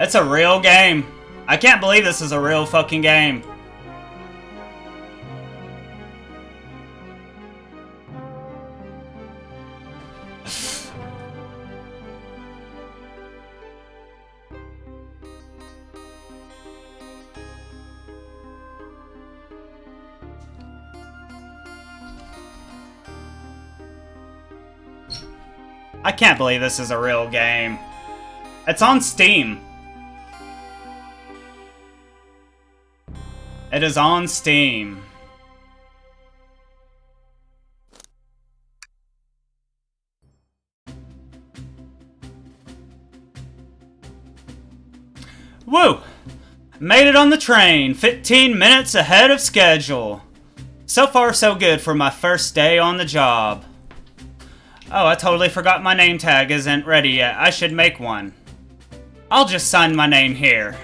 It's a real game. I can't believe this is a real fucking game. I can't believe this is a real game. It's on Steam. It is on Steam. Woo! Made it on the train, 15 minutes ahead of schedule. So far so good for my first day on the job. Oh, I totally forgot my name tag isn't ready yet. I should make one. I'll just sign my name here.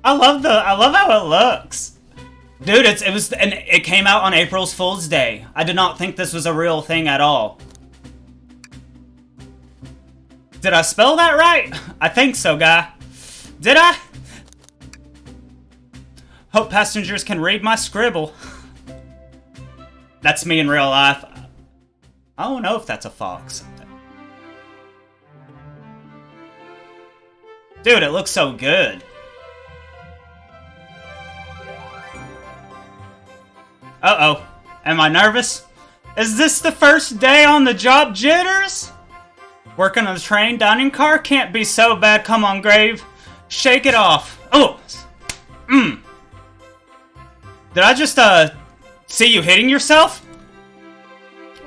I love how it looks. Dude, it came out on April Fool's Day. I did not think this was a real thing at all. Did I spell that right? I think so, guy. Did I? Hope passengers can read my scribble. That's me in real life. I don't know if that's a fox. Dude, it looks so good. Uh-oh. Am I nervous? Is this the first day on the job jitters? Working on the train, dining car can't be so bad. Come on, Grave. Shake it off. Oh. Did I just, see you hitting yourself?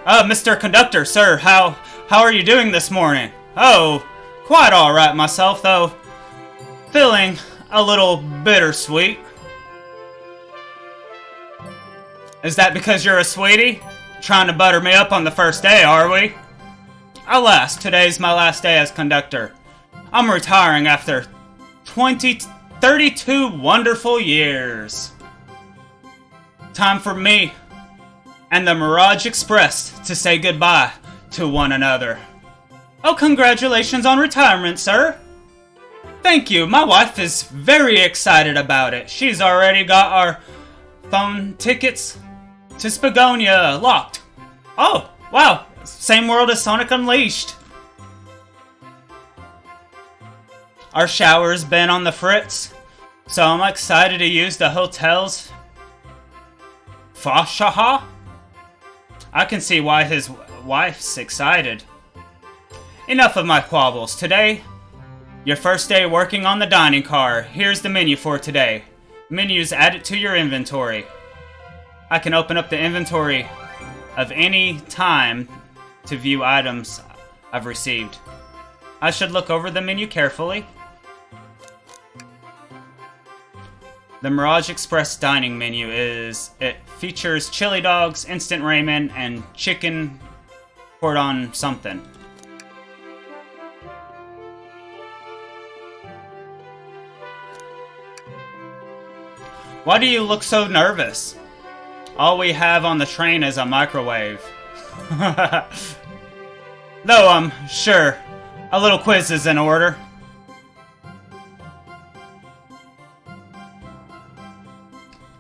Mr. Conductor, sir, how are you doing this morning? Oh, quite alright myself, though. Feeling a little bittersweet. Is that because you're a sweetie? Trying to butter me up on the first day, are we? Alas, today's my last day as conductor. I'm retiring after 32 wonderful years. Time for me and the Mirage Express to say goodbye to one another. Oh, congratulations on retirement, sir. Thank you. My wife is very excited about it. She's already got our phone tickets to Spagonia locked. Oh, wow. Same world as Sonic Unleashed. Our shower's been on the fritz, so I'm excited to use the hotel's Fashaha. I can see why his wife's excited. Enough of my quabbles. Today, your first day working on the dining car. Here's the menu for today. Menus added to your inventory. I can open up the inventory of any time to view items I've received. I should look over the menu carefully. The Mirage Express dining menu it features chili dogs, instant ramen, and chicken cordon something. Why do you look so nervous? All we have on the train is a microwave. Though I'm sure a little quiz is in order.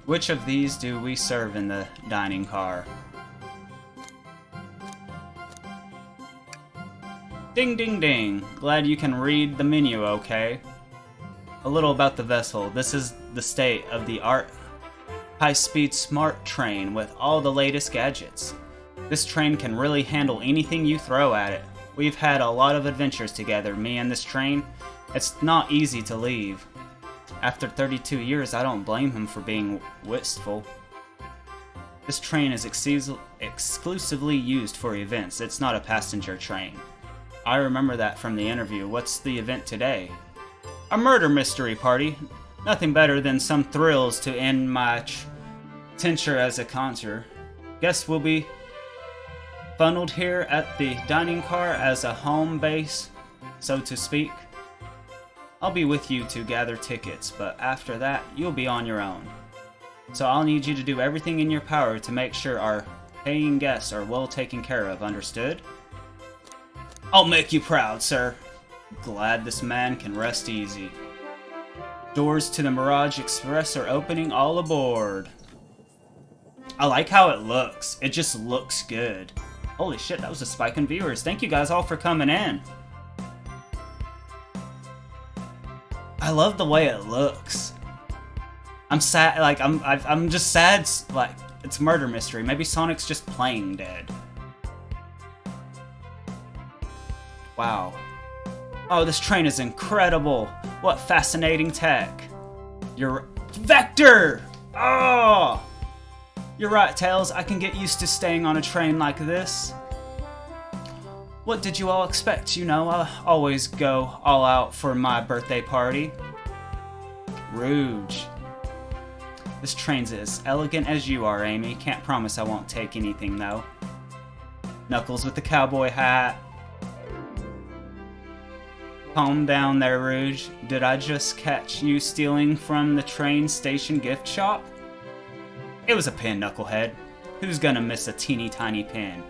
Which of these do we serve in the dining car? Ding ding ding. Glad you can read the menu okay. A little about the vessel. This is the state-of-the-art high-speed smart train with all the latest gadgets. This train can really handle anything you throw at it. We've had a lot of adventures together, me and this train. It's not easy to leave. After 32 years, I don't blame him for being wistful. This train is exclusively used for events. It's not a passenger train. I remember that from the interview. What's the event today? A murder mystery party. Nothing better than some thrills to end my tenure as a conjurer. Guess we'll be funneled here at the dining car as a home base, so to speak. I'll be with you to gather tickets, but after that, you'll be on your own. So I'll need you to do everything in your power to make sure our paying guests are well taken care of, understood? I'll make you proud, sir. Glad this man can rest easy. Doors to the Mirage Express are opening, all aboard. I like how it looks. It just looks good. Holy shit, that was a spike in viewers. Thank you guys all for coming in. I love the way it looks. I'm sad, like, I'm just sad, like, it's murder mystery. Maybe Sonic's just playing dead. Wow. Oh, this train is incredible. What fascinating tech. You're... Vector! Oh! You're right, Tails. I can get used to staying on a train like this. What did you all expect? You know, I always go all out for my birthday party. Rouge. This train's as elegant as you are, Amy. Can't promise I won't take anything, though. Knuckles with the cowboy hat. Calm down there, Rouge. Did I just catch you stealing from the train station gift shop? It was a pin, Knucklehead. Who's gonna miss a teeny tiny pin?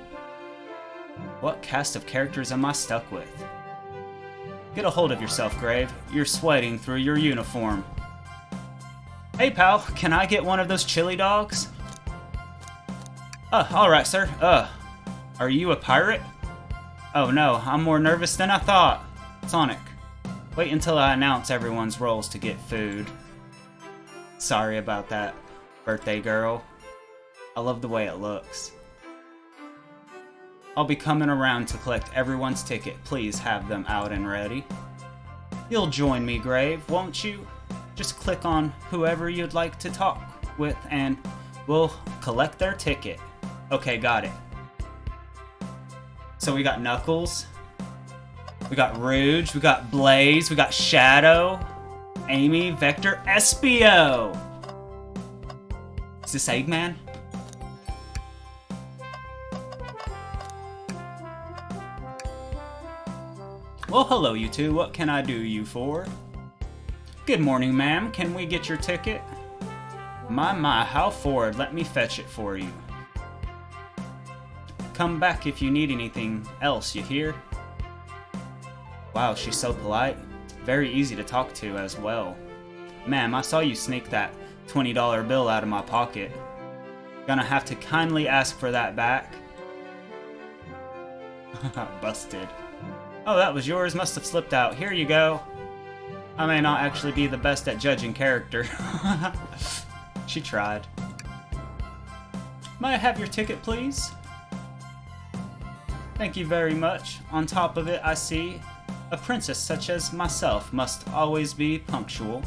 What cast of characters am I stuck with? Get a hold of yourself, Grave. You're sweating through your uniform. Hey, pal, can I get one of those chili dogs? Alright, sir. Are you a pirate? Oh no, I'm more nervous than I thought. Sonic, wait until I announce everyone's roles to get food. Sorry about that, birthday girl. I love the way it looks. I'll be coming around to collect everyone's ticket. Please have them out and ready. You'll join me, Grave, won't you? Just click on whoever you'd like to talk with and we'll collect their ticket. Okay, got it. So we got Knuckles. We got Rouge, we got Blaze, we got Shadow, Amy, Vector, Espio! Is this Eggman? Well, hello you two, what can I do you for? Good morning, ma'am, can we get your ticket? My, how forward, let me fetch it for you. Come back if you need anything else, you hear? Wow, she's so polite. Very easy to talk to as well. Ma'am, I saw you sneak that $20 bill out of my pocket. Gonna have to kindly ask for that back. Busted. Oh, that was yours. Must have slipped out. Here you go. I may not actually be the best at judging character. She tried. May I have your ticket, please? Thank you very much. On top of it, I see a princess such as myself must always be punctual.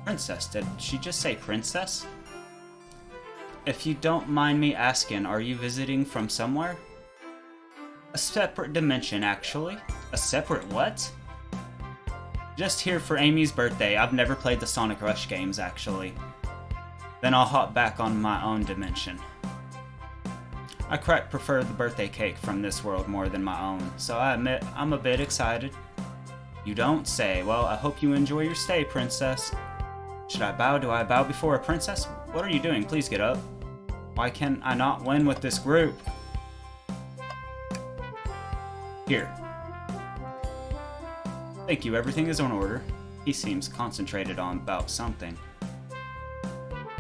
Princess? Did she just say princess? If you don't mind me asking, are you visiting from somewhere? A separate dimension, actually. A separate what? Just here for Amy's birthday. I've never played the Sonic Rush games, actually. Then I'll hop back on my own dimension. I quite prefer the birthday cake from this world more than my own, so I admit I'm a bit excited. You don't say. Well, I hope you enjoy your stay, princess. Should I bow? Do I bow before a princess? What are you doing? Please get up. Why can I not win with this group? Here. Thank you, everything is in order. He seems concentrated on about something.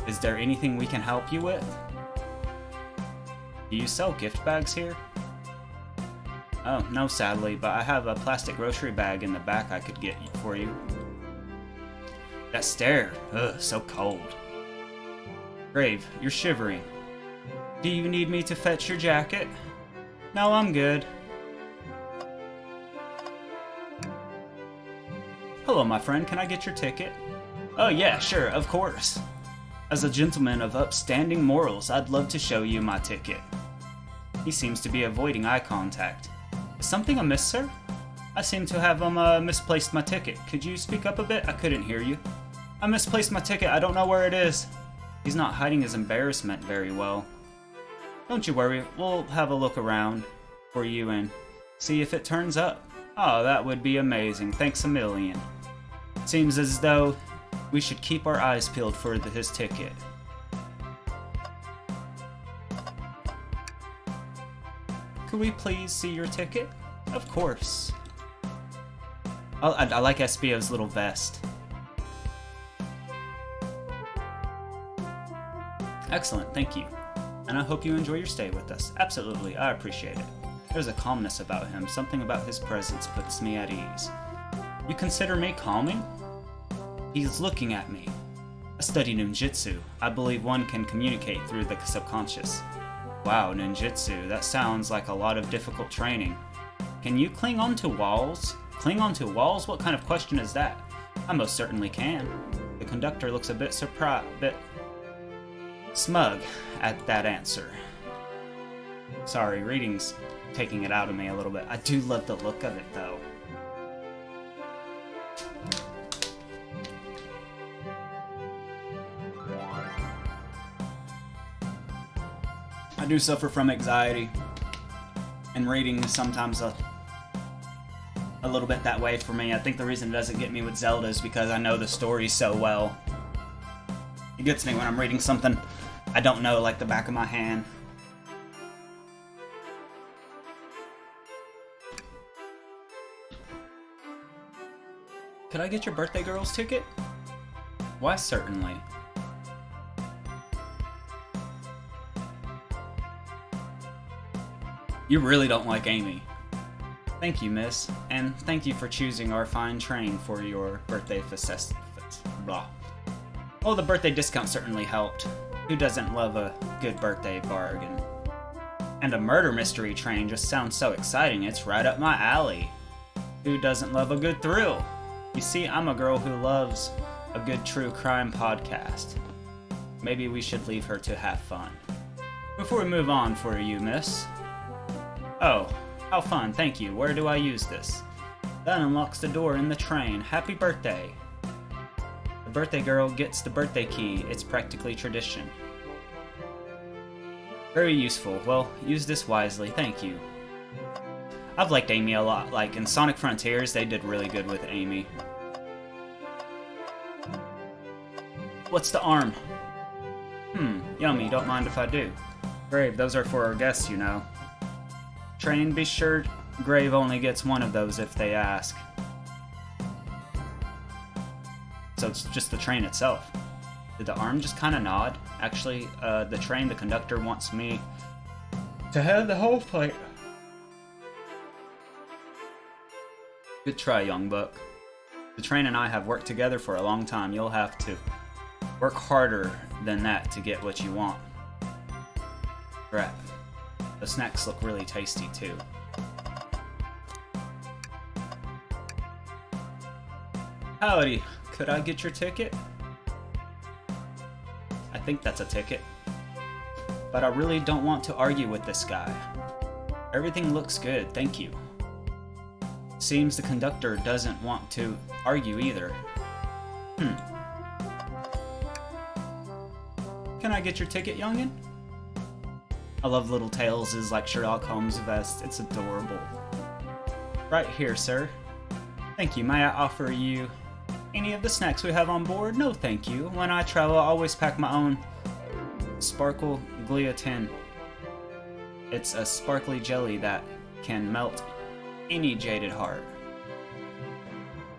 Is there anything we can help you with? Do you sell gift bags here? Oh, no sadly, but I have a plastic grocery bag in the back I could get for you. That stare, ugh, so cold. Grave, you're shivering. Do you need me to fetch your jacket? No, I'm good. Hello, my friend, can I get your ticket? Oh yeah, sure, of course. As a gentleman of upstanding morals, I'd love to show you my ticket. He seems to be avoiding eye contact. Is something amiss, sir? I seem to have misplaced my ticket. Could you speak up a bit? I couldn't hear you. I misplaced my ticket. I don't know where it is. He's not hiding his embarrassment very well. Don't you worry. We'll have a look around for you and see if it turns up. Oh, that would be amazing. Thanks a million. Seems as though we should keep our eyes peeled for his ticket. Could we please see your ticket? Of course. I like Espio's little vest. Excellent, thank you. And I hope you enjoy your stay with us. Absolutely, I appreciate it. There's a calmness about him. Something about his presence puts me at ease. You consider me calming? He's looking at me. I study ninjutsu. I believe one can communicate through the subconscious. Wow, ninjutsu. That sounds like a lot of difficult training. Can you cling onto walls? Cling onto walls? What kind of question is that? I most certainly can. The conductor looks a bit smug at that answer. Sorry, reading's taking it out of me a little bit. I do love the look of it, though. I do suffer from anxiety, and reading is sometimes a little bit that way for me. I think the reason it doesn't get me with Zelda is because I know the story so well. It gets me when I'm reading something I don't know like the back of my hand. Could I get your birthday girl's ticket? Why, certainly. You really don't like Amy. Thank you, miss, and thank you for choosing our fine train for your birthday festivities. Blah. Oh, the birthday discount certainly helped. Who doesn't love a good birthday bargain? And a murder mystery train just sounds so exciting, it's right up my alley. Who doesn't love a good thrill? You see, I'm a girl who loves a good true crime podcast. Maybe we should leave her to have fun. Before we move on for you, miss. Oh, how fun, thank you. Where do I use this? That unlocks the door in the train. Happy birthday. The birthday girl gets the birthday key. It's practically tradition. Very useful. Well, use this wisely. Thank you. I've liked Amy a lot. Like in Sonic Frontiers, they did really good with Amy. What's the arm? Yummy. Don't mind if I do. Grave, those are for our guests, you know. Train, be sure Grave only gets one of those if they ask. So it's just the train itself. Did the arm just kind of nod? Actually, the conductor wants me to have the whole plate. Good try, young buck. The train and I have worked together for a long time. You'll have to work harder than that to get what you want. Crap. The snacks look really tasty, too. Howdy. Could I get your ticket? I think that's a ticket. But I really don't want to argue with this guy. Everything looks good, thank you. Seems the conductor doesn't want to argue either. Can I get your ticket, youngin? I love little Tails' like Sherlock Holmes vest. It's adorable. Right here, sir. Thank you. May I offer you any of the snacks we have on board? No, thank you. When I travel, I always pack my own sparkle gliatin. It's a sparkly jelly that can melt any jaded heart.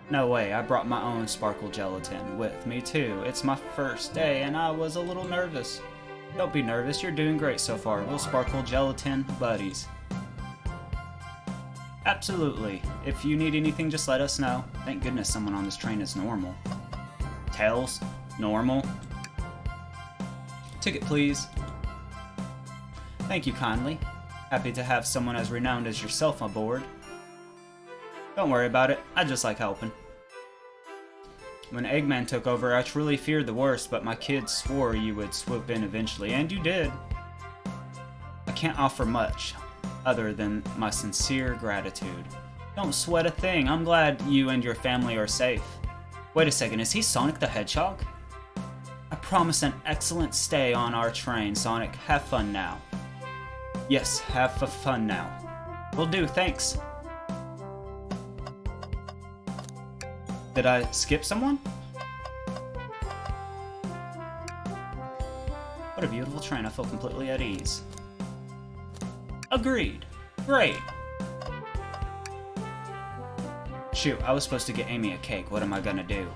No way, I brought my own sparkle gelatin with me too. It's my first day and I was a little nervous. Don't be nervous, you're doing great so far. We'll sparkle gelatin buddies. Absolutely. If you need anything, just let us know. Thank goodness someone on this train is normal. Tails, normal. Ticket, please. Thank you kindly. Happy to have someone as renowned as yourself on board. Don't worry about it, I just like helping. When Eggman took over, I truly feared the worst, but my kids swore you would swoop in eventually, and you did. I can't offer much, other than my sincere gratitude. Don't sweat a thing, I'm glad you and your family are safe. Wait a second, is he Sonic the Hedgehog? I promise an excellent stay on our train, Sonic. Have fun now. Yes, have fun now. Will do, thanks. Did I skip someone? What a beautiful train, I feel completely at ease. Agreed. Great. Shoot, I was supposed to get Amy a cake. What am I gonna do?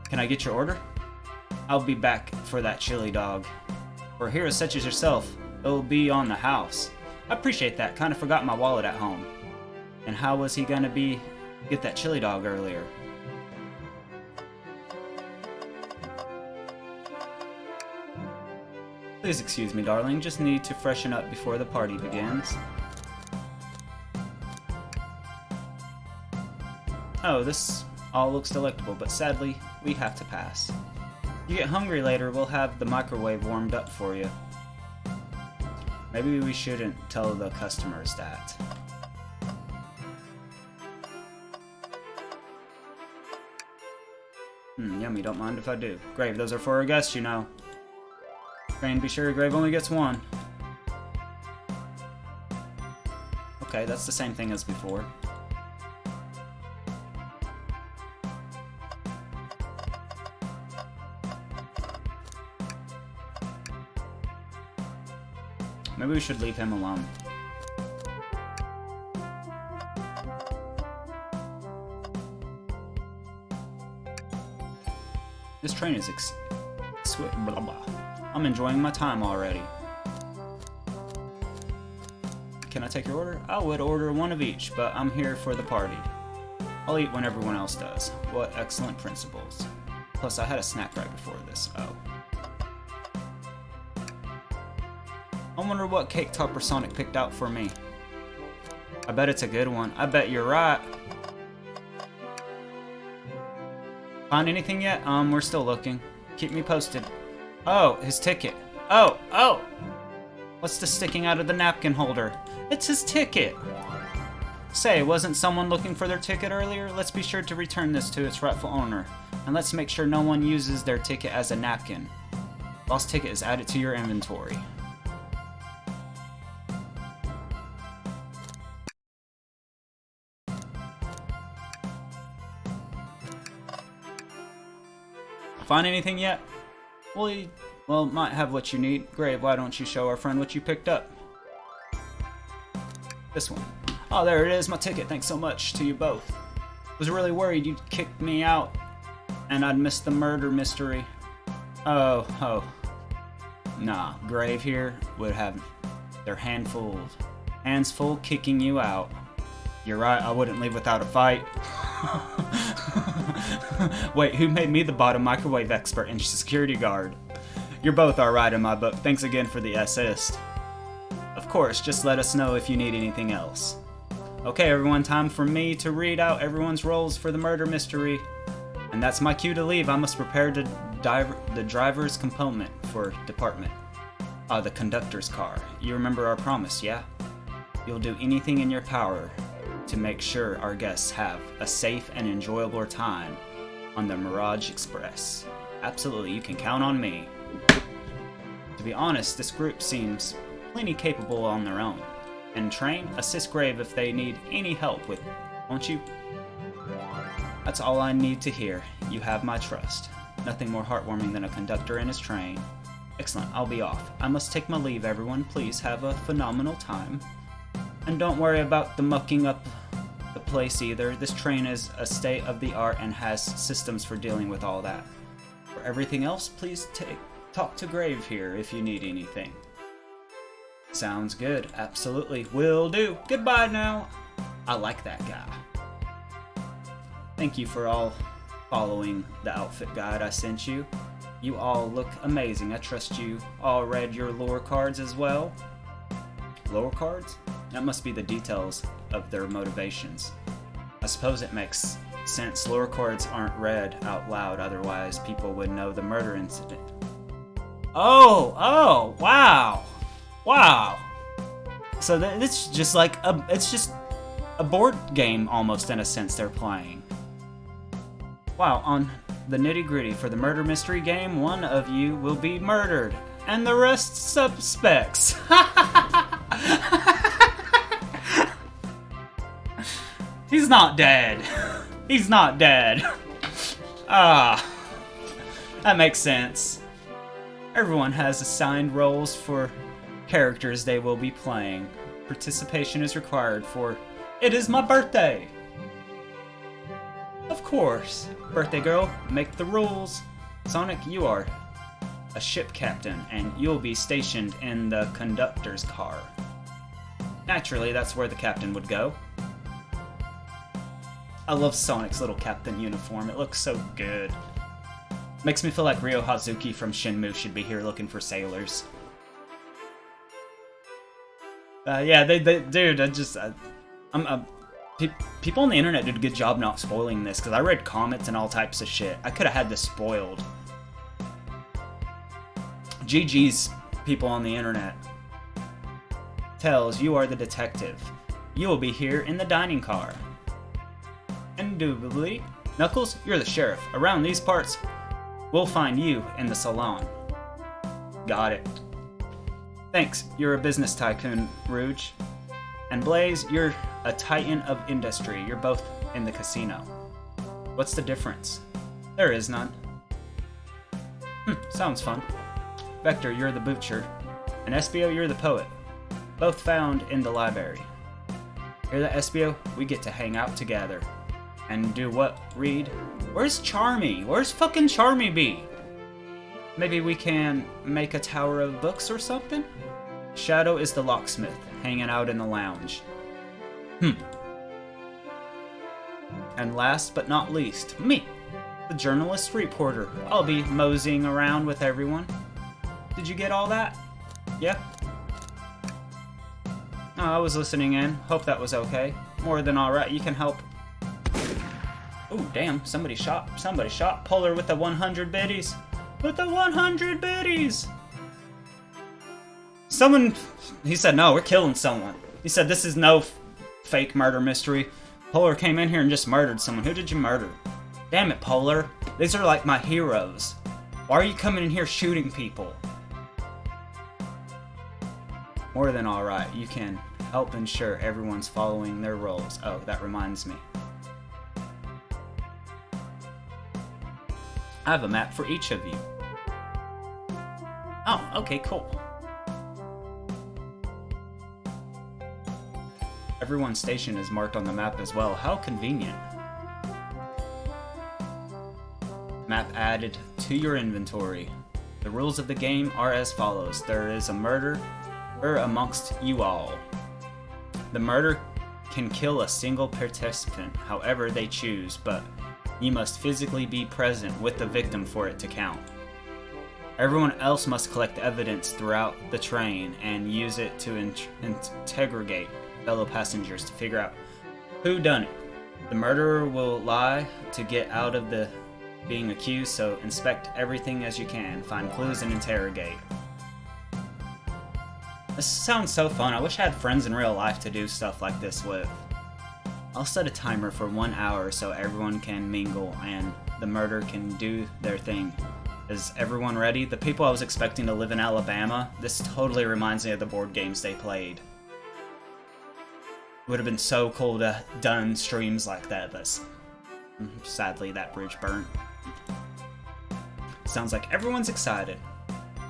Can I get your order? I'll be back for that chili dog. For heroes such as yourself, it'll be on the house. I appreciate that. Kinda forgot my wallet at home. And how was he gonna get that chili dog earlier? Please excuse me, darling. Just need to freshen up before the party begins. Oh, this all looks delectable, but sadly, we have to pass. You get hungry later, we'll have the microwave warmed up for you. Maybe we shouldn't tell the customers that. Yummy, don't mind if I do. Grave, those are for our guests, you know. Crane, be sure Grave only gets one. Okay, that's the same thing as before. Maybe we should leave him alone. This train is blah blah. I'm enjoying my time already. Can I take your order? I would order one of each, but I'm here for the party. I'll eat when everyone else does. What excellent principles. Plus, I had a snack right before this. Oh. I wonder what cake topper Sonic picked out for me. I bet it's a good one. I bet you're right. Find anything yet? We're still looking. Keep me posted. Oh, his ticket. Oh! What's this sticking out of the napkin holder? It's his ticket! Say, wasn't someone looking for their ticket earlier? Let's be sure to return this to its rightful owner. And let's make sure no one uses their ticket as a napkin. Lost ticket is added to your inventory. Find anything yet? Well, might have what you need. Grave, why don't you show our friend what you picked up? This one. Oh, there it is, my ticket. Thanks so much to you both. Was really worried you'd kick me out and I'd miss the murder mystery. Oh. Nah, Grave here would have their hands full kicking you out. You're right, I wouldn't leave without a fight. Wait, who made me the bottom microwave expert and security guard? You're both alright in my book. Thanks again for the assist. Of course, just let us know if you need anything else. Okay, everyone, time for me to read out everyone's roles for the murder mystery. And that's my cue to leave. I must prepare the driver's component for department. The conductor's car. You remember our promise, yeah? You'll do anything in your power to make sure our guests have a safe and enjoyable time on the Mirage Express. Absolutely, you can count on me. To be honest, this group seems plenty capable on their own. And Train, assist Grave if they need any help with, won't you? That's all I need to hear. You have my trust. Nothing more heartwarming than a conductor and his train. Excellent, I'll be off. I must take my leave, everyone. Please have a phenomenal time. And don't worry about the mucking up the place either. This train is a state-of-the-art and has systems for dealing with all that. For everything else, please talk to Grave here if you need anything. Sounds good. Absolutely. Will do. Goodbye now. I like that guy. Thank you for all following the outfit guide I sent you. You all look amazing. I trust you all read your lore cards as well. Lore cards? That must be the details of their motivations. I suppose it makes sense. Lore cards aren't read out loud, otherwise people would know the murder incident. Oh, wow. So it's just like it's just a board game almost in a sense they're playing. Wow, on the nitty-gritty for the murder mystery game, one of you will be murdered and the rest suspects. He's not dead. He's not dead. That makes sense. Everyone has assigned roles for characters they will be playing. Participation is required for it is my birthday. course. Birthday girl, make the rules. Sonic, you are a ship captain, and you'll be stationed in the conductor's car. Naturally, that's where the captain would go. I love Sonic's little captain uniform. It looks so good. Makes me feel like Ryo Hazuki from Shenmue should be here looking for sailors. Yeah, dude, people on the internet did a good job not spoiling this, because I read comments and all types of shit. I could have had this spoiled. GG's, people on the internet. Tells, you are the detective. You will be here in the dining car. Indubitably. Knuckles, you're the sheriff. Around these parts, we'll find you in the salon. Got it. Thanks, you're a business tycoon, Rouge. And Blaze, you're a titan of industry. You're both in the casino. What's the difference? There is none. Sounds fun. Vector, you're the butcher. And Espio, you're the poet. Both found in the library. Hear that, Espio? We get to hang out together. And do what? Read? Where's Charmy? Where's fucking Charmy be? Maybe we can make a tower of books or something? Shadow is the locksmith, hanging out in the lounge. And last but not least, me, the journalist reporter. I'll be moseying around with everyone. Did you get all that? Yeah? Oh, I was listening in. Hope that was okay. More than alright, you can help. Ooh, damn, somebody shot. Polar with the 100 biddies. With the 100 biddies! Someone... He said, no, we're killing someone. He said, this is no fake murder mystery. Polar came in here and just murdered someone. Who did you murder? Damn it, Polar. These are like my heroes. Why are you coming in here shooting people? More than alright, you can help ensure everyone's following their roles. Oh, that reminds me. I have a map for each of you. Oh, okay, cool. Everyone's station is marked on the map as well. How convenient. Map added to your inventory. The rules of the game are as follows. There is a murder amongst you all. The murder can kill a single participant, however they choose, but you must physically be present with the victim for it to count. Everyone else must collect evidence throughout the train and use it to interrogate fellow passengers to figure out who done it. The murderer will lie to get out of the being accused, so inspect everything as you can, find clues and interrogate. This sounds so fun. I wish I had friends in real life to do stuff like this with. I'll set a timer for 1 hour so everyone can mingle and the murder can do their thing. Is everyone ready? The people I was expecting to live in Alabama, this totally reminds me of the board games they played. It would have been so cool to have done streams like that, but sadly that bridge burnt. Sounds like everyone's excited.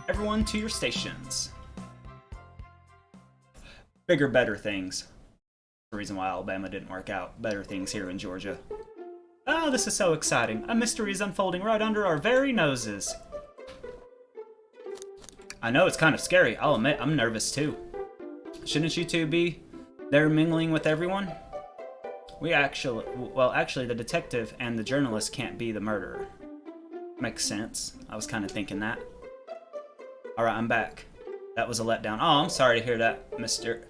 Everyone to your stations. Bigger, better things. The reason why Alabama didn't work out. Better things here in Georgia. Oh, this is so exciting. A mystery is unfolding right under our very noses. I know it's kind of scary. I'll admit, I'm nervous too. Shouldn't you two be there mingling with everyone? Actually, the detective and the journalist can't be the murderer. Makes sense. I was kind of thinking that. Alright, I'm back. That was a letdown. Oh, I'm sorry to hear that, Mr.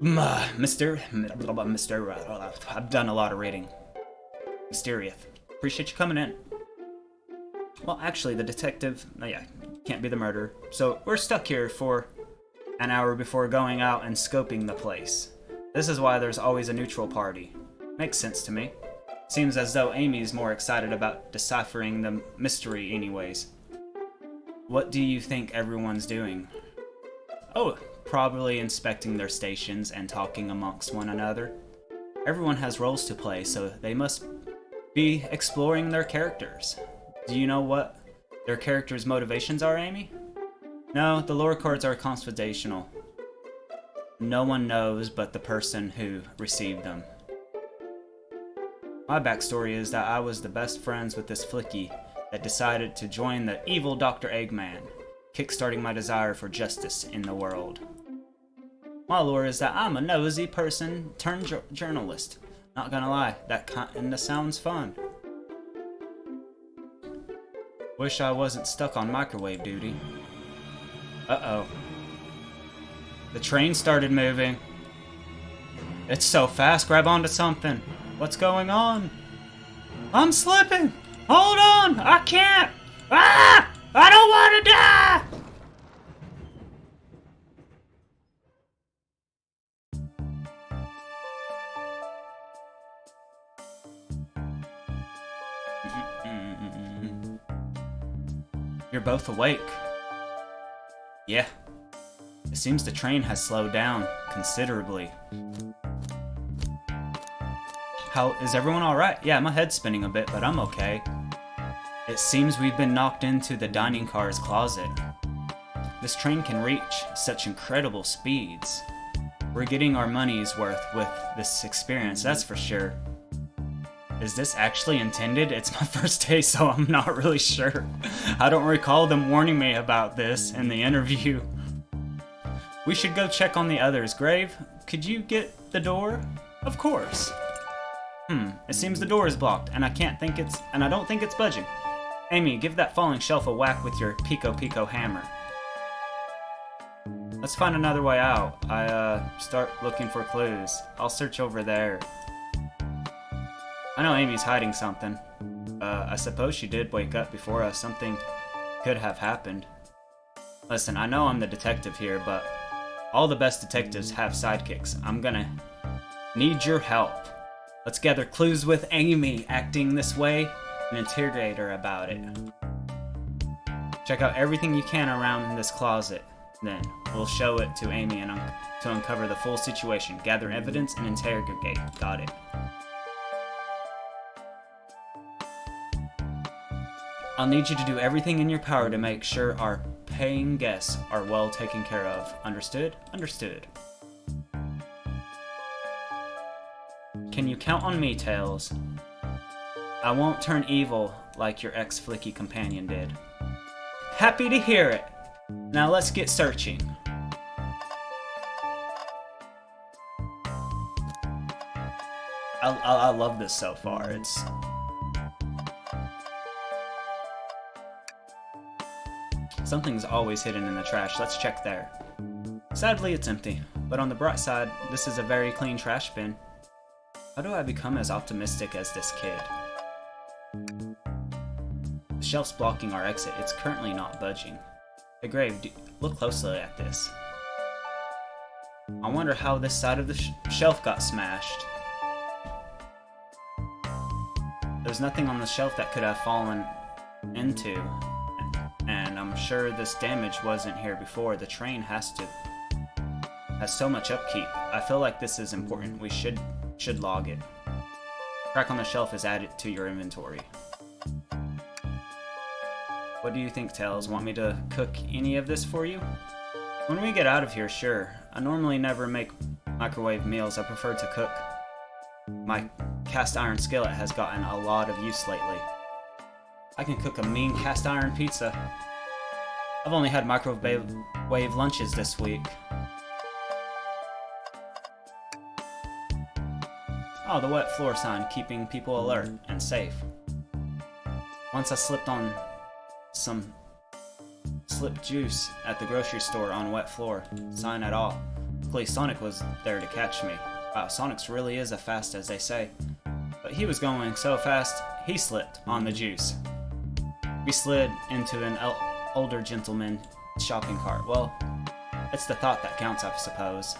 I've done a lot of reading. Mysterious. Appreciate you coming in. Well, actually, the detective, can't be the murderer. So we're stuck here for an hour before going out and scoping the place. This is why there's always a neutral party. Makes sense to me. Seems as though Amy's more excited about deciphering the mystery anyways. What do you think everyone's doing? Oh, probably inspecting their stations and talking amongst one another. Everyone has roles to play, so they must be exploring their characters. Do you know what their characters' motivations are, Amy? No, the lore cards are confidential. No one knows but the person who received them. My backstory is that I was the best friends with this flicky that decided to join the evil Dr. Eggman, kickstarting my desire for justice in the world. My lore is that I'm a nosy person turned journalist. Not gonna lie, that kinda sounds fun. Wish I wasn't stuck on microwave duty. Uh-oh. The train started moving. It's so fast, grab onto something. What's going on? I'm slipping! Hold on! I can't! Ah! I don't want to die! You're both awake. Yeah. It seems the train has slowed down considerably. How is everyone alright? Yeah, my head's spinning a bit, but I'm okay. It seems we've been knocked into the dining car's closet. This train can reach such incredible speeds. We're getting our money's worth with this experience, that's for sure. Is this actually intended? It's my first day, so I'm not really sure. I don't recall them warning me about this in the interview. We should go check on the others. Grave, could you get the door? Of course. It seems the door is blocked, and I don't think it's budging. Amy, give that falling shelf a whack with your Pico Pico hammer. Let's find another way out. Start looking for clues. I'll search over there. I know Amy's hiding something. I suppose she did wake up before us. Something could have happened. Listen, I know I'm the detective here, but all the best detectives have sidekicks. I'm gonna need your help. Let's gather clues with Amy acting this way and interrogate her about it. Check out everything you can around this closet. Then we'll show it to Amy and to uncover the full situation. Gather evidence and interrogate. Got it. I'll need you to do everything in your power to make sure our paying guests are well taken care of. Understood? Understood. Can you count on me, Tails? I won't turn evil like your ex-flicky companion did. Happy to hear it. Now let's get searching. I love this so far. It's something's always hidden in the trash. Let's check there. Sadly, it's empty. But on the bright side, this is a very clean trash bin. How do I become as optimistic as this kid? The shelf's blocking our exit. It's currently not budging. Hey Grave, look closely at this. I wonder how this side of the shelf got smashed. There's nothing on the shelf that could have fallen into, and I'm sure this damage wasn't here before. The train has so much upkeep. I feel like this is important. We should log it. Crack on the shelf is added to your inventory. What do you think, Tails? Want me to cook any of this for you? When we get out of here, sure. I normally never make microwave meals. I prefer to cook. My cast iron skillet has gotten a lot of use lately. I can cook a mean cast iron pizza. I've only had microwave lunches this week. Oh, the wet floor sign, keeping people alert and safe. Once I slipped on some slipped juice at the grocery store on wet floor. Sign at all. Luckily Sonic was there to catch me. Wow, Sonic's really is as fast as they say. But he was going so fast, he slipped on the juice. We slid into an older gentleman's shopping cart. Well, it's the thought that counts, I suppose.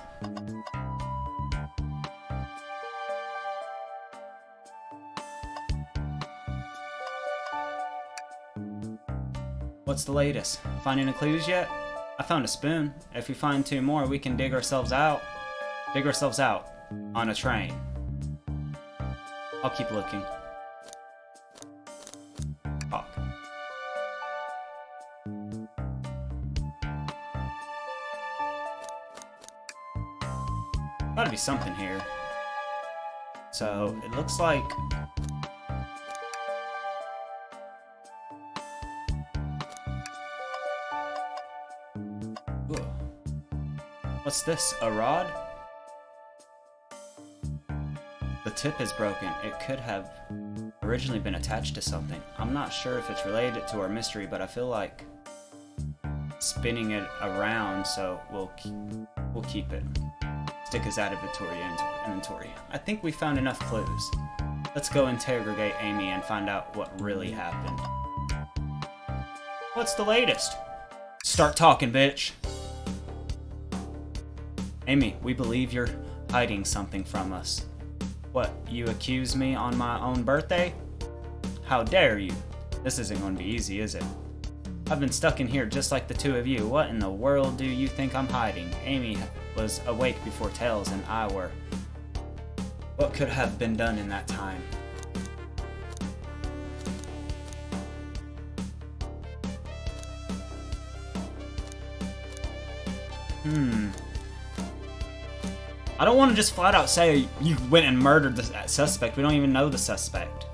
What's the latest? Find any clues yet? I found a spoon. If we find 2 more, we can dig ourselves out on a train. I'll keep looking. Hawk. Gotta be something here. So, it looks like Ugh. What's this? A rod? The tip is broken. It could have originally been attached to something. I'm not sure if it's related to our mystery, but I feel like spinning it around, so we'll keep it. Stick his out of inventory. I think we found enough clues. Let's go interrogate Amy and find out what really happened. What's the latest? Start talking, bitch. Amy, we believe you're hiding something from us. What, you accuse me on my own birthday? How dare you? This isn't going to be easy, is it? I've been stuck in here just like the two of you. What in the world do you think I'm hiding? Amy was awake before Tails and I were. What could have been done in that time? I don't want to just flat out say you went and murdered the suspect. We don't even know the suspect.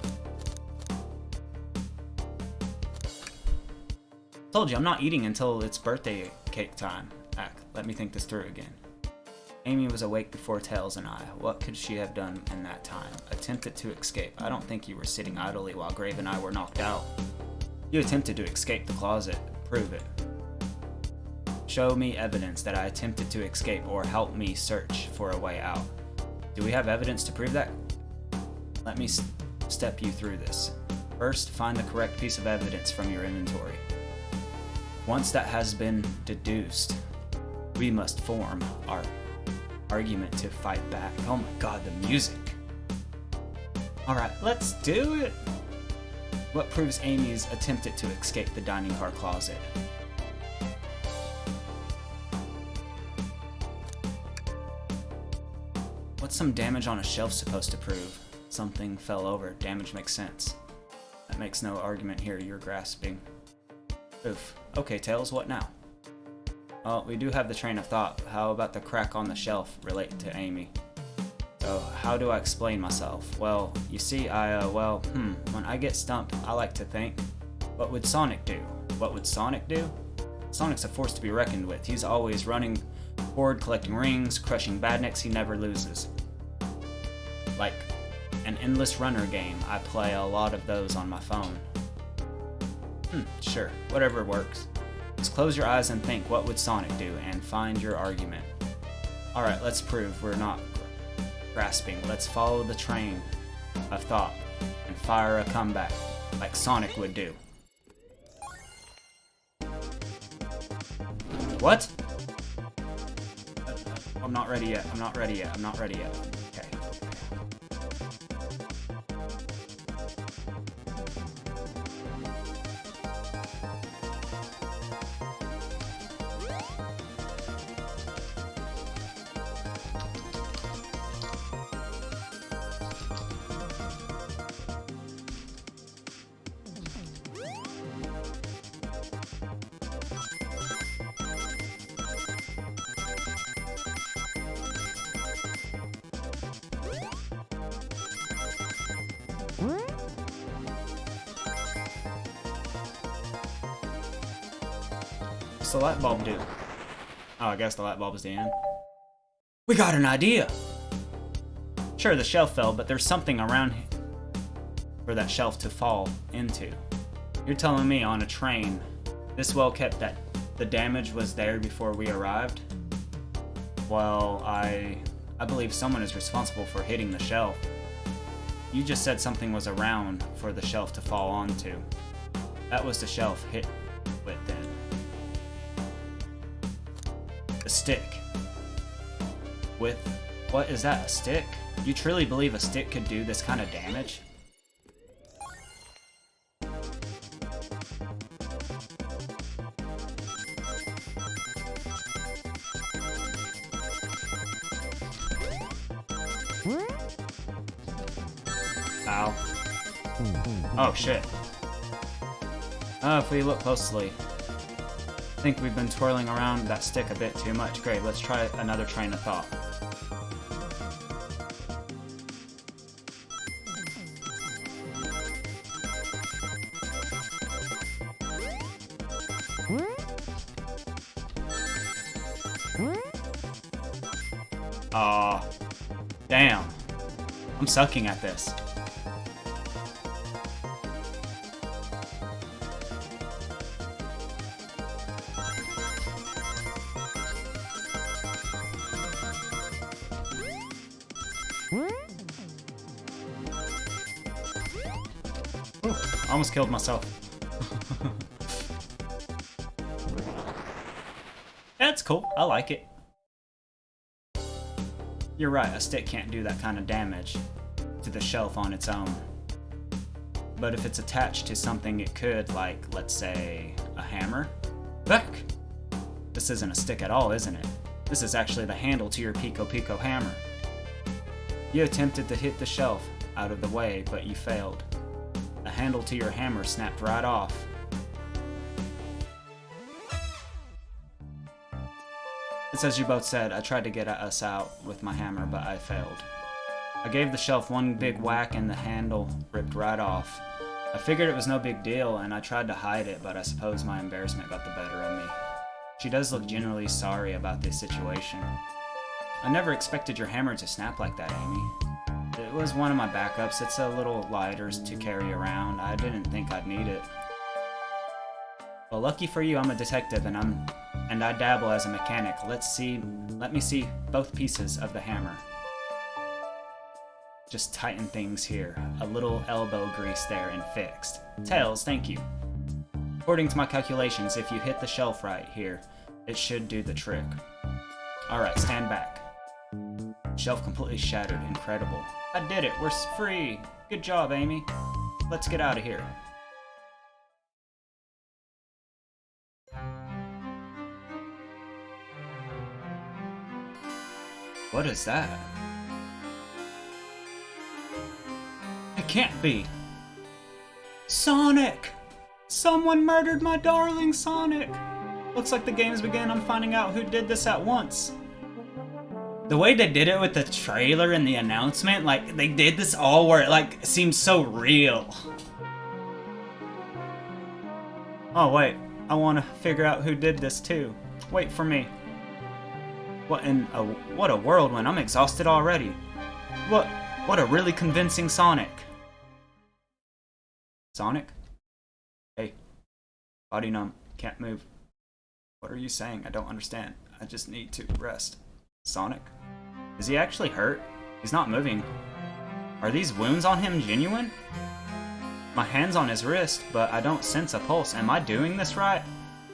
Told you, I'm not eating until it's birthday cake time. Let me think this through again. Amy was awake before Tails and I. What could she have done in that time? Attempted to escape. I don't think you were sitting idly while Grave and I were knocked out. You attempted to escape the closet. Prove it. Show me evidence that I attempted to escape or help me search for a way out. Do we have evidence to prove that? Let me step you through this. First, find the correct piece of evidence from your inventory. Once that has been deduced, we must form our argument to fight back. Oh my god, the music. Alright, let's do it! What proves Amy's attempted to escape the dining car closet? What's some damage on a shelf supposed to prove? Something fell over. Damage makes sense. That makes no argument here. You're grasping. Oof. Okay, Tails, what now? Well, we do have the train of thought. How about the crack on the shelf relate to Amy? So, how do I explain myself? Well, you see, when I get stumped, I like to think, what would Sonic do? What would Sonic do? Sonic's a force to be reckoned with. He's always running forward, collecting rings, crushing badniks. He never loses. Like an endless runner game. I play a lot of those on my phone. Sure, whatever works. Just close your eyes and think, what would Sonic do? And find your argument. Alright, let's prove we're not grasping. Let's follow the train of thought and fire a comeback like Sonic would do. What? I'm not ready yet. I'm not ready yet. I'm not ready yet. Okay. What's the light bulb do? Oh, I guess the light bulb is the end. We got an idea! Sure, the shelf fell, but there's something around here for that shelf to fall into. You're telling me on a train, this well kept, that the damage was there before we arrived? Well, I believe someone is responsible for hitting the shelf. You just said something was around for the shelf to fall onto. That was the shelf hit with then. The stick. With... what is that, a stick? You truly believe a stick could do this kind of damage? Ow. Oh shit. If we look closely, I think we've been twirling around that stick a bit too much. Great, let's try another train of thought. Aw. Damn. I'm sucking at this. Ooh, I almost killed myself. That's cool. I like it. You're right, a stick can't do that kind of damage to the shelf on its own. But if it's attached to something it could, like, let's say, a hammer. Look! This isn't a stick at all, isn't it? This is actually the handle to your Pico Pico hammer. You attempted to hit the shelf out of the way, but you failed. The handle to your hammer snapped right off. It's as you both said, I tried to get us out with my hammer, but I failed. I gave the shelf one big whack and the handle ripped right off. I figured it was no big deal and I tried to hide it, but I suppose my embarrassment got the better of me. She does look genuinely sorry about this situation. I never expected your hammer to snap like that, Amy. It was one of my backups. It's a little lighter to carry around. I didn't think I'd need it. Well, lucky for you, I'm a detective and I dabble as a mechanic. Let me see both pieces of the hammer. Just tighten things here. A little elbow grease there and fixed. Tails, thank you. According to my calculations, if you hit the shelf right here, it should do the trick. Alright, stand back. Shelf completely shattered. Incredible. I did it. We're free. Good job, Amy. Let's get out of here. What is that? It can't be. Sonic! Someone murdered my darling Sonic! Looks like the games begin. I'm finding out who did this at once. The way they did it with the trailer and the announcement, like, they did this all where it, like, seems so real. Oh, wait. I want to figure out who did this, too. Wait for me. What a whirlwind. I'm exhausted already. What a really convincing Sonic. Sonic? Hey. Body numb. Can't move. What are you saying? I don't understand. I just need to rest. Sonic? Is he actually hurt? He's not moving. Are these wounds on him genuine? My hand's on his wrist, but I don't sense a pulse. Am I doing this right?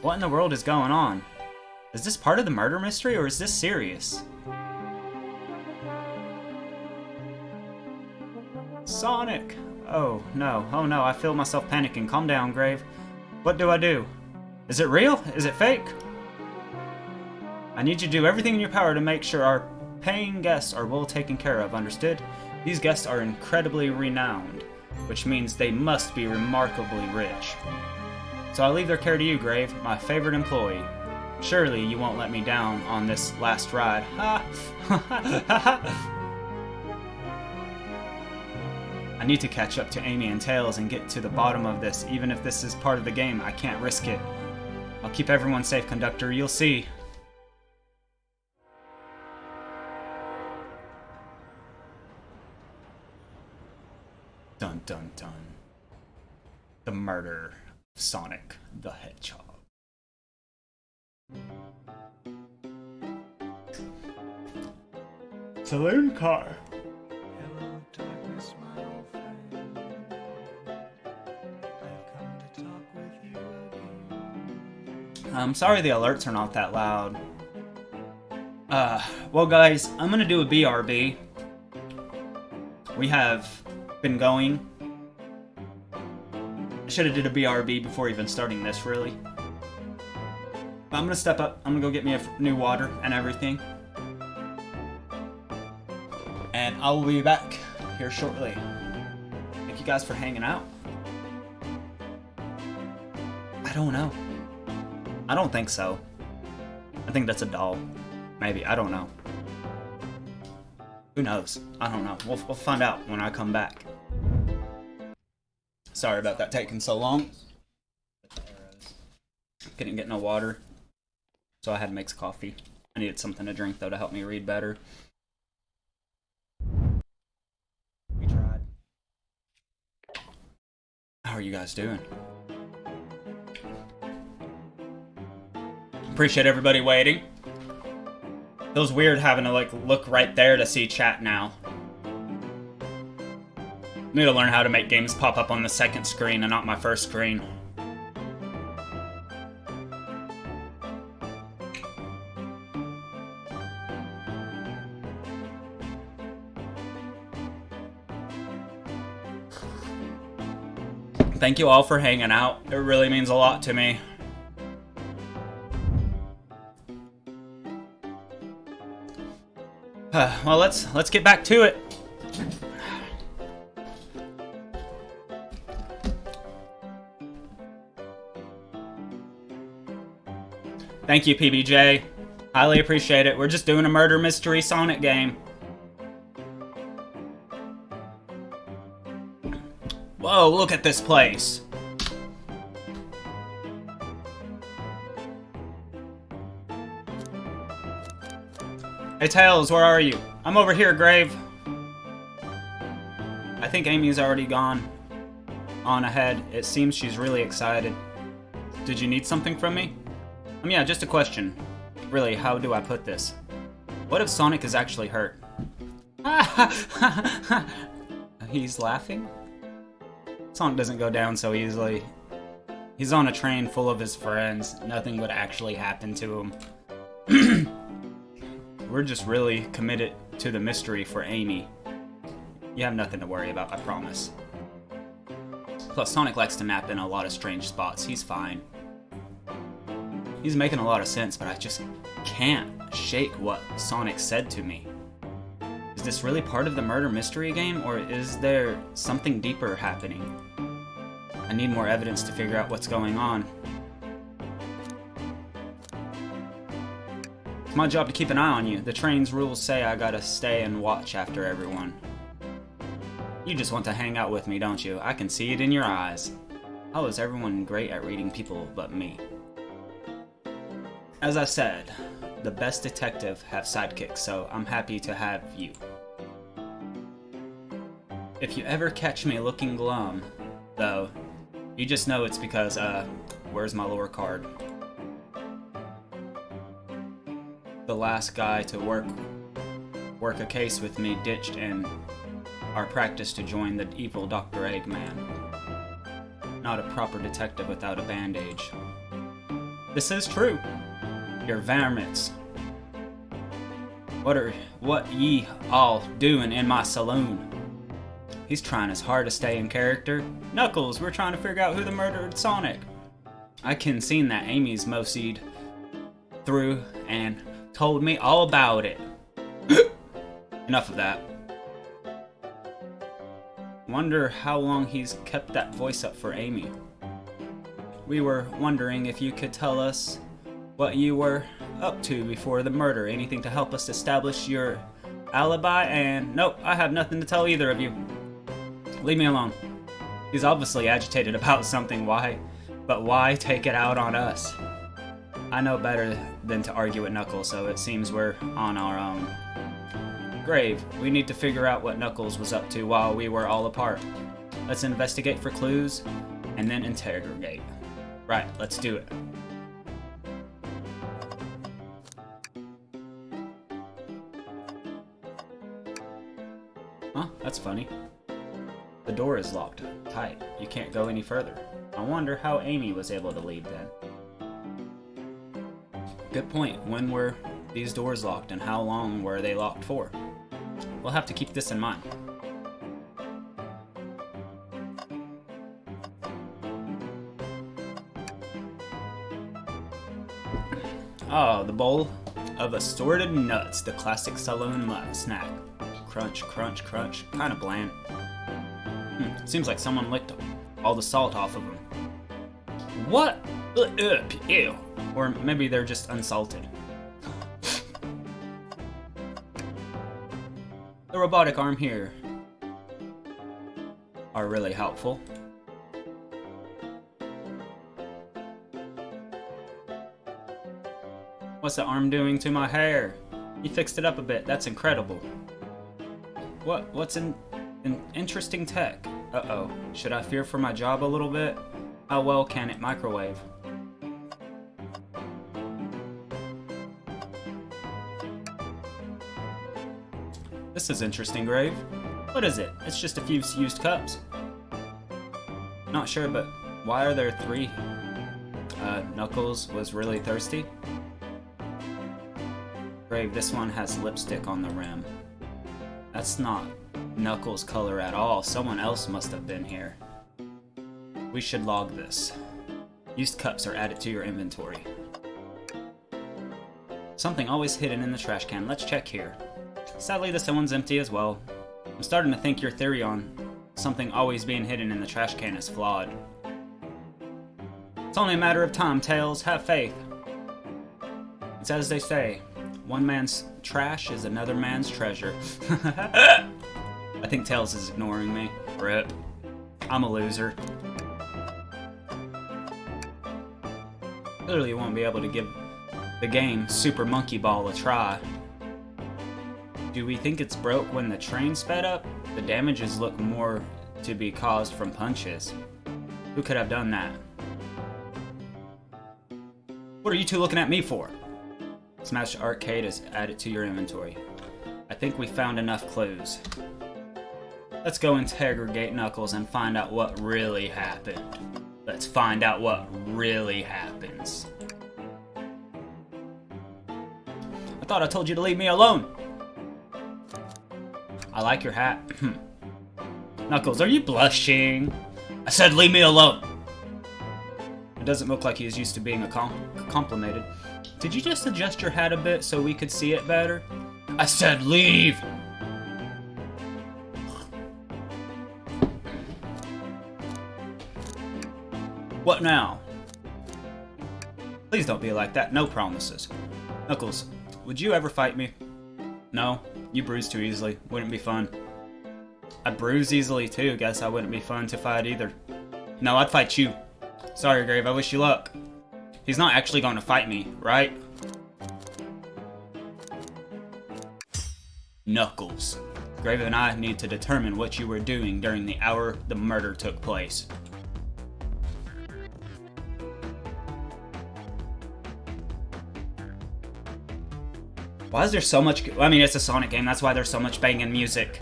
What in the world is going on? Is this part of the murder mystery, or is this serious? Sonic! Oh no, I feel myself panicking. Calm down, Grave. What do I do? Is it real? Is it fake? I need you to do everything in your power to make sure our paying guests are well taken care of, understood? These guests are incredibly renowned, which means they must be remarkably rich. So I leave their care to you, Grave, my favorite employee. Surely you won't let me down on this last ride. Ha! I need to catch up to Amy and Tails and get to the bottom of this. Even if this is part of the game, I can't risk it. I'll keep everyone safe, Conductor. You'll see. Dun dun dun. The murder of Sonic the Hedgehog. Saloon car. Hello, darkness, my old friend. I've come to talk with you again. I'm sorry the alerts are not that loud. Well guys, I'm gonna do a BRB. We have been going. I should have did a BRB before even starting this, really. But I'm gonna step up. I'm gonna go get me a new water and everything. And I will be back here shortly. Thank you guys for hanging out. I don't know. I don't think so. I think that's a doll. Maybe. I don't know. Who knows? I don't know. We'll find out when I come back. Sorry about that taking so long. Couldn't get no water, so I had to make some coffee. I needed something to drink, though, to help me read better. How are you guys doing? Appreciate everybody waiting. Feels weird having to like look right there to see chat now. Need to learn how to make games pop up on the second screen and not my first screen. Thank you all for hanging out. It really means a lot to me. Well, let's get back to it. Thank you, PBJ. Highly appreciate it. We're just doing a murder mystery Sonic game. Whoa, look at this place. Hey, Tails, where are you? I'm over here, Grave. I think Amy's already gone on ahead. It seems she's really excited. Did you need something from me? Yeah, just a question. Really, how do I put this? What if Sonic is actually hurt? He's laughing? Sonic doesn't go down so easily. He's on a train full of his friends. Nothing would actually happen to him. We're just really committed to the mystery for Amy. You have nothing to worry about, I promise. Plus, Sonic likes to nap in a lot of strange spots. He's fine. He's making a lot of sense, but I just can't shake what Sonic said to me. Is this really part of the murder mystery game, or is there something deeper happening? I need more evidence to figure out what's going on. It's my job to keep an eye on you. The train's rules say I gotta stay and watch after everyone. You just want to hang out with me, don't you? I can see it in your eyes. How is everyone great at reading people but me? As I said, the best detective have sidekicks, so I'm happy to have you. If you ever catch me looking glum, though, you just know it's because, where's my lore card? The last guy to work a case with me ditched in our practice to join the evil Dr. Eggman. Not a proper detective without a bandage. This is true. You're varmints. What ye all doing in my saloon? He's trying as hard to stay in character. Knuckles, we're trying to figure out who the murdered Sonic. I can seen that Amy's moseyed through and told me all about it. Enough of that. Wonder how long he's kept that voice up for Amy. We were wondering if you could tell us what you were up to before the murder. Anything to help us establish your alibi? And nope, I have nothing to tell either of you. Leave me alone. He's obviously agitated about something. But why take it out on us? I know better than to argue with Knuckles, so it seems we're on our own. Grave, we need to figure out what Knuckles was up to while we were all apart. Let's investigate for clues, and then interrogate. Right, let's do it. Huh, that's funny. The door is locked tight. You can't go any further. I wonder how Amy was able to leave then. Good point. When were these doors locked and how long were they locked for? We'll have to keep this in mind. Oh, the bowl of assorted nuts, the classic saloon snack. Crunch, crunch, crunch. Kind of bland. Seems like someone licked all the salt off of them. What? Ew. Or maybe they're just unsalted. The robotic arm here are really helpful. What's the arm doing to my hair? He fixed it up a bit. That's incredible. What's an interesting tech? Uh-oh. Should I fear for my job a little bit? How well can it microwave? This is interesting, Grave. What is it? It's just a few used cups. Not sure, but why are there 3? Knuckles was really thirsty. Grave, this one has lipstick on the rim. That's not Knuckles' color at all. Someone else must have been here. We should log this. Used cups are added to your inventory. Something always hidden in the trash can. Let's check here. Sadly, this one's empty as well. I'm starting to think your theory on something always being hidden in the trash can is flawed. It's only a matter of time, Tails. Have faith. It's as they say, one man's trash is another man's treasure. I think Tails is ignoring me. Rip. I'm a loser. Clearly you won't be able to give the game Super Monkey Ball a try. Do we think it's broke when the train sped up? The damages look more to be caused from punches. Who could have done that? What are you two looking at me for? Smash Arcade is added to your inventory. I think we found enough clues. Let's go interrogate Knuckles and find out what really happened. Let's find out what really happens. I thought I told you to leave me alone. I like your hat. Knuckles, are you blushing? I said leave me alone. It doesn't look like he is used to being complimented. Did you just adjust your hat a bit so we could see it better? I said leave! What now? Please don't be like that. No promises. Knuckles, would you ever fight me? No, you bruise too easily. Wouldn't be fun. I bruise easily too. Guess I wouldn't be fun to fight either. No, I'd fight you. Sorry, Grave. I wish you luck. He's not actually going to fight me, right? Knuckles. Grave and I need to determine what you were doing during the hour the murder took place. Why is there so much... I mean, it's a Sonic game. That's why there's so much banging music.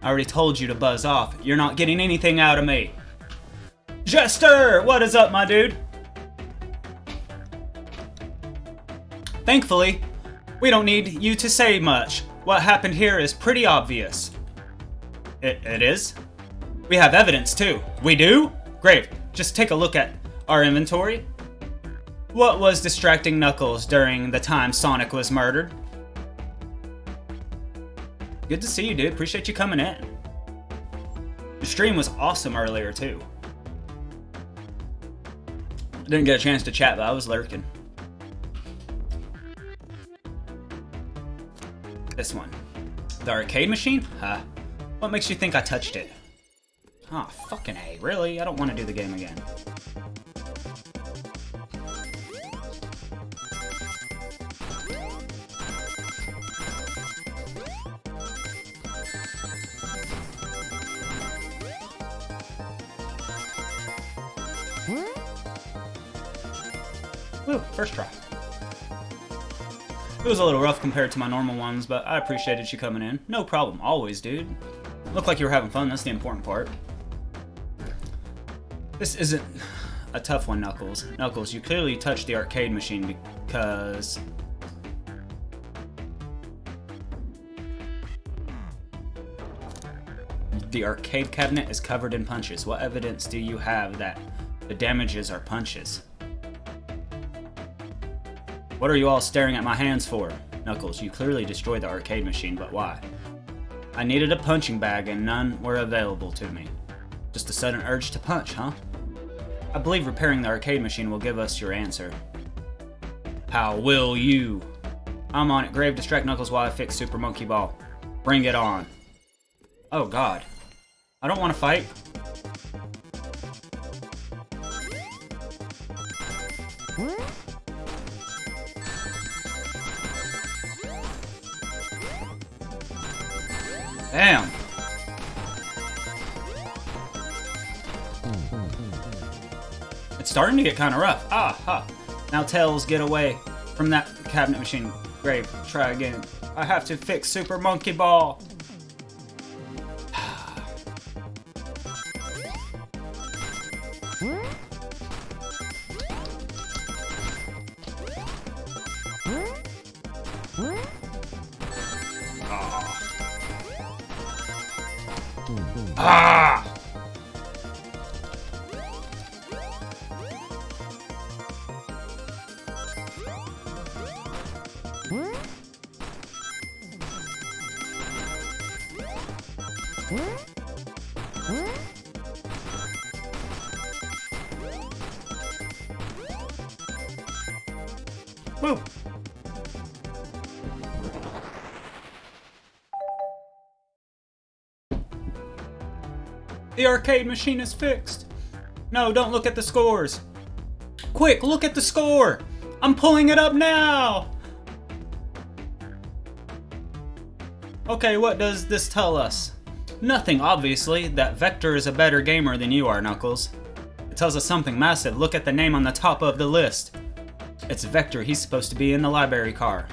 I already told you to buzz off. You're not getting anything out of me. Jester! What is up, my dude? Thankfully, we don't need you to say much. What happened here is pretty obvious. It is? We have evidence, too. We do? Great. Just take a look at our inventory. What was distracting Knuckles during the time Sonic was murdered? Good to see you, dude. Appreciate you coming in. The stream was awesome earlier, too. Didn't get a chance to chat, but I was lurking. This one. The arcade machine? Huh. What makes you think I touched it? Oh, fucking A. Really? I don't want to do the game again. Woo, first try. It was a little rough compared to my normal ones, but I appreciated you coming in. No problem, always, dude. Looked like you were having fun, that's the important part. This isn't a tough one, Knuckles. Knuckles, you clearly touched the arcade machine because... the arcade cabinet is covered in punches. What evidence do you have that the damages are punches? What are you all staring at my hands for? Knuckles, you clearly destroyed the arcade machine, but why? I needed a punching bag and none were available to me. Just a sudden urge to punch, huh? I believe repairing the arcade machine will give us your answer. How will you? I'm on it. Grave, distract Knuckles while I fix Super Monkey Ball. Bring it on. Oh god. I don't want to fight. Damn. starting to get kind of rough. Ah, ha. Now Tails, get away from that cabinet machine. Grave, try again. I have to fix Super Monkey Ball. Ah! Woo! The arcade machine is fixed. No, don't look at the scores. Quick, look at the score. I'm pulling it up now. Okay, what does this tell us? Nothing, obviously. That Vector is a better gamer than you are, Knuckles. It tells us something massive. Look at the name on the top of the list. It's Vector. He's supposed to be in the library car.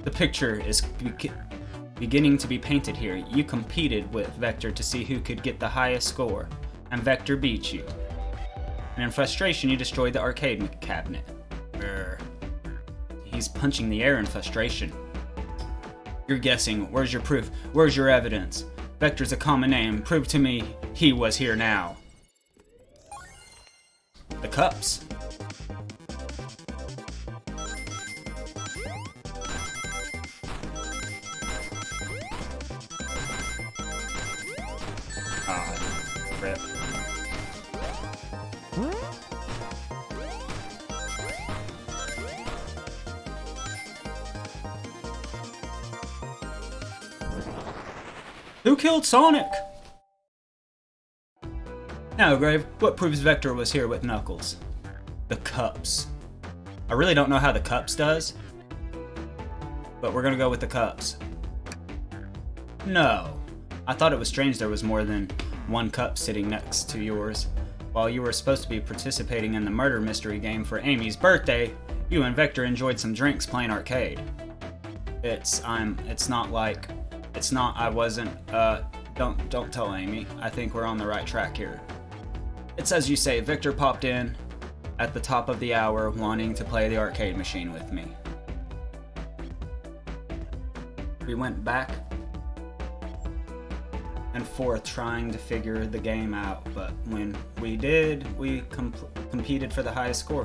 The picture is beginning to be painted here. You competed with Vector to see who could get the highest score, and Vector beat you. And in frustration, you destroyed the arcade cabinet. Brr. He's punching the air in frustration. You're guessing. Where's your proof? Where's your evidence? Vector's a common name. Prove to me he was here now. The cups. Ah, rip. Who killed Sonic? Now, Grave, what proves Vector was here with Knuckles? The cups. I really don't know how the cups does, but we're gonna go with the cups. No. I thought it was strange there was more than one cup sitting next to yours. While you were supposed to be participating in the murder mystery game for Amy's birthday, you and Vector enjoyed some drinks playing arcade. Don't tell Amy. I think we're on the right track here. It's as you say, Victor popped in at the top of the hour wanting to play the arcade machine with me. We went back and forth trying to figure the game out, but when we did, we competed for the highest score.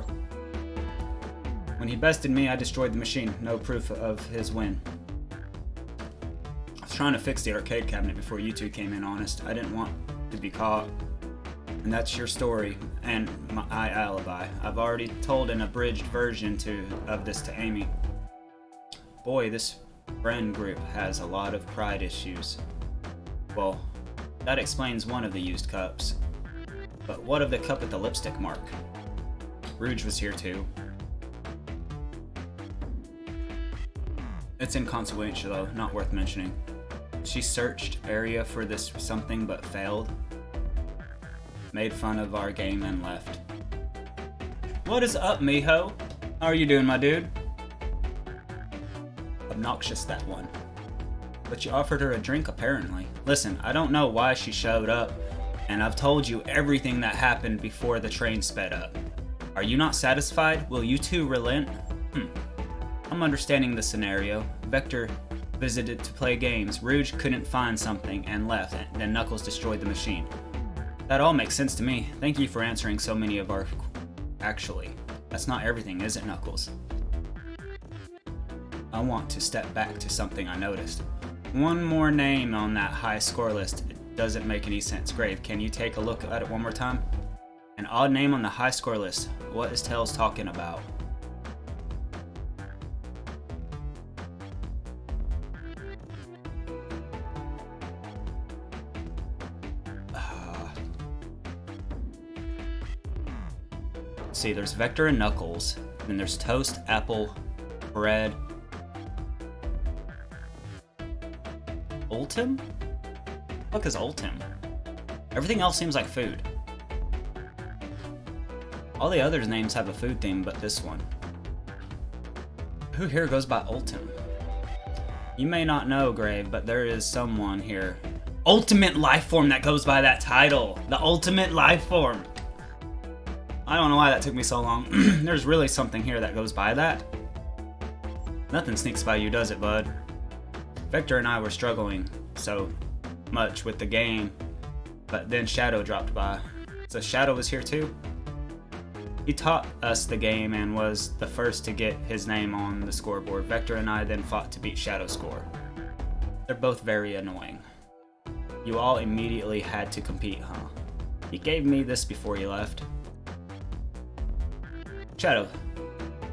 When he bested me, I destroyed the machine. No proof of his win. I was trying to fix the arcade cabinet before you two came in, honest. I didn't want to be caught. And that's your story and my alibi. I've already told an abridged version of this to Amy. Boy, this friend group has a lot of pride issues. Well, that explains one of the used cups. But what of the cup with the lipstick mark? Rouge was here too. It's inconsequential though, not worth mentioning. She searched area for this something but failed. Made fun of our game and left. What is up, mijo? How are you doing, my dude? Obnoxious, that one. But you offered her a drink, apparently. Listen, I don't know why she showed up, and I've told you everything that happened before the train sped up. Are you not satisfied? Will you two relent? I'm understanding the scenario. Vector visited to play games. Rouge couldn't find something and left, and then Knuckles destroyed the machine. That all makes sense to me. Thank you for answering so many of our... Actually, that's not everything, is it, Knuckles? I want to step back to something I noticed. One more name on that high score list. It doesn't make any sense. Grave, can you take a look at it one more time? An odd name on the high score list. What is Tails talking about? See, there's Vector and Knuckles. Then there's toast, apple, bread. Ultim? What is Ultim? Everything else seems like food. All the others' names have a food theme, but this one. Who here goes by Ultim? You may not know, Grave, but there is someone here. Ultimate life form that goes by that title. The ultimate life form. I don't know why that took me so long. There's really something here that goes by that. Nothing sneaks by you, does it, bud? Vector and I were struggling so much with the game, but then Shadow dropped by. So Shadow was here too? He taught us the game and was the first to get his name on the scoreboard. Vector and I then fought to beat Shadow's score. They're both very annoying. You all immediately had to compete, huh? He gave me this before he left. Shadow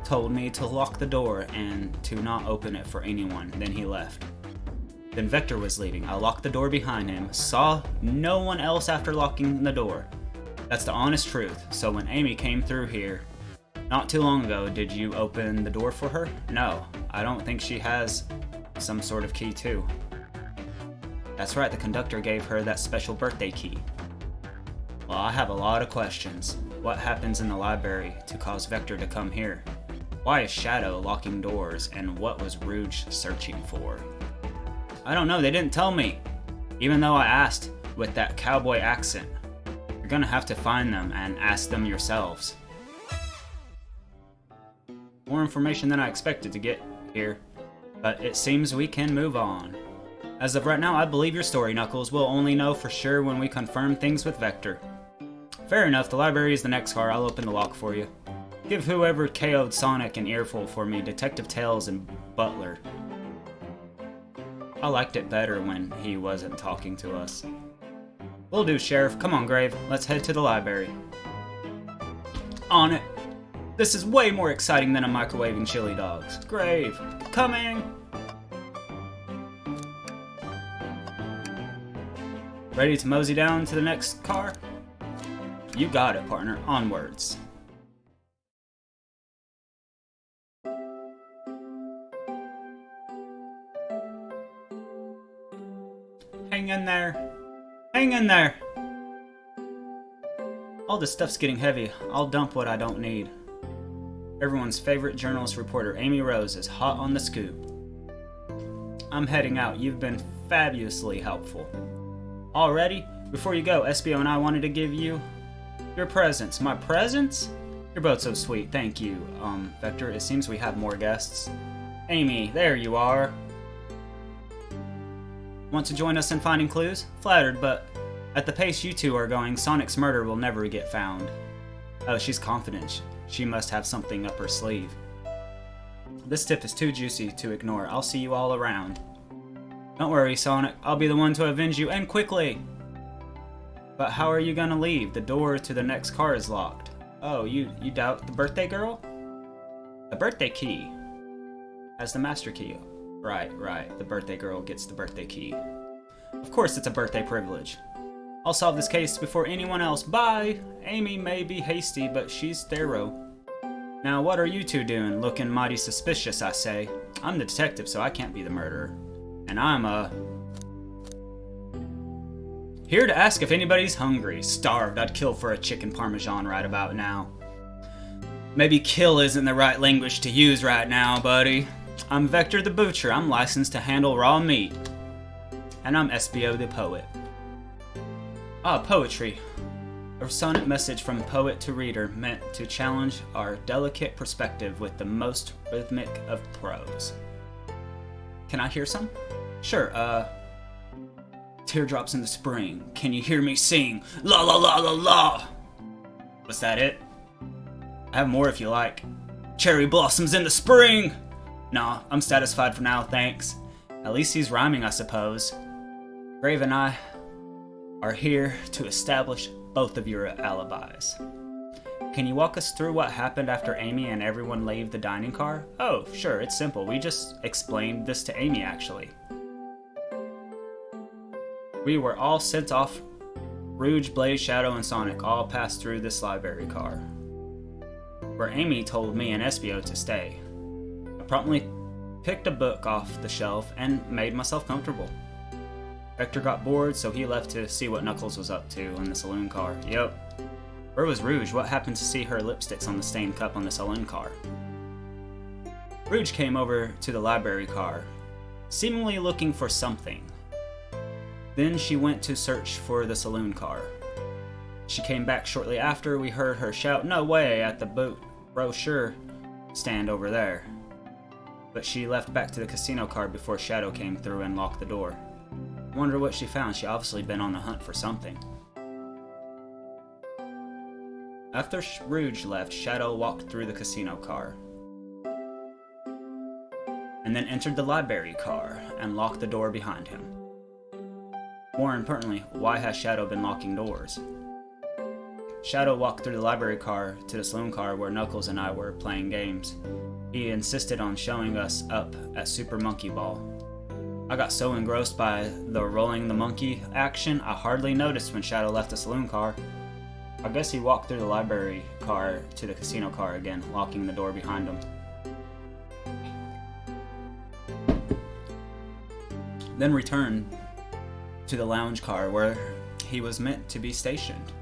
told me to lock the door and to not open it for anyone, then he left. Then Vector was leaving. I locked the door behind him, saw no one else after locking the door. That's the honest truth. So when Amy came through here, not too long ago, did you open the door for her? No, I don't think she has some sort of key too. That's right, the conductor gave her that special birthday key. Well, I have a lot of questions. What happens in the library to cause Vector to come here? Why is Shadow locking doors, and what was Rouge searching for? I don't know, they didn't tell me. Even though I asked with that cowboy accent. You're gonna have to find them and ask them yourselves. More information than I expected to get here, but it seems we can move on. As of right now, I believe your story, Knuckles. We'll only know for sure when we confirm things with Vector. Fair enough, the library is the next car. I'll open the lock for you. Give whoever KO'd Sonic an earful for me, Detective Tails and Butler. I liked it better when he wasn't talking to us. Will do, Sheriff. Come on, Grave. Let's head to the library. On it. This is way more exciting than a microwaving chili dogs. Grave, coming! Ready to mosey down to the next car? You got it, partner. Onwards. Hang in there. Hang in there! All this stuff's getting heavy. I'll dump what I don't need. Everyone's favorite journalist reporter, Amy Rose, is hot on the scoop. I'm heading out. You've been fabulously helpful. Already? Before you go, SBO and I wanted to give you your presents. My presents? You're both so sweet. Thank you. Vector, it seems we have more guests. Amy, there you are. Want to join us in finding clues? Flattered, but at the pace you two are going, Sonic's murder will never get found. Oh, she's confident. She must have something up her sleeve. This tip is too juicy to ignore. I'll see you all around. Don't worry, Sonic. I'll be the one to avenge you, and quickly! But how are you gonna leave? The door to the next car is locked. Oh, you doubt the birthday girl? The birthday key has the master key. Right. The birthday girl gets the birthday key. Of course it's a birthday privilege. I'll solve this case before anyone else. Bye! Amy may be hasty, but she's thorough. Now, what are you two doing? Looking mighty suspicious, I say. I'm the detective, so I can't be the murderer. And I'm, here to ask if anybody's hungry. Starved, I'd kill for a chicken parmesan right about now. Maybe kill isn't the right language to use right now, buddy. I'm Vector the Butcher. I'm licensed to handle raw meat. And I'm SBO the Poet. Ah, poetry. A sonic message from poet to reader meant to challenge our delicate perspective with the most rhythmic of prose. Can I hear some? Sure, Teardrops in the spring. Can you hear me sing? La la la la la! Was that it? I have more if you like. Cherry blossoms in the spring! Nah, I'm satisfied for now, thanks. At least he's rhyming, I suppose. Grave and I are here to establish both of your alibis. Can you walk us through what happened after Amy and everyone left the dining car? Oh, sure, it's simple. We just explained this to Amy, actually. We were all sent off. Rouge, Blaze, Shadow, and Sonic all passed through this library car, where Amy told me and SBO to stay. I promptly picked a book off the shelf and made myself comfortable. Vector got bored, so he left to see what Knuckles was up to in the saloon car. Yep. Where was Rouge? What happened to see her lipsticks on the stained cup on the saloon car? Rouge came over to the library car, seemingly looking for something. Then she went to search for the saloon car. She came back shortly after. We heard her shout, "No way," at the brochure stand over there. But she left back to the casino car before Shadow came through and locked the door. Wonder what she found. She obviously been on the hunt for something. After Rouge left, Shadow walked through the casino car and then entered the library car and locked the door behind him. More importantly, why has Shadow been locking doors? Shadow walked through the library car to the saloon car where Knuckles and I were playing games. He insisted on showing us up at Super Monkey Ball. I got so engrossed by the rolling the monkey action, I hardly noticed when Shadow left the saloon car. I guess he walked through the library car to the casino car again, locking the door behind him. Then returned to the lounge car where he was meant to be stationed.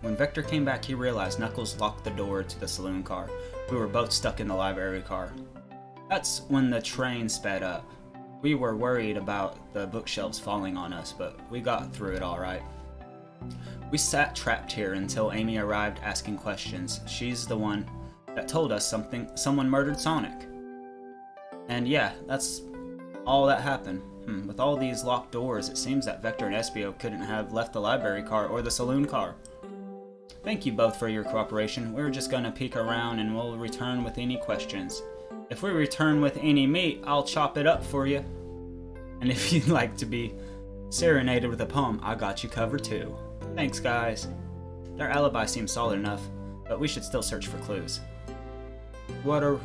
When Vector came back, he realized Knuckles locked the door to the saloon car. We were both stuck in the library car. That's when the train sped up. We were worried about the bookshelves falling on us, but we got through it all right. We sat trapped here until Amy arrived asking questions. She's the one that told us someone murdered Sonic. And yeah, that's all that happened. With all these locked doors, it seems that Vector and Espio couldn't have left the library car or the saloon car. Thank you both for your cooperation. We're just gonna peek around and we'll return with any questions. If we return with any meat, I'll chop it up for you. And if you'd like to be serenaded with a poem, I got you covered too. Thanks, guys. Their alibi seems solid enough, but we should still search for clues. What are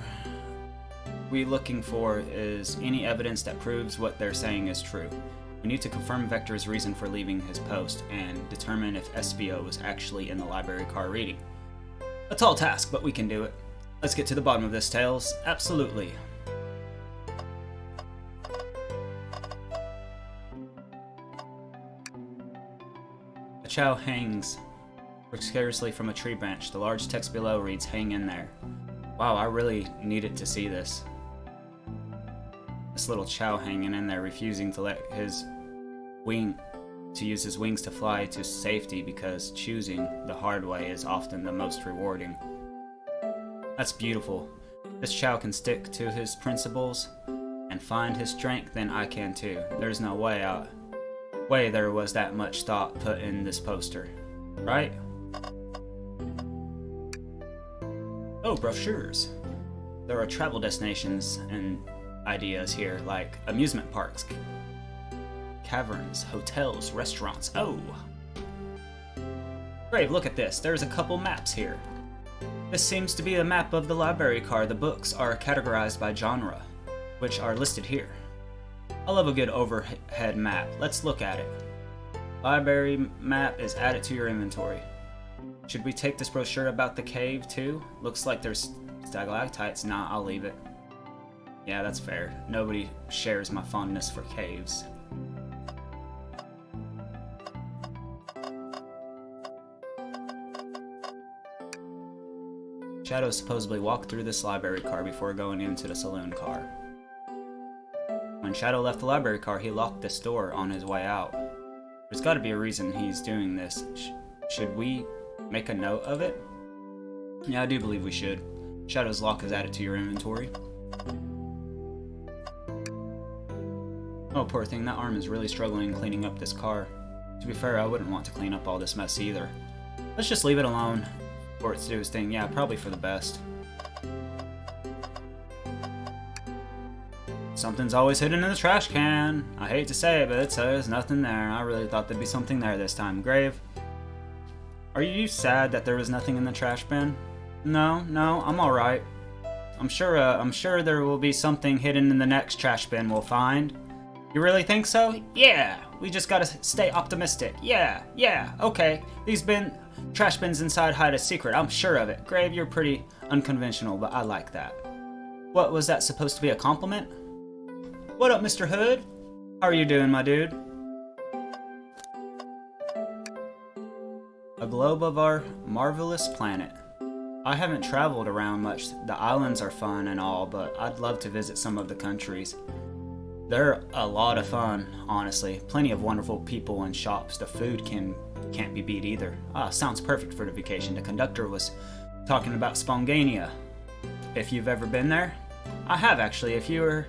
we looking for is any evidence that proves what they're saying is true. We need to confirm Vector's reason for leaving his post and determine if Espio was actually in the library car reading. A tall task, but we can do it. Let's get to the bottom of this, Tails. Absolutely. A chow hangs precariously from a tree branch. The large text below reads, "Hang in there." Wow, I really needed to see this. This little chow hanging in there, refusing to let his use his wings to fly to safety because choosing the hard way is often the most rewarding. That's beautiful. This chow can stick to his principles and find his strength, then I can too. There's no way there was that much thought put in this poster, right? Oh, brochures. There are travel destinations and ideas here, like amusement parks, caverns, hotels, restaurants. Oh! Brave, look at this. There's a couple maps here. This seems to be a map of the library car. The books are categorized by genre, which are listed here. I love a good overhead map. Let's look at it. Library map is added to your inventory. Should we take this brochure about the cave too? Looks like there's stalactites. Nah, I'll leave it. Yeah, that's fair. Nobody shares my fondness for caves. Shadow supposedly walked through this library car before going into the saloon car. When Shadow left the library car, he locked this door on his way out. There's gotta be a reason he's doing this. Should we make a note of it? Yeah, I do believe we should. Shadow's lock is added to your inventory. Oh, poor thing, that arm is really struggling cleaning up this car. To be fair, I wouldn't want to clean up all this mess either. Let's just leave it alone for it to do its thing. Yeah, probably for the best. Something's always hidden in the trash can. I hate to say it, but it says nothing there. I really thought there'd be something there this time. Grave, are you sad that there was nothing in the trash bin? No, I'm alright. I'm sure there will be something hidden in the next trash bin we'll find. You really think so? Yeah, we just gotta stay optimistic. Yeah, okay. These trash bins inside hide a secret, I'm sure of it. Grave, you're pretty unconventional, but I like that. What, was that supposed to be a compliment? What up, Mr. Hood? How are you doing, my dude? A globe of our marvelous planet. I haven't traveled around much. The islands are fun and all, but I'd love to visit some of the countries. They're a lot of fun, honestly. Plenty of wonderful people and shops. The food can't be beat either. Sounds perfect for the vacation. The conductor was talking about Spongania. If you've ever been there, I have actually. If you're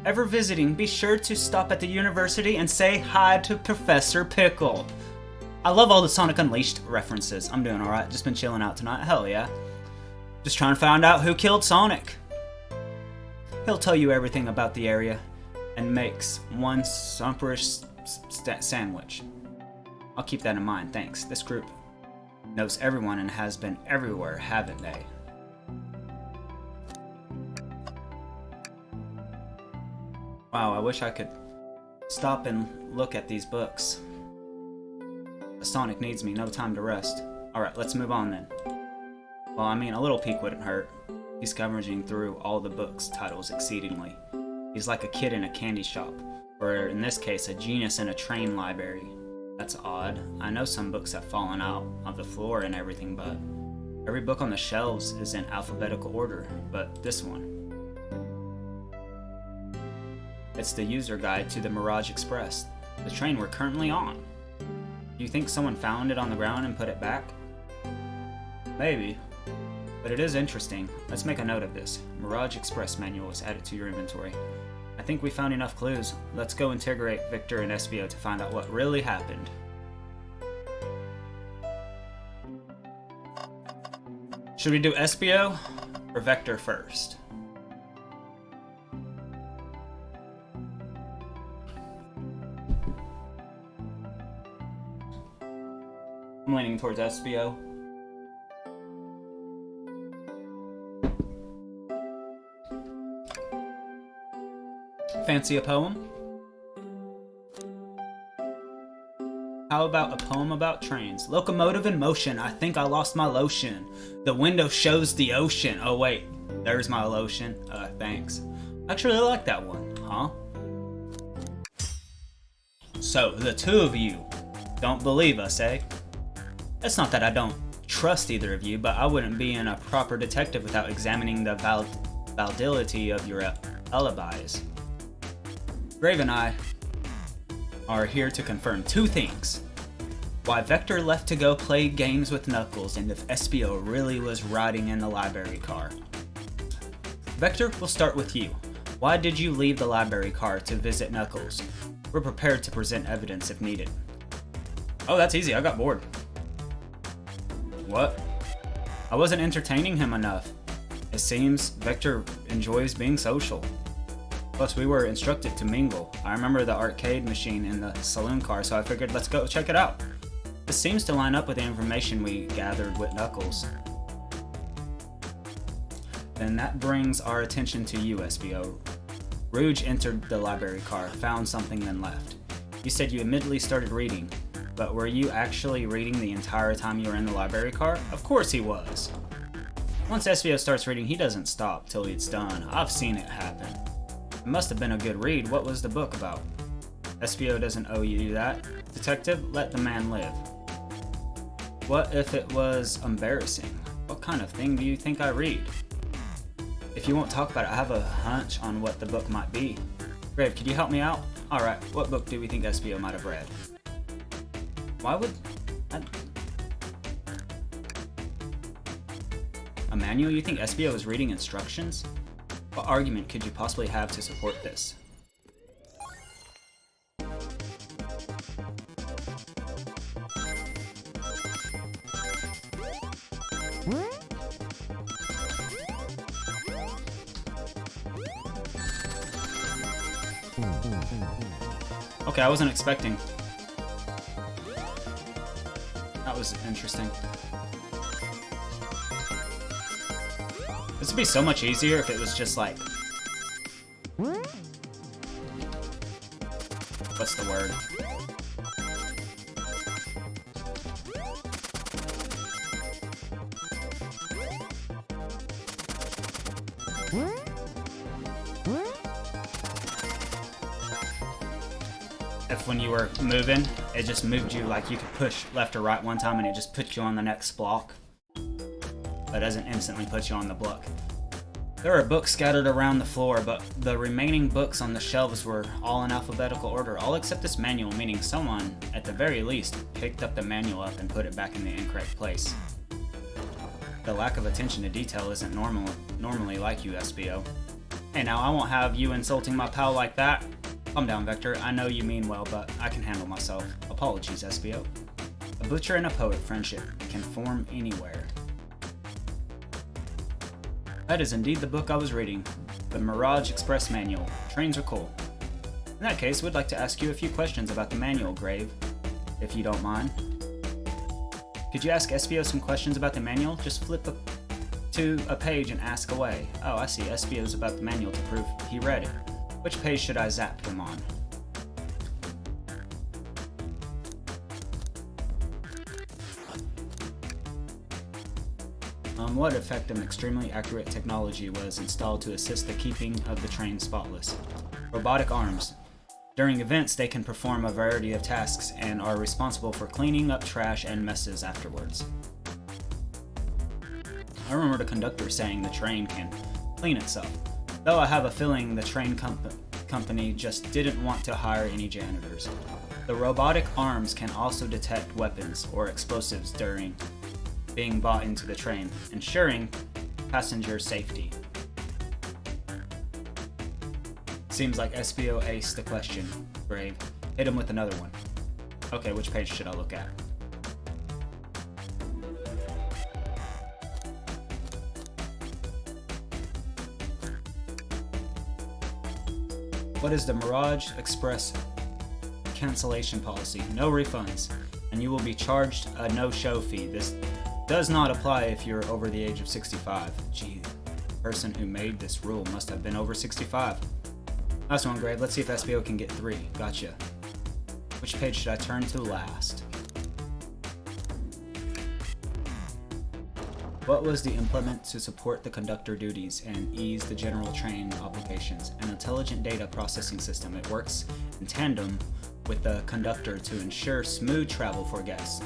ever visiting, be sure to stop at the university and say hi to Professor Pickle. I love all the Sonic Unleashed references. I'm doing alright. Just been chilling out tonight. Hell yeah. Just trying to find out who killed Sonic. He'll tell you everything about the area and makes one sumptuous sandwich. I'll keep that in mind, thanks. This group knows everyone and has been everywhere, haven't they? Wow, I wish I could stop and look at these books. Sonic needs me, no time to rest. Alright, let's move on then. Well, I mean, a little peek wouldn't hurt. He's scavenging through all the books' titles exceedingly. He's like a kid in a candy shop, or in this case, a genius in a train library. That's odd. I know some books have fallen out of the floor and everything, but every book on the shelves is in alphabetical order, but this one. It's the user guide to the Mirage Express, the train we're currently on. Do you think someone found it on the ground and put it back? Maybe. But it is interesting. Let's make a note of this. Mirage Express manual is added to your inventory. I think we found enough clues. Let's go interrogate Victor and SBO to find out what really happened. Should we do SBO or Vector first? I'm leaning towards SBO. Fancy a poem? How about a poem about trains? Locomotive in motion, I think I lost my lotion. The window shows the ocean. Oh wait, there's my lotion. Thanks. I actually like that one, huh? So, the two of you don't believe us, eh? It's not that I don't trust either of you, but I wouldn't be a proper detective without examining the validity of your alibis. Grave and I are here to confirm two things. Why Vector left to go play games with Knuckles, and if SBO really was riding in the library car. Vector, we'll start with you. Why did you leave the library car to visit Knuckles? We're prepared to present evidence if needed. Oh, that's easy. I got bored. What? I wasn't entertaining him enough. It seems Vector enjoys being social. Plus, we were instructed to mingle. I remember the arcade machine in the saloon car, so I figured let's go check it out. This seems to line up with the information we gathered with Knuckles. Then that brings our attention to you, SBO. Rouge entered the library car, found something, then left. You said you immediately started reading, but were you actually reading the entire time you were in the library car? Of course he was. Once SBO starts reading, he doesn't stop till it's done. I've seen it happen. It must have been a good read. What was the book about? SBO doesn't owe you that. Detective, let the man live. What if it was embarrassing? What kind of thing do you think I read? If you won't talk about it, I have a hunch on what the book might be. Grave, could you help me out? Alright, what book do we think SBO might have read? Why would... A manual? You think SBO is reading instructions? What argument could you possibly have to support this? Okay, I wasn't expecting. That was interesting. This would be so much easier if it was just like... What's the word? if when you were moving, it just moved you, like you could push left or right one time and it just put you on the next block. But it doesn't instantly put you on the block. There are books scattered around the floor, but the remaining books on the shelves were all in alphabetical order, all except this manual, meaning someone, at the very least, picked up the manual up and put it back in the incorrect place. The lack of attention to detail isn't normally like you, SBO. Hey now, I won't have you insulting my pal like that. Calm down, Vector. I know you mean well, but I can handle myself. Apologies, SBO. A butcher and a poet friendship can form anywhere. That is indeed the book I was reading. The Mirage Express manual. Trains are cool. In that case, we'd like to ask you a few questions about the manual, Grave, if you don't mind. Could you ask SBO some questions about the manual? Just flip to a page and ask away. Oh, I see. SBO's about the manual to prove he read it. Which page should I zap him on? What effective and extremely accurate technology was installed to assist the keeping of the train spotless? Robotic arms. During events, they can perform a variety of tasks and are responsible for cleaning up trash and messes afterwards. I remember the conductor saying the train can clean itself, though I have a feeling the train company just didn't want to hire any janitors. The robotic arms can also detect weapons or explosives during being bought into the train, ensuring passenger safety. Seems like SBO aced the question. Brave. Hit him with another one. Okay, which page should I look at? What is the Mirage Express cancellation policy? No refunds, and you will be charged a no-show fee. This does not apply if you're over the age of 65. Gee, the person who made this rule must have been over 65. Last one, Grave. Let's see if SBO can get 3. Gotcha. Which page should I turn to last? What was the implement to support the conductor duties and ease the general train obligations? An intelligent data processing system. It works in tandem with the conductor to ensure smooth travel for guests.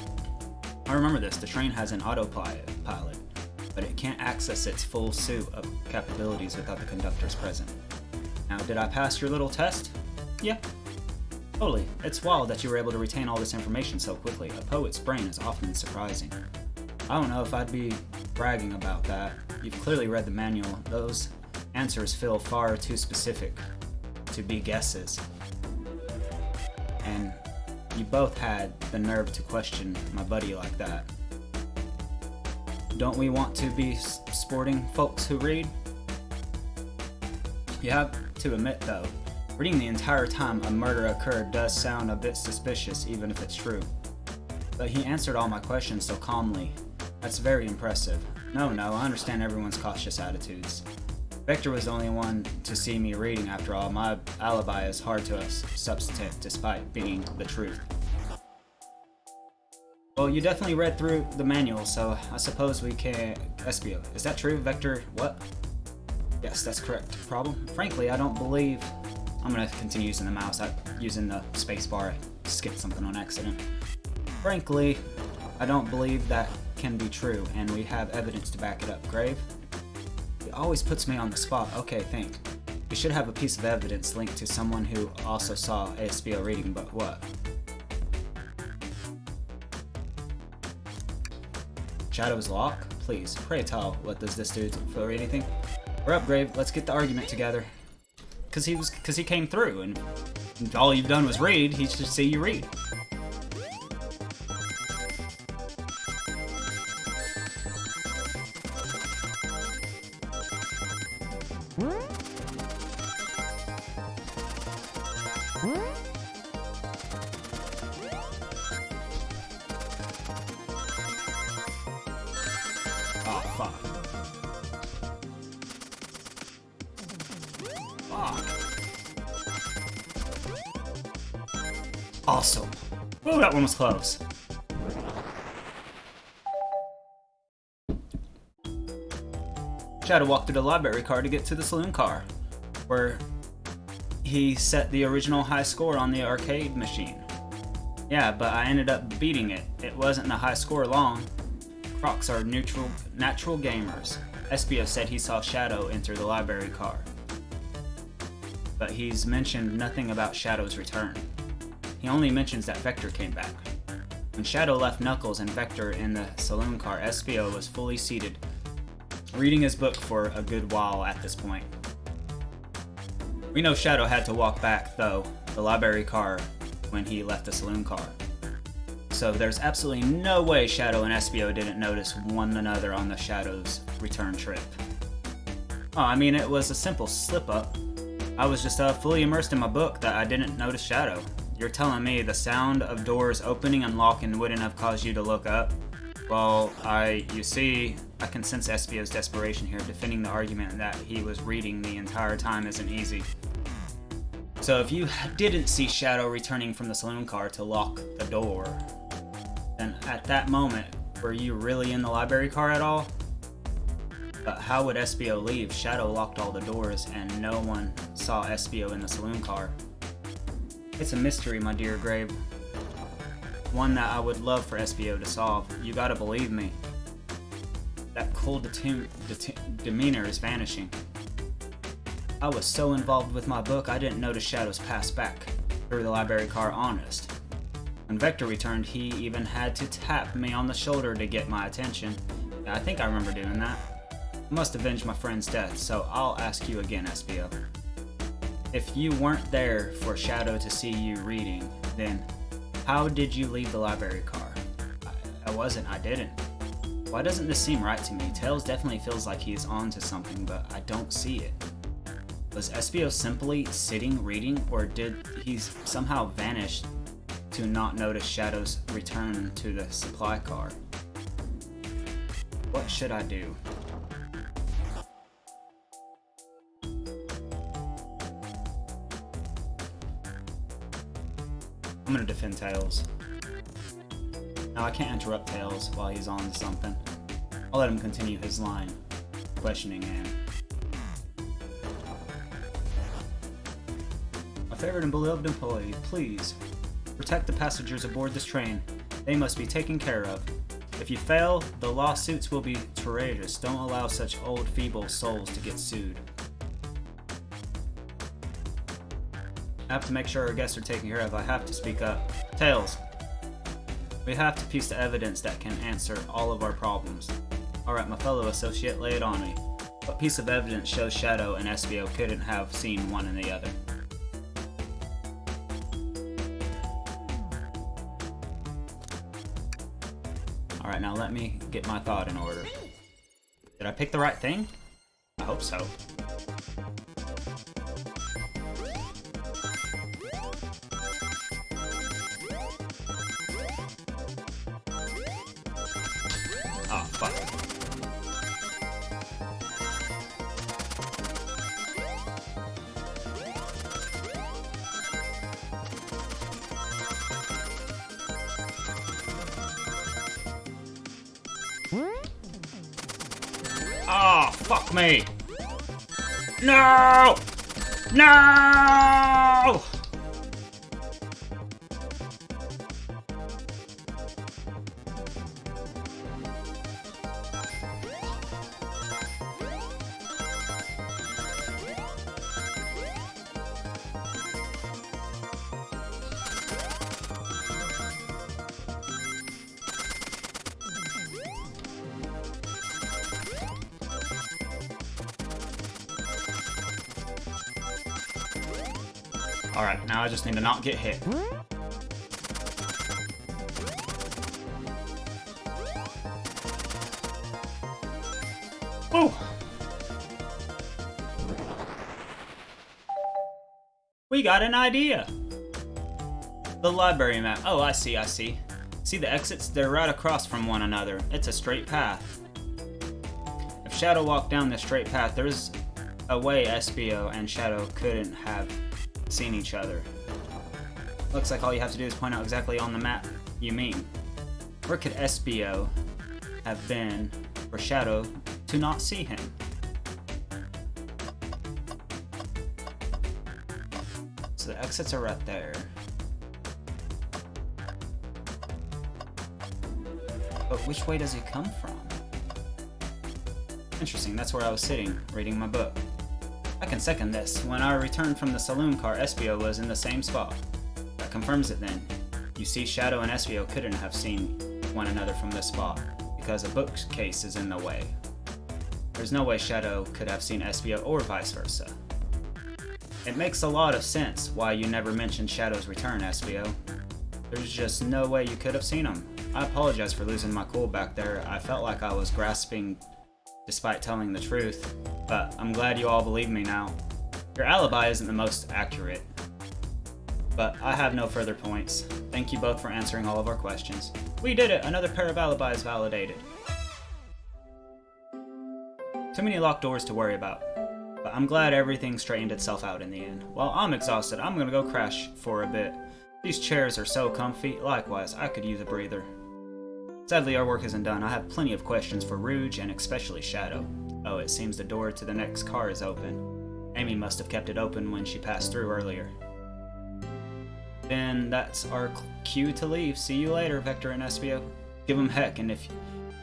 I remember this. The train has an autopilot, but it can't access its full suite of capabilities without the conductors present. Now, did I pass your little test? Yeah. Totally. It's wild that you were able to retain all this information so quickly. A poet's brain is often surprising. I don't know if I'd be bragging about that. You've clearly read the manual. Those answers feel far too specific to be guesses. And you both had the nerve to question my buddy like that. Don't we want to be sporting folks who read? You have to admit, though, reading the entire time a murder occurred does sound a bit suspicious, even if it's true. But he answered all my questions so calmly. That's very impressive. No, I understand everyone's cautious attitudes. Vector was the only one to see me reading after all. My alibi is hard to substantiate despite being the truth. Well, you definitely read through the manual, so I suppose we can... SBO, is that true? Vector, what? Yes, that's correct. Problem? Frankly, I don't believe... I'm gonna continue using the mouse. I'm using the spacebar. I skipped something on accident. Frankly, I don't believe that can be true, and we have evidence to back it up. Grave? It always puts me on the spot. Okay, think. We should have a piece of evidence linked to someone who also saw SBO reading, but what? Shadow's lock? Please, pray tell, what does this do for anything? We're up, Grave. Let's get the argument together. Cause he came through, and all you've done was read. He should see you read. Oh, fuck. Fuck. Awesome. Oh, that one was close. Shadow walked through the library car to get to the saloon car, where he set the original high score on the arcade machine. Yeah, but I ended up beating it. It wasn't the high score long. Crocs are natural gamers. Espio said he saw Shadow enter the library car, but he's mentioned nothing about Shadow's return. He only mentions that Vector came back. When Shadow left Knuckles and Vector in the saloon car, Espio was fully seated, reading his book for a good while at this point. We know Shadow had to walk back, though, the library car when he left the saloon car. So there's absolutely no way Shadow and Espio didn't notice one another on the Shadow's return trip. Oh, I mean, it was a simple slip-up. I was just fully immersed in my book that I didn't notice Shadow. You're telling me the sound of doors opening and locking wouldn't have caused you to look up? Well, you see, I can sense Espio's desperation here, defending the argument that he was reading the entire time isn't easy. So if you didn't see Shadow returning from the saloon car to lock the door, then at that moment, were you really in the library car at all? But how would Espio leave? Shadow locked all the doors and no one saw Espio in the saloon car. It's a mystery, my dear Grave. One that I would love for Espio to solve. You gotta believe me. That cool demeanor is vanishing. I was so involved with my book, I didn't notice Shadow's pass back through the library car, honest. When Vector returned, he even had to tap me on the shoulder to get my attention. Yeah, I think I remember doing that. I must avenge my friend's death, so I'll ask you again, Espio. If you weren't there for Shadow to see you reading, then how did you leave the library car? I didn't. Why doesn't this seem right to me? Tails definitely feels like he's on to something, but I don't see it. Was Espio simply sitting reading, or did he somehow vanish to not notice Shadow's return to the supply car? What should I do? I'm gonna defend Tails. Now I can't interrupt Tails while he's on something. I'll let him continue his line, questioning him. My favorite and beloved employee, please protect the passengers aboard this train. They must be taken care of. If you fail, the lawsuits will be courageous. Don't allow such old, feeble souls to get sued. I have to make sure our guests are taken care of. I have to speak up. Tails, we have to piece the evidence that can answer all of our problems. Alright, my fellow associate, lay it on me. What piece of evidence shows Shadow and Espio couldn't have seen one and the other? Alright, now let me get my thought in order. Did I pick the right thing? I hope so. Oh, fuck. Oh, fuck me! No! No! Alright, now I just need to not get hit. Oh! We got an idea! The library map. Oh, I see. See the exits? They're right across from one another. It's a straight path. If Shadow walked down this straight path, there's a way Espio and Shadow couldn't have seen each other. Looks like all you have to do is point out exactly on the map you mean. Where could Espio have been for Shadow to not see him? So the exits are right there. But which way does he come from? Interesting, that's where I was sitting, reading my book. I can second this. When I returned from the saloon car, Espio was in the same spot. That confirms it then. You see, Shadow and Espio couldn't have seen one another from this spot, because a bookcase is in the way. There's no way Shadow could have seen Espio or vice versa. It makes a lot of sense why you never mentioned Shadow's return, Espio. There's just no way you could have seen him. I apologize for losing my cool back there. I felt like I was grasping despite telling the truth, but I'm glad you all believe me now. Your alibi isn't the most accurate, but I have no further points. Thank you both for answering all of our questions. We did it! Another pair of alibis validated. Too many locked doors to worry about, but I'm glad everything straightened itself out in the end. While I'm exhausted, I'm gonna go crash for a bit. These chairs are so comfy. Likewise, I could use a breather. Sadly, our work isn't done. I have plenty of questions for Rouge and especially Shadow. Oh, it seems the door to the next car is open. Amy must have kept it open when she passed through earlier. Then that's our cue to leave. See you later, Vector and Espio. Give 'em heck, and if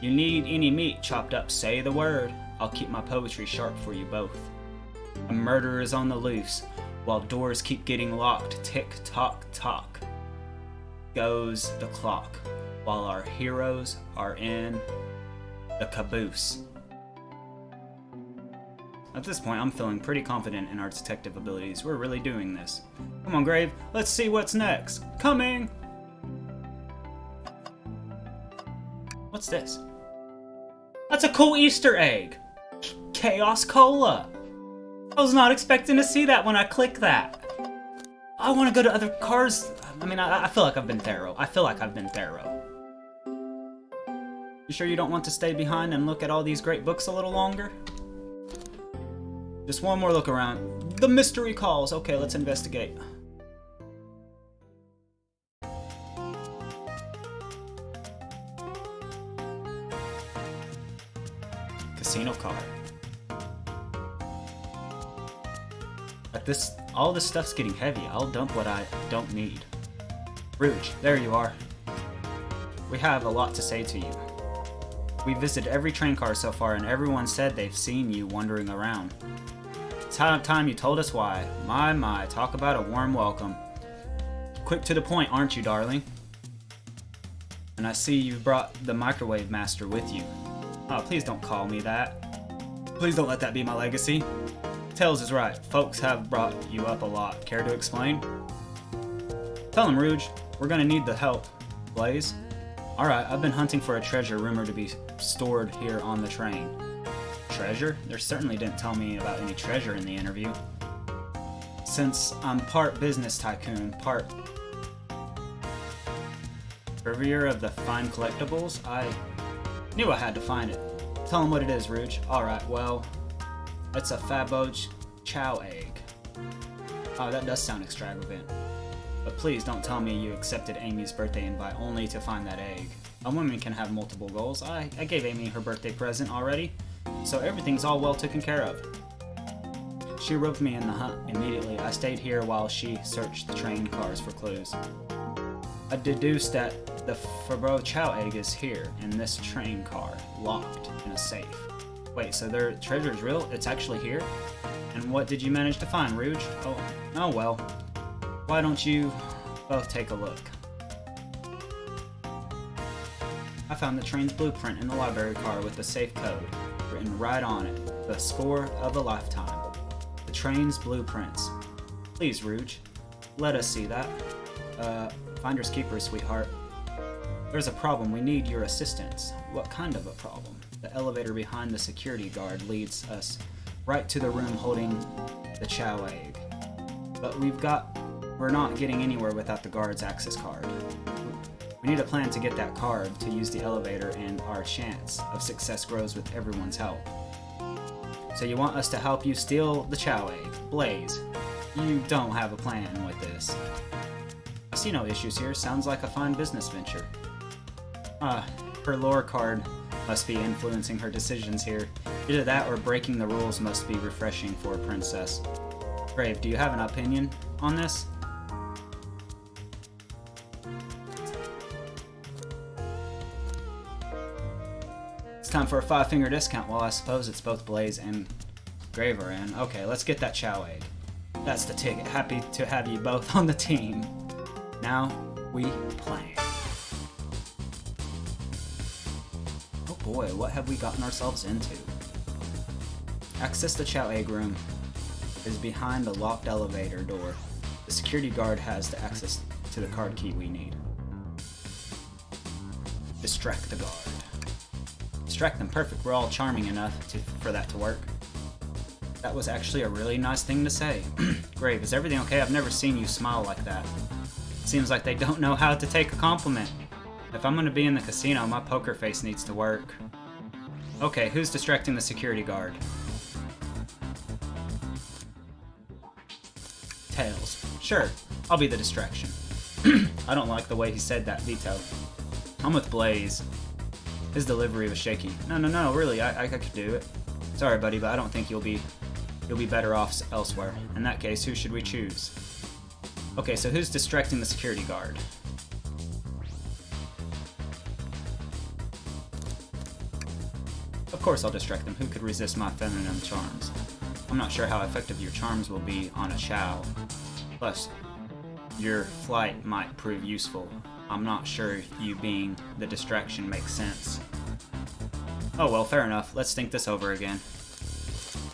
you need any meat chopped up, say the word. I'll keep my poetry sharp for you both. A murderer is on the loose, while doors keep getting locked. Tick tock tock goes the clock, while our heroes are in the caboose. At this point, I'm feeling pretty confident in our detective abilities. We're really doing this. Come on, Grave, let's see what's next. Coming! What's this? That's a cool Easter egg! Chaos Cola! I was not expecting to see that when I click that. I want to go to other cars. I mean, I feel like I've been thorough. You sure you don't want to stay behind and look at all these great books a little longer? Just one more look around. The mystery calls. Okay, let's investigate. Casino card. All this stuff's getting heavy. I'll dump what I don't need. Rouge, there you are. We have a lot to say to you. We visited every train car so far, and everyone said they've seen you wandering around. It's time you told us why. My, talk about a warm welcome. Quick to the point, aren't you, darling? And I see you brought the Microwave Master with you. Oh, please don't call me that. Please don't let that be my legacy. Tails is right. Folks have brought you up a lot. Care to explain? Tell him, Rouge. We're gonna need the help. Blaze? Alright, I've been hunting for a treasure rumored to be stored here on the train. Treasure? They certainly didn't tell me about any treasure in the interview. Since I'm part business tycoon, part purveyor of the fine collectibles, I knew I had to find it. Tell him what it is, Rouge. Alright, well, it's a Fabo Chow egg. Oh, that does sound extravagant. But please don't tell me you accepted Amy's birthday invite only to find that egg. A woman can have multiple goals. I gave Amy her birthday present already, so everything's all well taken care of. She roped me in the hunt immediately. I stayed here while she searched the train cars for clues. I deduced that the Fabo Chow egg is here in this train car, locked in a safe. Wait, so their treasure is real? It's actually here? And what did you manage to find, Rouge? Oh well. Why don't you both take a look? I found the train's blueprint in the library car with the safe code written right on it. The score of a lifetime. The train's blueprints. Please, Rouge, let us see that. Finders keepers, sweetheart. There's a problem. We need your assistance. What kind of a problem? The elevator behind the security guard leads us right to the room holding the Chow egg. But we're not getting anywhere without the guard's access card. We need a plan to get that card to use the elevator, and our chance of success grows with everyone's help. So you want us to help you steal the Chow egg? Blaze, you don't have a plan with this. I see no issues here. Sounds like a fine business venture. Her lore card must be influencing her decisions here. Either that or breaking the rules must be refreshing for a princess. Grave, do you have an opinion? on this? It's time for a 5-finger discount. Well, I suppose it's both Blaze and Grave are in. Okay, let's get that Chow Egg. That's the ticket. Happy to have you both on the team. Now we play. Oh boy, what have we gotten ourselves into? Access the Chow Egg room is behind the locked elevator door. The security guard has the access to the card key we need. Distract the guard. Distract them, perfect. We're all charming enough for that to work. That was actually a really nice thing to say. Grave, is everything okay? I've never seen you smile like that. Seems like they don't know how to take a compliment. If I'm gonna be in the casino, my poker face needs to work. Okay, who's distracting the security guard? Tails. Sure, I'll be the distraction. I don't like the way he said that, Vito. I'm with Blaze. His delivery was shaky. No, really, I could do it. Sorry, buddy, but I don't think you'll be better off elsewhere. In that case, who should we choose? Okay, so who's distracting the security guard? Of course I'll distract them. Who could resist my feminine charms? I'm not sure how effective your charms will be on a Chow. Plus, your flight might prove useful. I'm not sure you being the distraction makes sense. Oh well, fair enough. Let's think this over again.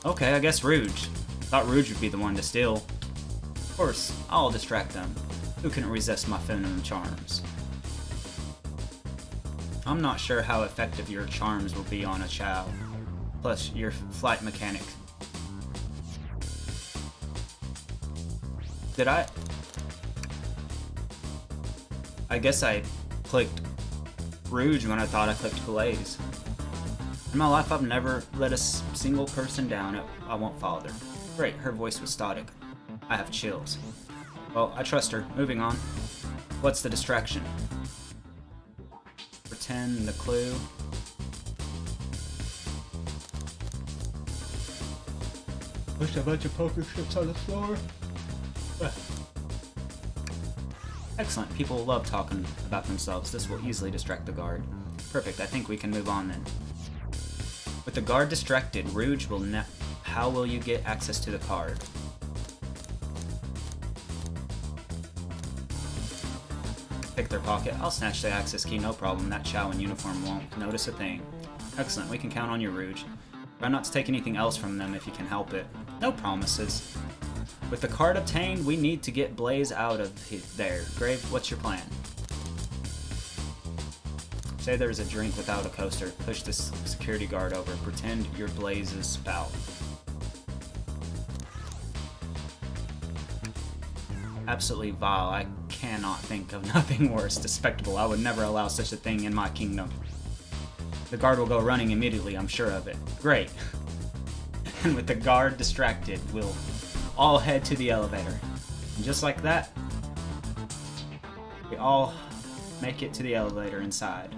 Okay, I guess Rouge. Thought Rouge would be the one to steal. Of course, I'll distract them. Who can resist my feminine charms? I'm not sure how effective your charms will be on a Chow. Plus, your flight mechanic. Did I guess I clicked Rouge when I thought I clicked Blaze. In my life, I've never let a single person down. I won't follow her. Great, her voice was static. I have chills. Well, I trust her. Moving on. What's the distraction? Pretend the clue. Push a bunch of poker chips on the floor. Excellent. People love talking about themselves. This will easily distract the guard. Perfect. I think we can move on then. With the guard distracted, Rouge will how will you get access to the card? Pick their pocket. I'll snatch the access key, no problem. That Chow in uniform won't notice a thing. Excellent. We can count on you, Rouge. Try not to take anything else from them if you can help it. No promises. With the card obtained, we need to get Blaze out of there. Grave, what's your plan? Say there's a drink without a coaster. Push this security guard over. Pretend you're Blaze's spout. Absolutely vile. I cannot think of nothing worse. Despicable. I would never allow such a thing in my kingdom. The guard will go running immediately, I'm sure of it. Great. And with the guard distracted, we'll all head to the elevator. And just like that, we all make it to the elevator inside.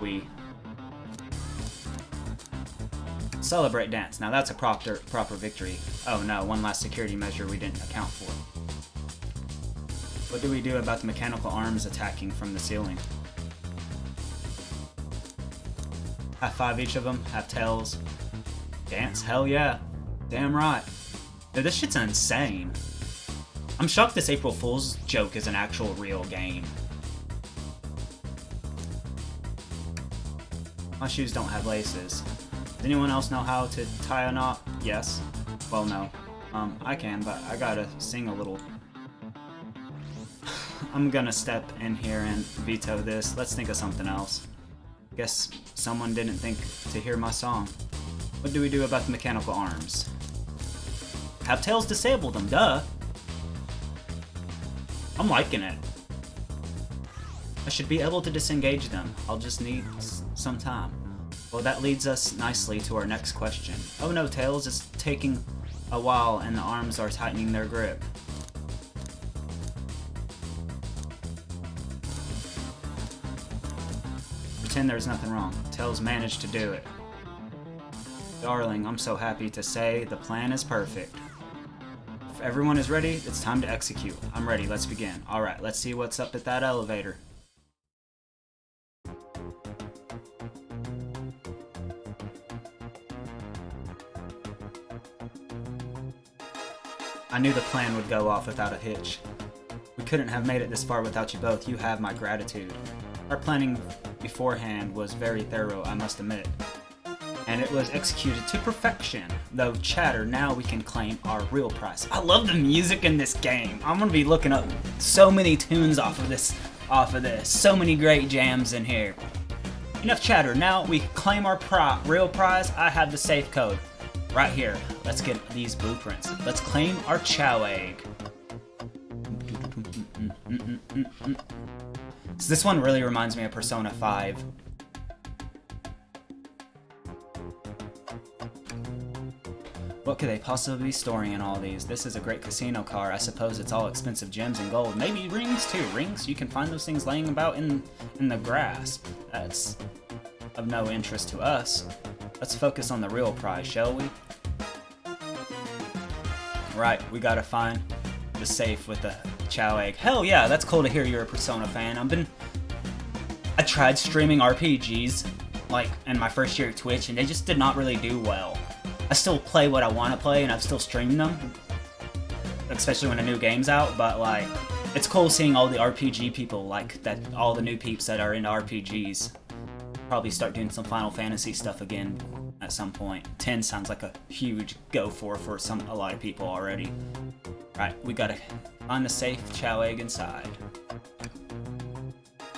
We celebrate dance. Now that's a proper victory. Oh no, one last security measure we didn't account for. What do we do about the mechanical arms attacking from the ceiling? Have 5 each of them, have tails. Dance? Hell yeah. Damn right. Dude, this shit's insane. I'm shocked this April Fool's joke is an actual real game. My shoes don't have laces. Does anyone else know how to tie a knot? Yes. Well, no. I can, but I gotta sing a little. I'm gonna step in here and veto this. Let's think of something else. Guess someone didn't think to hear my song. What do we do about the mechanical arms? Have Tails disable them, duh! I'm liking it. I should be able to disengage them. I'll just need some time. Well, that leads us nicely to our next question. Oh no, Tails, it's taking a while and the arms are tightening their grip. Pretend there's nothing wrong. Tails managed to do it. Darling, I'm so happy to say the plan is perfect. If everyone is ready, it's time to execute. I'm ready, let's begin. Alright, let's see what's up at that elevator. I knew the plan would go off without a hitch. We couldn't have made it this far without you both. You have my gratitude. Our planning beforehand was very thorough, I must admit. And it was executed to perfection. Though chatter, now we can claim our real prize. I love the music in this game. I'm gonna be looking up so many tunes off of this. So many great jams in here. Enough chatter. Now we claim our real prize. I have the safe code right here. Let's get these blueprints. Let's claim our chow egg. So this one really reminds me of Persona 5. What could they possibly be storing in all these? This is a great casino car. I suppose it's all expensive gems and gold. Maybe rings too. Rings? You can find those things laying about in the grass. That's of no interest to us. Let's focus on the real prize, shall we? Right, we gotta find the safe with the chow egg. Hell yeah, that's cool to hear you're a Persona fan. I tried streaming RPGs, like, in my first year at Twitch, and they just did not really do well. I still play what I want to play, and I've still streamed them, especially when a new game's out, but, like, it's cool seeing all the RPG people, like, that, all the new peeps that are into RPGs. Probably start doing some Final Fantasy stuff again at some point. 10 sounds like a huge go for a lot of people already. Right, we gotta find the safe chow egg inside.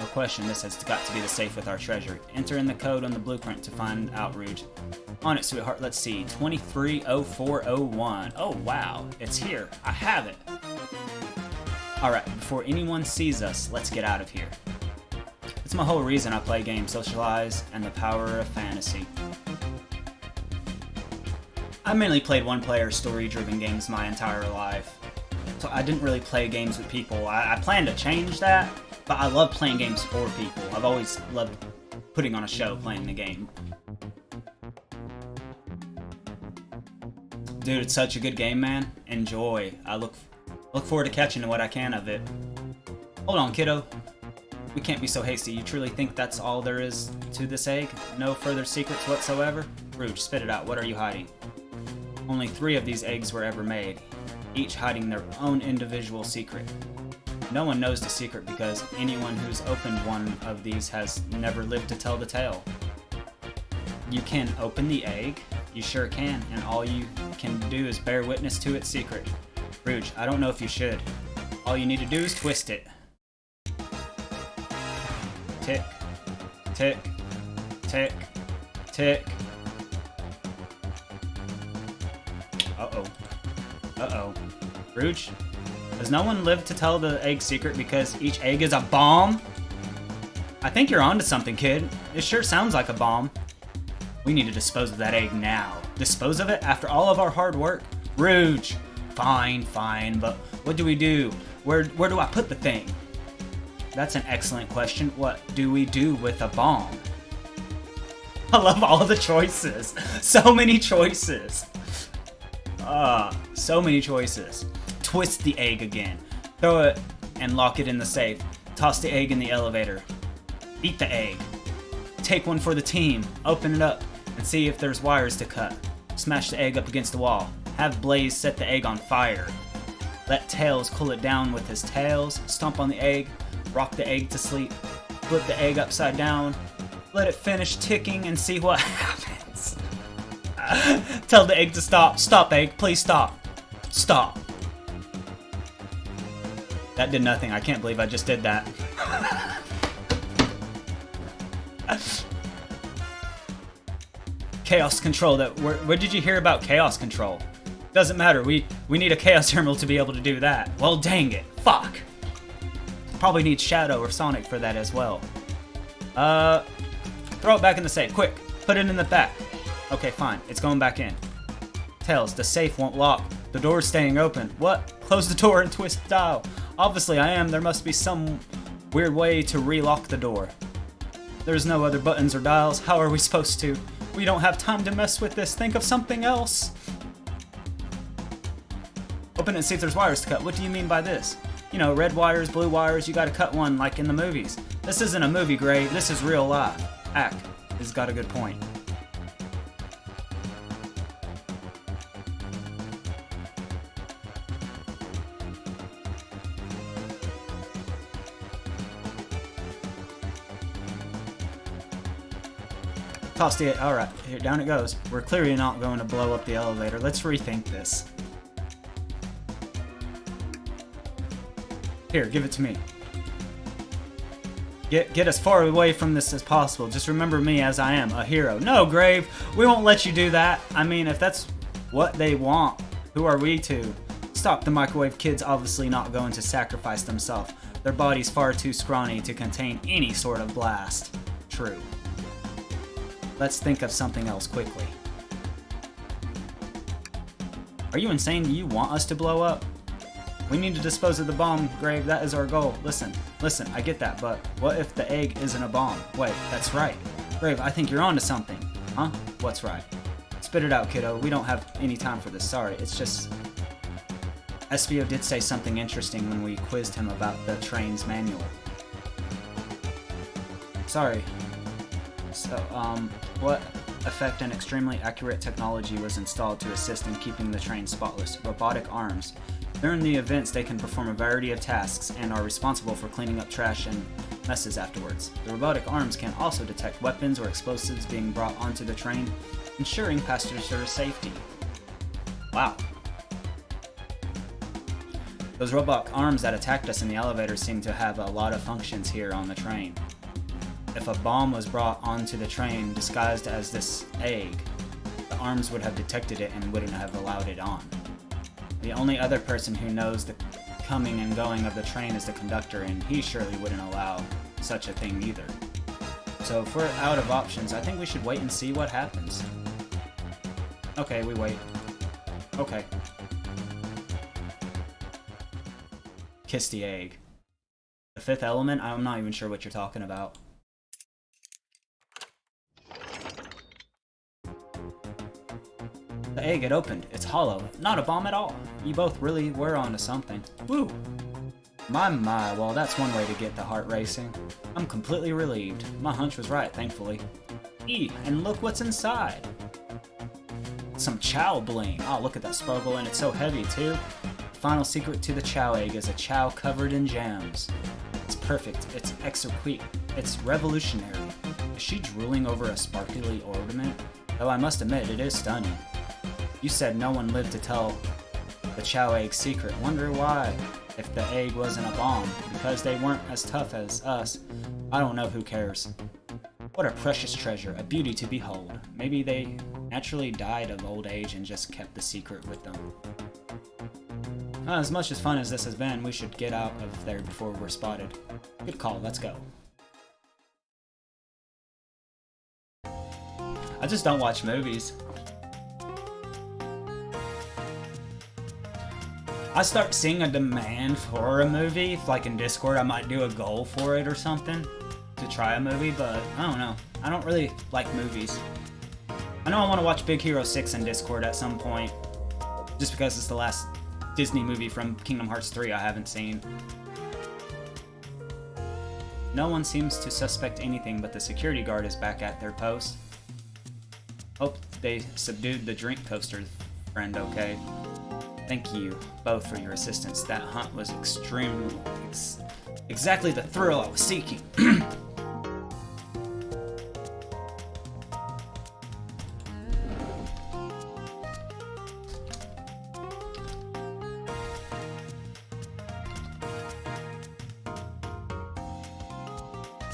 No question, this has got to be the safe with our treasure. Enter in the code on the blueprint to find out, Rouge. On it, sweetheart, let's see. 230401. Oh, wow, it's here. I have it. Alright, before anyone sees us, let's get out of here. It's my whole reason I play games, socialize, and the power of fantasy. I mainly played one-player, story-driven games my entire life. So I didn't really play games with people. I plan to change that, but I love playing games for people. I've always loved putting on a show, playing the game. Dude, it's such a good game, man. Enjoy. I look forward to catching what I can of it. Hold on, kiddo. We can't be so hasty. You truly think that's all there is to this egg? No further secrets whatsoever? Rouge, spit it out. What are you hiding? Only 3 of these eggs were ever made, each hiding their own individual secret. No one knows the secret because anyone who's opened one of these has never lived to tell the tale. You can open the egg, you sure can, and all you can do is bear witness to its secret. Rouge, I don't know if you should. All you need to do is twist it. Tick, tick, tick, tick. Uh-oh. Uh-oh. Rouge? Has no one lived to tell the egg secret because each egg is a bomb? I think you're onto something, kid. It sure sounds like a bomb. We need to dispose of that egg now. Dispose of it after all of our hard work? Rouge! Fine, fine, but what do we do? Where do I put the thing? That's an excellent question. What do we do with a bomb? I love all the choices. So many choices. So many choices. Twist the egg again. Throw it and lock it in the safe. Toss the egg in the elevator. Eat the egg. Take one for the team. Open it up and see if there's wires to cut. Smash the egg up against the wall. Have Blaze set the egg on fire. Let Tails cool it down with his tails. Stomp on the egg. Rock the egg to sleep. Flip the egg upside down. Let it finish ticking and see what happens. Tell the egg to stop. Stop, egg. Please stop. Stop. That did nothing. I can't believe I just did that. Chaos control. Where did you hear about chaos control? Doesn't matter. We need a chaos terminal to be able to do that. Well, dang it. Fuck. Probably need Shadow or Sonic for that as well. Throw it back in the safe. Quick. Put it in the back. Okay, fine. It's going back in. Tails, the safe won't lock. The door's staying open. What? Close the door and twist the dial. Obviously I am. There must be some weird way to relock the door. There's no other buttons or dials. How are we supposed to? We don't have time to mess with this. Think of something else. Open it and see if there's wires to cut. What do you mean by this? You know, red wires, blue wires, you gotta cut one like in the movies. This isn't a movie, Gray. This is real life. Ack has got a good point. Toss the... Alright, here, down it goes. We're clearly not going to blow up the elevator. Let's rethink this. Here, give it to me. Get as far away from this as possible. Just remember me as I am, a hero. No, Grave, we won't let you do that. I mean, if that's what they want, who are we to? Stop, the microwave kid's obviously not going to sacrifice themselves. Their body's far too scrawny to contain any sort of blast. True. Let's think of something else quickly. Are you insane? Do you want us to blow up? We need to dispose of the bomb, Grave. That is our goal. Listen, I get that, but what if the egg isn't a bomb? Wait, that's right. Grave, I think you're onto something. Huh? What's right? Spit it out, kiddo. We don't have any time for this. Sorry, it's just... SVO did say something interesting when we quizzed him about the train's manual. Sorry. So, what effect and extremely accurate technology was installed to assist in keeping the train spotless? Robotic arms. During the events, they can perform a variety of tasks and are responsible for cleaning up trash and messes afterwards. The robotic arms can also detect weapons or explosives being brought onto the train, ensuring passenger safety. Wow. Those robot arms that attacked us in the elevator seem to have a lot of functions here on the train. If a bomb was brought onto the train disguised as this egg, the arms would have detected it and wouldn't have allowed it on. The only other person who knows the coming and going of the train is the conductor, and he surely wouldn't allow such a thing either. So if we're out of options, I think we should wait and see what happens. Okay, we wait. Okay. Kiss the egg. The fifth element? I'm not even sure what you're talking about. The egg, it opened. It's hollow. Not a bomb at all. You both really were onto something. Woo! My, well, that's one way to get the heart racing. I'm completely relieved. My hunch was right, thankfully. And look what's inside. Some chow bling. Oh, look at that sparkle, and it's so heavy, too. The final secret to the chow egg is a chow covered in gems. It's perfect. It's exquisite. It's revolutionary. Is she drooling over a sparkly ornament? Though I must admit, it is stunning. You said no one lived to tell the chow egg secret. Wonder why, if the egg wasn't a bomb. Because they weren't as tough as us. I don't know, who cares. What a precious treasure, a beauty to behold. Maybe they naturally died of old age and just kept the secret with them. As much as fun as this has been, we should get out of there before we're spotted. Good call, let's go. I just don't watch movies. I start seeing a demand for a movie, like in Discord, I might do a goal for it or something to try a movie, but I don't know. I don't really like movies. I know I want to watch Big Hero 6 in Discord at some point, just because it's the last Disney movie from Kingdom Hearts 3 I haven't seen. No one seems to suspect anything, but the security guard is back at their post. Hope they subdued the drink coaster, friend, okay? Thank you both for your assistance. That hunt was exactly the thrill I was seeking.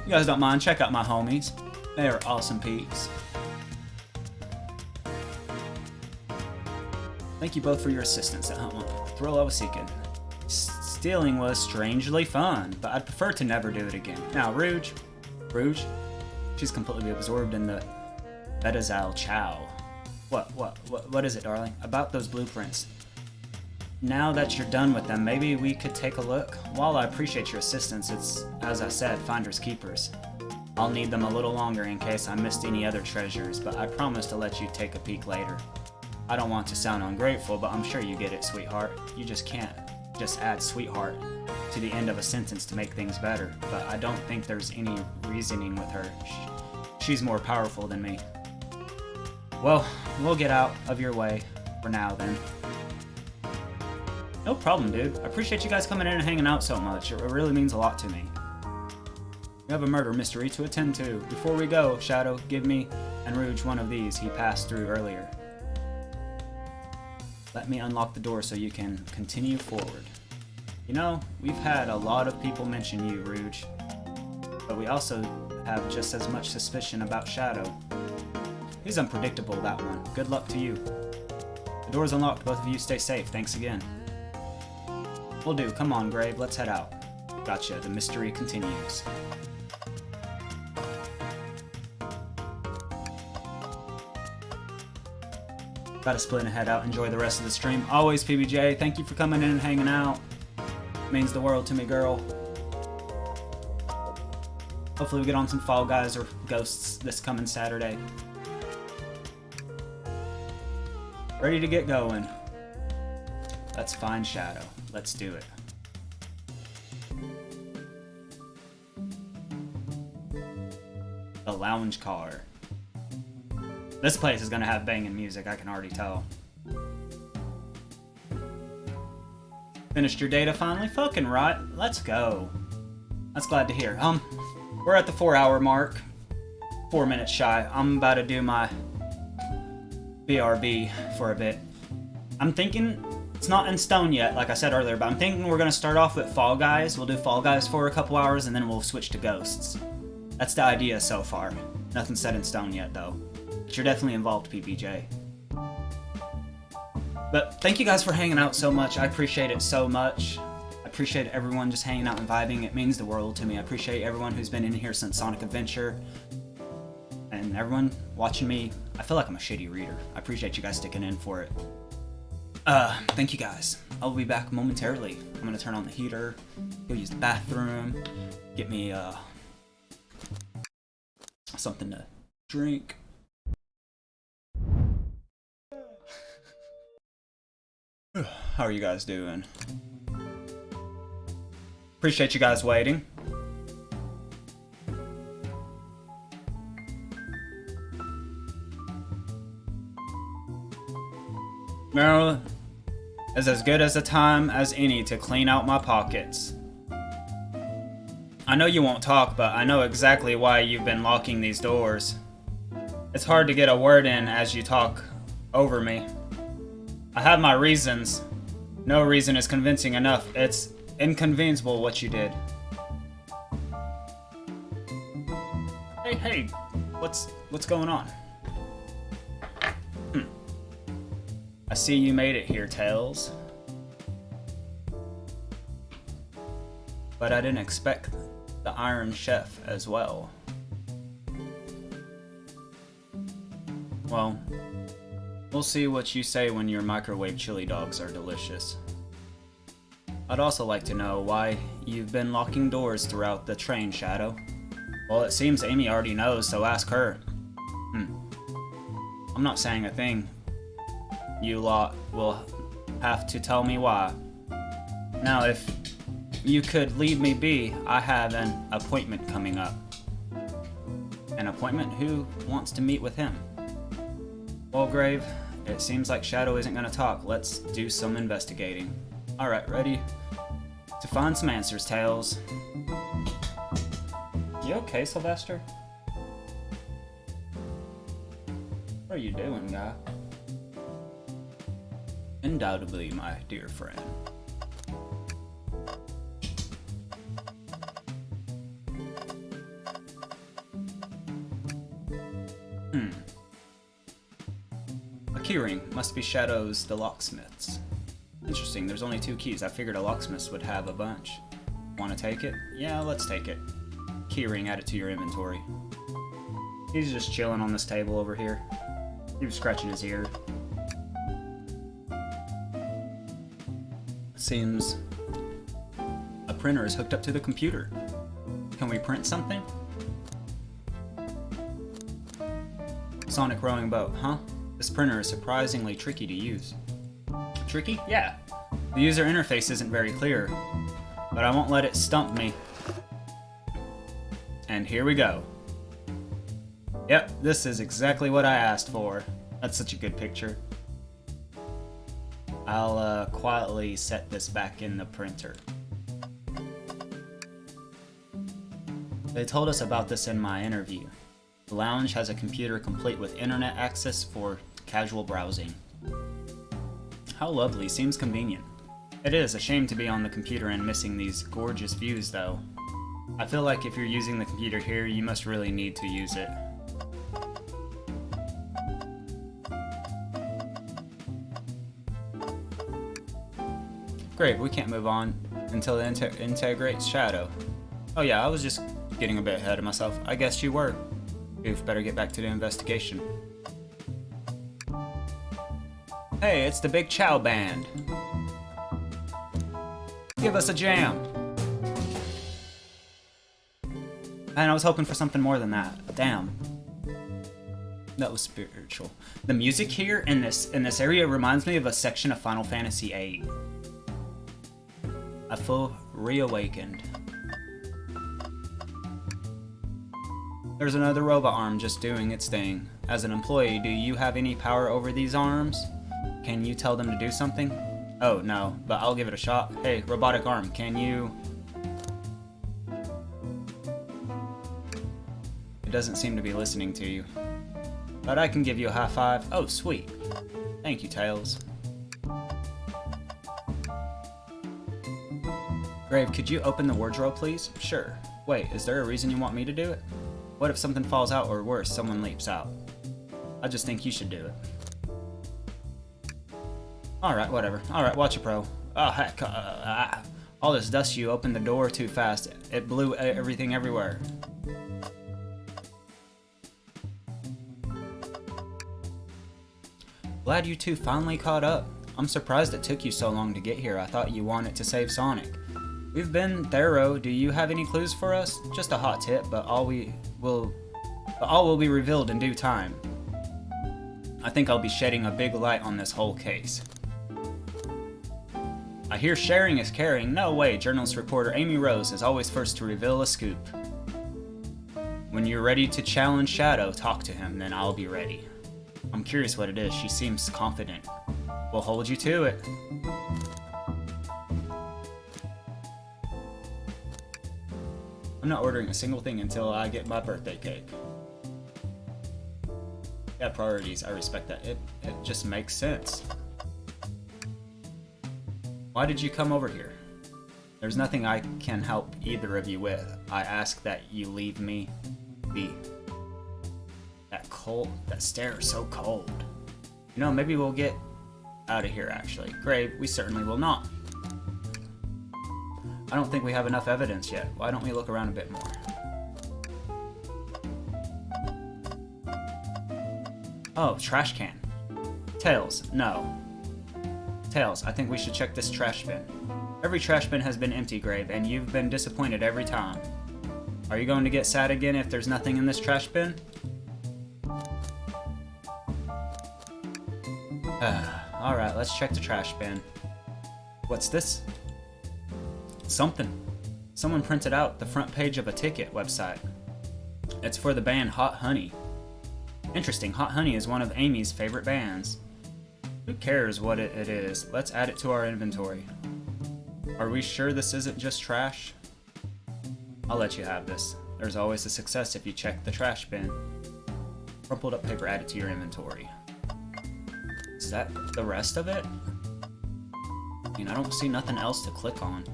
You guys don't mind, check out my homies. They are awesome peeps. Thank you both for your assistance. That hunt was the thrill I was seeking. Stealing was strangely fun, but I'd prefer to never do it again. Now, Rouge? She's completely absorbed in the Betazal Chow. What is it, darling? About those blueprints. Now that you're done with them, maybe we could take a look? While I appreciate your assistance, it's, as I said, finders keepers. I'll need them a little longer in case I missed any other treasures, but I promise to let you take a peek later. I don't want to sound ungrateful, but I'm sure you get it, sweetheart. You just can't just add sweetheart to the end of a sentence to make things better, but I don't think there's any reasoning with her. She's more powerful than me. Well, we'll get out of your way for now then. No problem, dude. I appreciate you guys coming in and hanging out so much. It really means a lot to me. We have a murder mystery to attend to. Before we go, Shadow, give me and Rouge one of these he passed through earlier. Let me unlock the door so you can continue forward. You know, we've had a lot of people mention you, Rouge. But we also have just as much suspicion about Shadow. He's unpredictable, that one. Good luck to you. The door's unlocked. Both of you stay safe. Thanks again. Will do. Come on, Grave. Let's head out. Gotcha. The mystery continues. Gotta split and head out. Enjoy the rest of the stream. Always, PBJ. Thank you for coming in and hanging out. Means the world to me, girl. Hopefully we get on some Fall Guys or Ghosts this coming Saturday. Ready to get going. Let's find Shadow. Let's do it. The lounge car. This place is gonna have banging music, I can already tell. Finished your data finally? Fucking right. Let's go. That's glad to hear. We're at the 4-hour mark. 4 minutes shy. I'm about to do my BRB for a bit. I'm thinking, it's not in stone yet, like I said earlier, but I'm thinking we're gonna start off with Fall Guys. We'll do Fall Guys for a couple hours and then we'll switch to Ghosts. That's the idea so far. Nothing set in stone yet though. But you're definitely involved, PPJ. But thank you guys for hanging out so much. I appreciate it so much. I appreciate everyone just hanging out and vibing. It means the world to me. I appreciate everyone who's been in here since Sonic Adventure. And everyone watching me. I feel like I'm a shitty reader. I appreciate you guys sticking in for it. Thank you guys. I'll be back momentarily. I'm gonna turn on the heater, go use the bathroom, get me, something to drink. How are you guys doing? Appreciate you guys waiting. Maryland is as good as a time as any to clean out my pockets. I know you won't talk, but I know exactly why you've been locking these doors. It's hard to get a word in as you talk over me. I have my reasons. No reason is convincing enough. It's inconceivable what you did. Hey, what's going on? I see you made it here, Tails. But I didn't expect the Iron Chef as well. Well, we'll see what you say when your microwave chili dogs are delicious. I'd also like to know why you've been locking doors throughout the train, Shadow. Well, it seems Amy already knows, so ask her. I'm not saying a thing. You lot will have to tell me why. Now, if you could leave me be, I have an appointment coming up. An appointment? Who wants to meet with him? Well, Grave, it seems like Shadow isn't gonna talk. Let's do some investigating. Alright, ready to find some answers, Tails. You okay, Sylvester? What are you doing, guy? Undoubtedly, my dear friend. A keyring. Must be Shadow's the locksmith's. Interesting, there's only 2 keys. I figured a locksmith would have a bunch. Wanna take it? Yeah, let's take it. Keyring, add it to your inventory. He's just chilling on this table over here. He was scratching his ear. Seems a printer is hooked up to the computer. Can we print something? Sonic rowing boat, huh? This printer is surprisingly tricky to use. Tricky? Yeah. The user interface isn't very clear, but I won't let it stump me. And here we go. Yep, this is exactly what I asked for. That's such a good picture. I'll quietly set this back in the printer. They told us about this in my interview. The lounge has a computer complete with internet access for casual browsing. How lovely, seems convenient. It is a shame to be on the computer and missing these gorgeous views though. I feel like if you're using the computer here, you must really need to use it. Great, we can't move on until the Interrogate shadow. Oh yeah, I was just getting a bit ahead of myself. I guess you were. Oof, better get back to the investigation. Hey, it's the Big Chow Band. Give us a jam. And I was hoping for something more than that. Damn. That was spiritual. The music here in this area reminds me of a section of Final Fantasy VIII. Afoot reawakened. There's another robot arm just doing its thing. As an employee, do you have any power over these arms? Can you tell them to do something? Oh, no, but I'll give it a shot. Hey, robotic arm, can you... It doesn't seem to be listening to you. But I can give you a high five. Oh, sweet. Thank you, Tails. Grave, could you open the wardrobe, please? Sure. Wait, is there a reason you want me to do it? What if something falls out, or worse, someone leaps out? I just think you should do it. Alright, whatever. Alright, watch it, pro. Oh, heck. All this dust, you opened the door too fast. It blew everything everywhere. Glad you two finally caught up. I'm surprised it took you so long to get here. I thought you wanted to save Sonic. We've been thorough. Do you have any clues for us? Just a hot tip, but all will be revealed in due time. I think I'll be shedding a big light on this whole case. I hear sharing is caring. No way, journalist reporter Amy Rose is always first to reveal a scoop. When you're ready to challenge Shadow, talk to him, then I'll be ready. I'm curious what it is. She seems confident. We'll hold you to it. I'm not ordering a single thing until I get my birthday cake. Yeah, priorities. I respect that. It just makes sense. Why did you come over here? There's nothing I can help either of you with. I ask that you leave me be. That stare is so cold. You know, maybe we'll get out of here actually. Grave, we certainly will not. I don't think we have enough evidence yet. Why don't we look around a bit more? Oh, trash can. Tails, no. Tails, I think we should check this trash bin. Every trash bin has been empty, Grave, and you've been disappointed every time. Are you going to get sad again if there's nothing in this trash bin? Alright, let's check the trash bin. What's this? Something. Someone printed out the front page of a ticket website. It's for the band Hot Honey. Interesting, Hot Honey is one of Amy's favorite bands. Who cares what it is? Let's add it to our inventory. Are we sure this isn't just trash? I'll let you have this. There's always a success if you check the trash bin. Crumpled up paper added to your inventory. Is that the rest of it? I mean, I don't see nothing else to click on.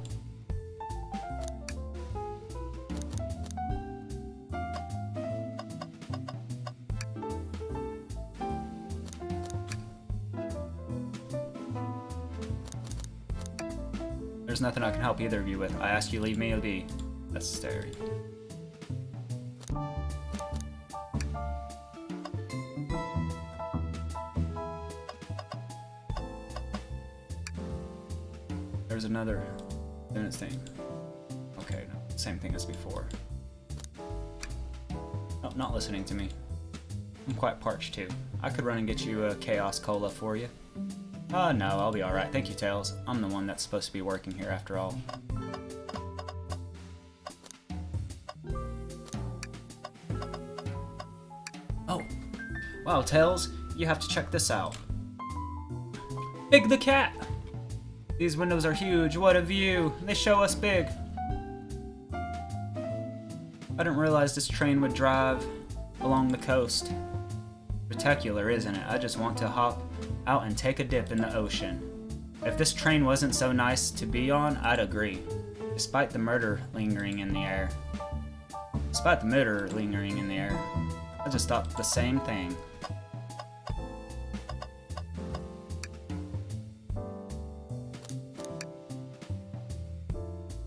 There's nothing I can help either of you with. I ask you leave me be. That's scary. There's another minutes thing. Okay, no, same thing as before. Oh, not listening to me. I'm quite parched too. I could run and get you a Chaos Cola for you. No, I'll be alright. Thank you, Tails. I'm the one that's supposed to be working here after all. Oh. Wow, Tails, you have to check this out. Big the cat! These windows are huge. What a view! They show us Big. I didn't realize this train would drive along the coast. Spectacular, isn't it? I just want to hop out and take a dip in the ocean. If this train wasn't so nice to be on, I'd agree. Despite the murder lingering in the air. I just thought the same thing.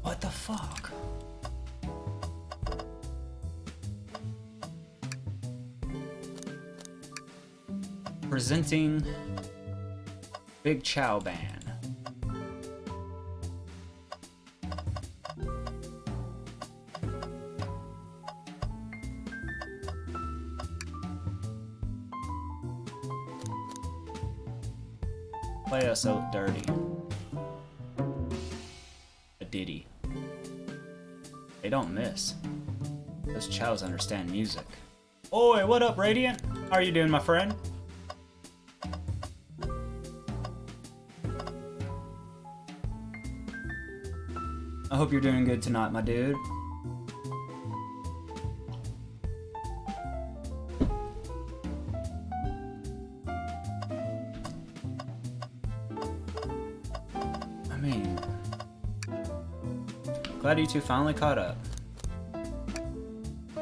What the fuck? Presenting Big Chow Band. Play us so dirty. A ditty. They don't miss. Those chows understand music. Oi, what up, Radiant? How are you doing, my friend? I hope you're doing good tonight, my dude. I mean, glad you two finally caught up.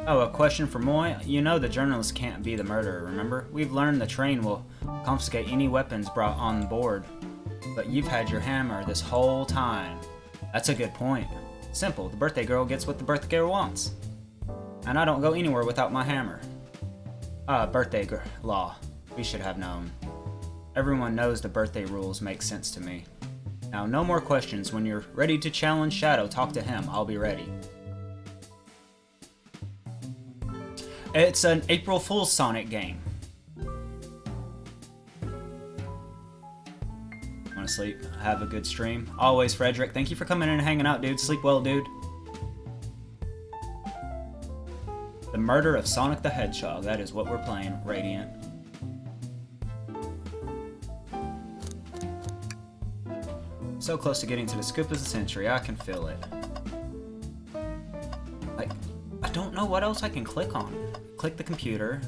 Oh, a question for Moy. You know the journalist can't be the murderer, remember? We've learned the train will confiscate any weapons brought on board. But you've had your hammer this whole time. That's a good point. Simple, the birthday girl gets what the birthday girl wants. And I don't go anywhere without my hammer. Birthday law. We should have known. Everyone knows the birthday rules make sense to me. Now, no more questions. When you're ready to challenge Shadow, talk to him. I'll be ready. It's an April Fool's Sonic game. Want to sleep? Have a good stream. Always, Frederick. Thank you for coming in and hanging out, dude. Sleep well, dude. The murder of Sonic the Hedgehog. That is what we're playing, Radiant. So close to getting to the scoop of the century. I can feel it. Like, I don't know what else I can click on. Click the computer.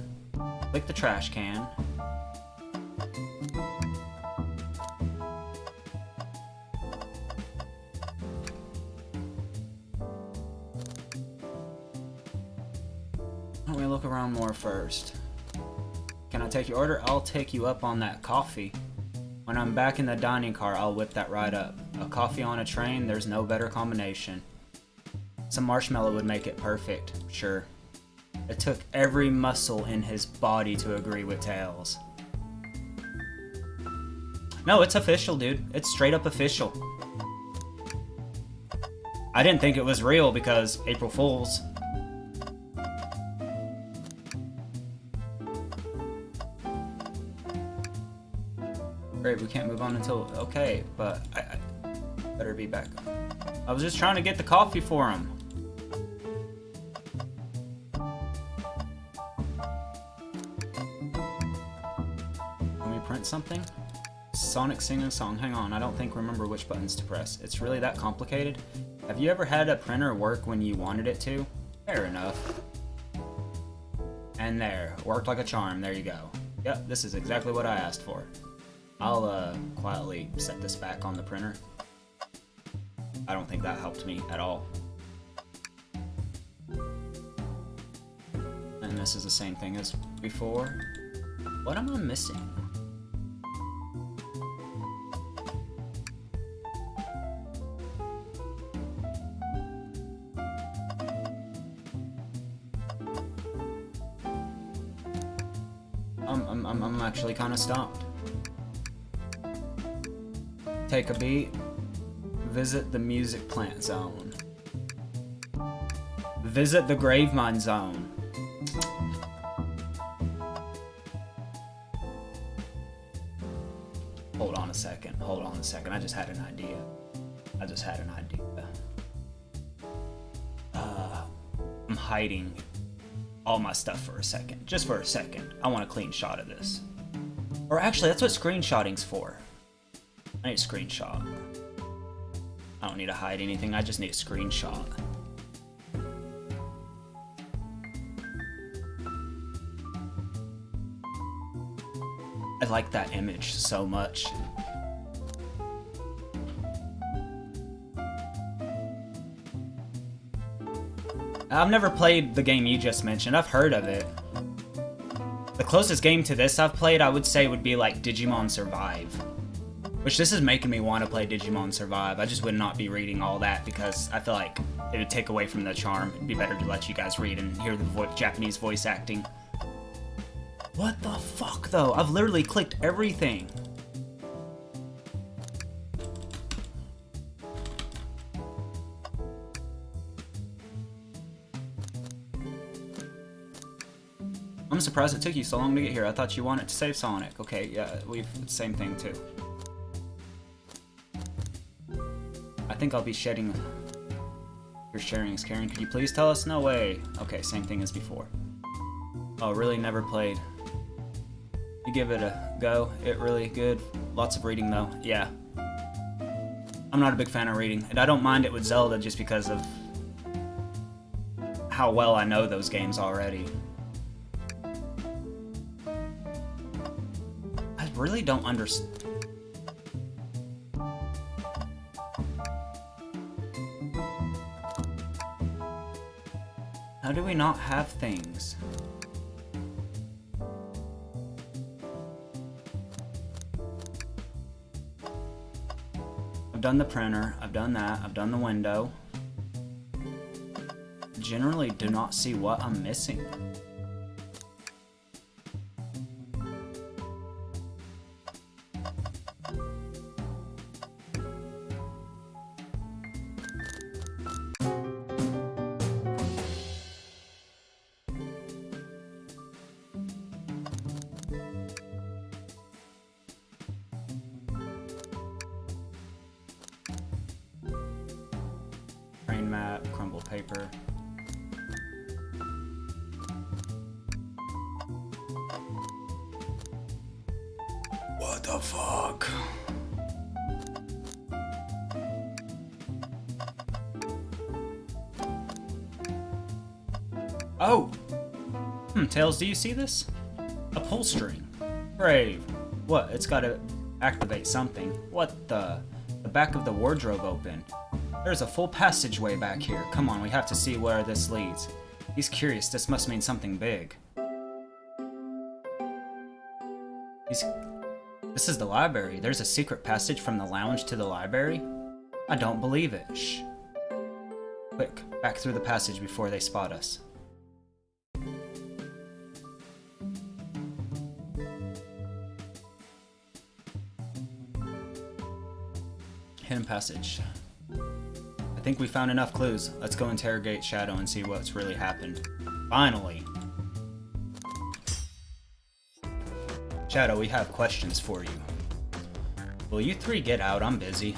Click the trash can. Let me look around more first. Can I take your order? I'll take you up on that coffee. When I'm back in the dining car, I'll whip that right up. A coffee on a train, there's no better combination. Some marshmallow would make it perfect, sure. It took every muscle in his body to agree with Tails. No, it's official, dude. It's straight up official. I didn't think it was real because April Fools. Great, we can't move on until... Okay, but I better be back. I was just trying to get the coffee for him. Can we print something? Sonic singing a song. Hang on, I don't remember which buttons to press. It's really that complicated? Have you ever had a printer work when you wanted it to? Fair enough. And there, worked like a charm. There you go. Yep, this is exactly what I asked for. I'll quietly set this back on the printer. I don't think that helped me at all. And this is the same thing as before. What am I missing? I'm actually kind of stumped. Take a beat. Visit the music plant zone. Visit the grave mine zone. hold on a second. I just had an idea. I'm hiding all my stuff for a second. Just for a second. I want a clean shot of this. Or actually, that's what screenshotting's for. I need a screenshot. I don't need to hide anything. I just need a screenshot. I like that image so much. I've never played the game you just mentioned. I've heard of it. The closest game to this I've played, I would say, would be like Digimon Survive. Which this is making me want to play Digimon Survive. I just would not be reading all that because I feel like it would take away from the charm. It'd be better to let you guys read and hear the Japanese voice acting. What the fuck, though? I've literally clicked everything. I'm surprised it took you so long to get here. I thought you wanted to save Sonic. Okay, yeah, same thing too. I think I'll be shedding. Your sharing is caring. Could you please tell us? No way. Okay, same thing as before. Oh, really? Never played. You give it a go. It really good. Lots of reading though. Yeah. I'm not a big fan of reading, and I don't mind it with Zelda just because of how well I know those games already. I really don't understand. How do we not have things? I've done the printer, I've done that, I've done the window. Generally do not see what I'm missing. Train map, crumbled paper. What the fuck? Oh! Tails, do you see this? A pull string. Brave. What? It's gotta activate something. What the? The back of the wardrobe opened. There's a full passageway back here. Come on, we have to see where this leads. He's curious. This must mean something big. This is the library. There's a secret passage from the lounge to the library? I don't believe it. Shh. Quick, back through the passage before they spot us. Hidden passage. I think we found enough clues. Let's go interrogate Shadow and see what's really happened. Finally! Shadow, we have questions for you. Will you three get out? I'm busy.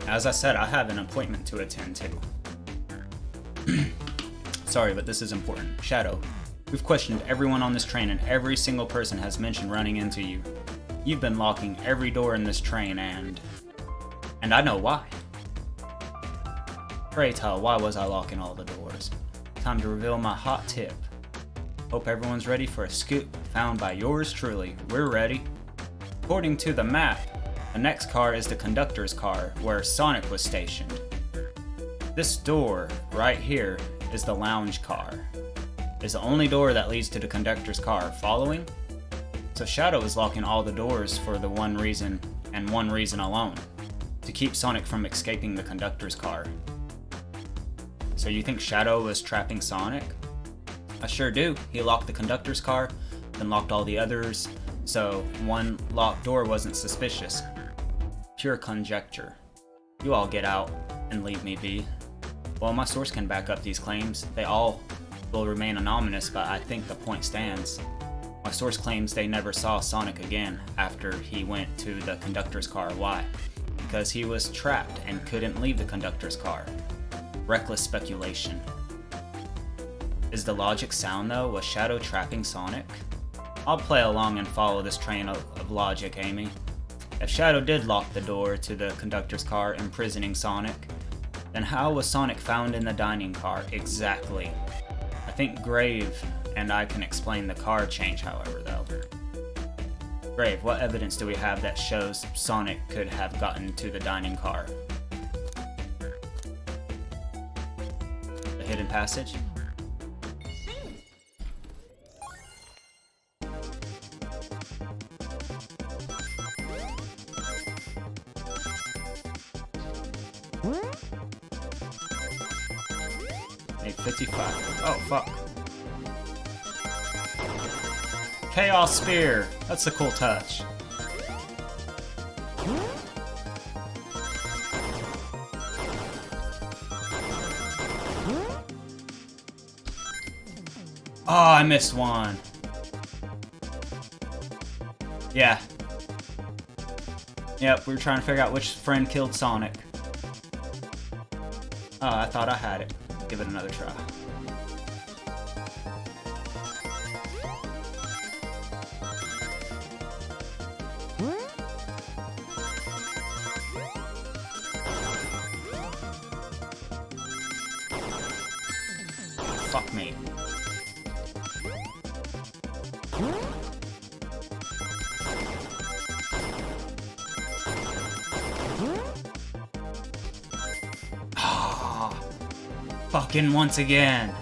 As I said, I have an appointment to attend to. Sorry, but this is important. Shadow, we've questioned everyone on this train and every single person has mentioned running into you. You've been locking every door in this train and I know why. Pray tell, why was I locking all the doors? Time to reveal my hot tip. Hope everyone's ready for a scoop found by yours truly. We're ready. According to the map, the next car is the Conductor's car, where Sonic was stationed. This door, right here, is the lounge car. It's the only door that leads to the Conductor's car. Following? So Shadow is locking all the doors for the one reason, and one reason alone. To keep Sonic from escaping the Conductor's car. So you think Shadow was trapping Sonic? I sure do. He locked the Conductor's car, then locked all the others, so one locked door wasn't suspicious. Pure conjecture. You all get out and leave me be. Well, my source can back up these claims. They all will remain anonymous, but I think the point stands. My My source claims they never saw Sonic again after he went to the Conductor's car. Why? Because he was trapped and couldn't leave the Conductor's car. Reckless speculation. Is the logic sound though? Was Shadow trapping Sonic? I'll play along and follow this train of logic, Amy. If Shadow did lock the door to the Conductor's car, imprisoning Sonic, then how was Sonic found in the dining car exactly? I think Grave and I can explain the car change, however, though. Grave, what evidence do we have that shows Sonic could have gotten to the dining car? The hidden passage? A 55. Oh, fuck. Chaos Spear! That's a cool touch. Oh, I missed one. Yeah. Yep, we were trying to figure out which friend killed Sonic. Oh, I thought I had it. Give it another try. Fuck me. Fucking once again.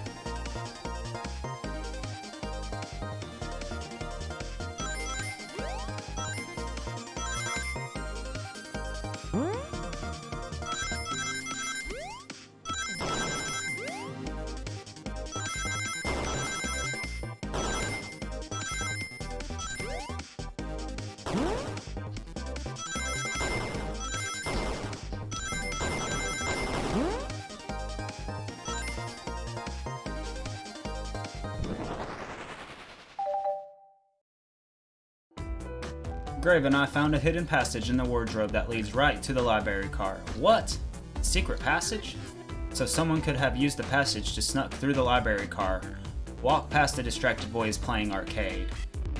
Grave and I found a hidden passage in the wardrobe that leads right to the library car. What? Secret passage? So someone could have used the passage to snuck through the library car, walk past the distracted boys playing arcade,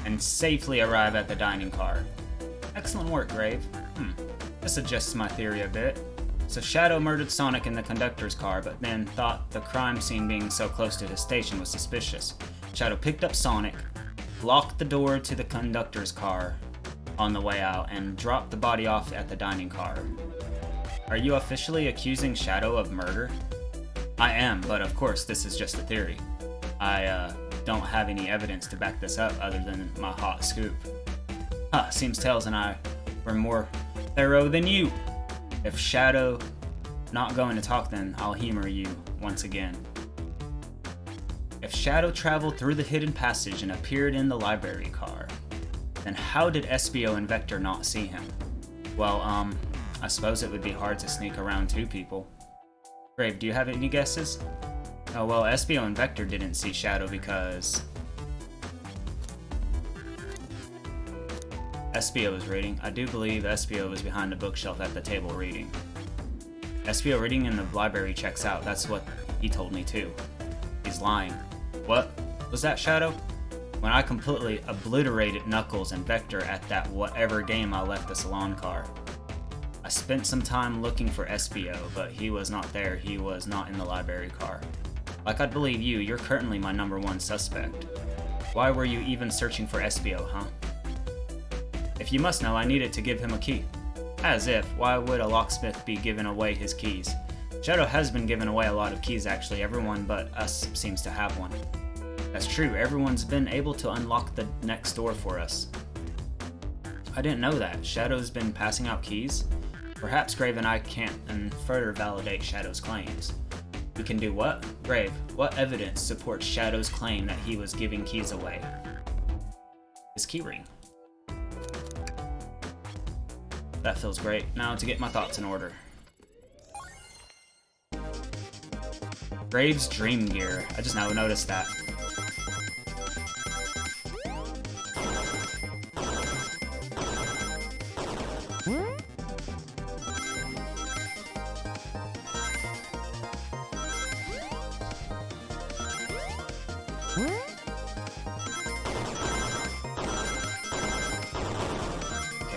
and safely arrive at the dining car. Excellent work, Grave. This adjusts my theory a bit. So Shadow murdered Sonic in the Conductor's car, but then thought the crime scene being so close to his station was suspicious. Shadow picked up Sonic, locked the door to the Conductor's car on the way out, and dropped the body off at the dining car. Are you officially accusing Shadow of murder? I am, but of course this is just a theory. I don't have any evidence to back this up other than my hot scoop. Seems Tails and I were more thorough than you. If Shadow not going to talk, then I'll humor you once again. If Shadow traveled through the hidden passage and appeared in the library car, then how did Espio and Vector not see him? Well, I suppose it would be hard to sneak around two people. Grave, do you have any guesses? Oh, well, Espio and Vector didn't see Shadow because Espio was reading. I do believe Espio was behind the bookshelf at the table reading. Espio reading in the library checks out. That's what he told me too. He's lying. What? Was that Shadow? When I completely obliterated Knuckles and Vector at that whatever game I left the salon car. I spent some time looking for Espio, but he was not there. He was not in the library car. Like I'd believe you, you're currently my #1 suspect. Why were you even searching for Espio, huh? If you must know, I needed to give him a key. As if, why would a locksmith be giving away his keys? Shadow has been giving away a lot of keys actually, everyone but us seems to have one. That's true, everyone's been able to unlock the next door for us. I didn't know that. Shadow's been passing out keys? Perhaps Grave and I can further validate Shadow's claims. We can do what? Grave, what evidence supports Shadow's claim that he was giving keys away? His keyring. That feels great. Now to get my thoughts in order. Grave's Dream Gear. I just now noticed that. Okay,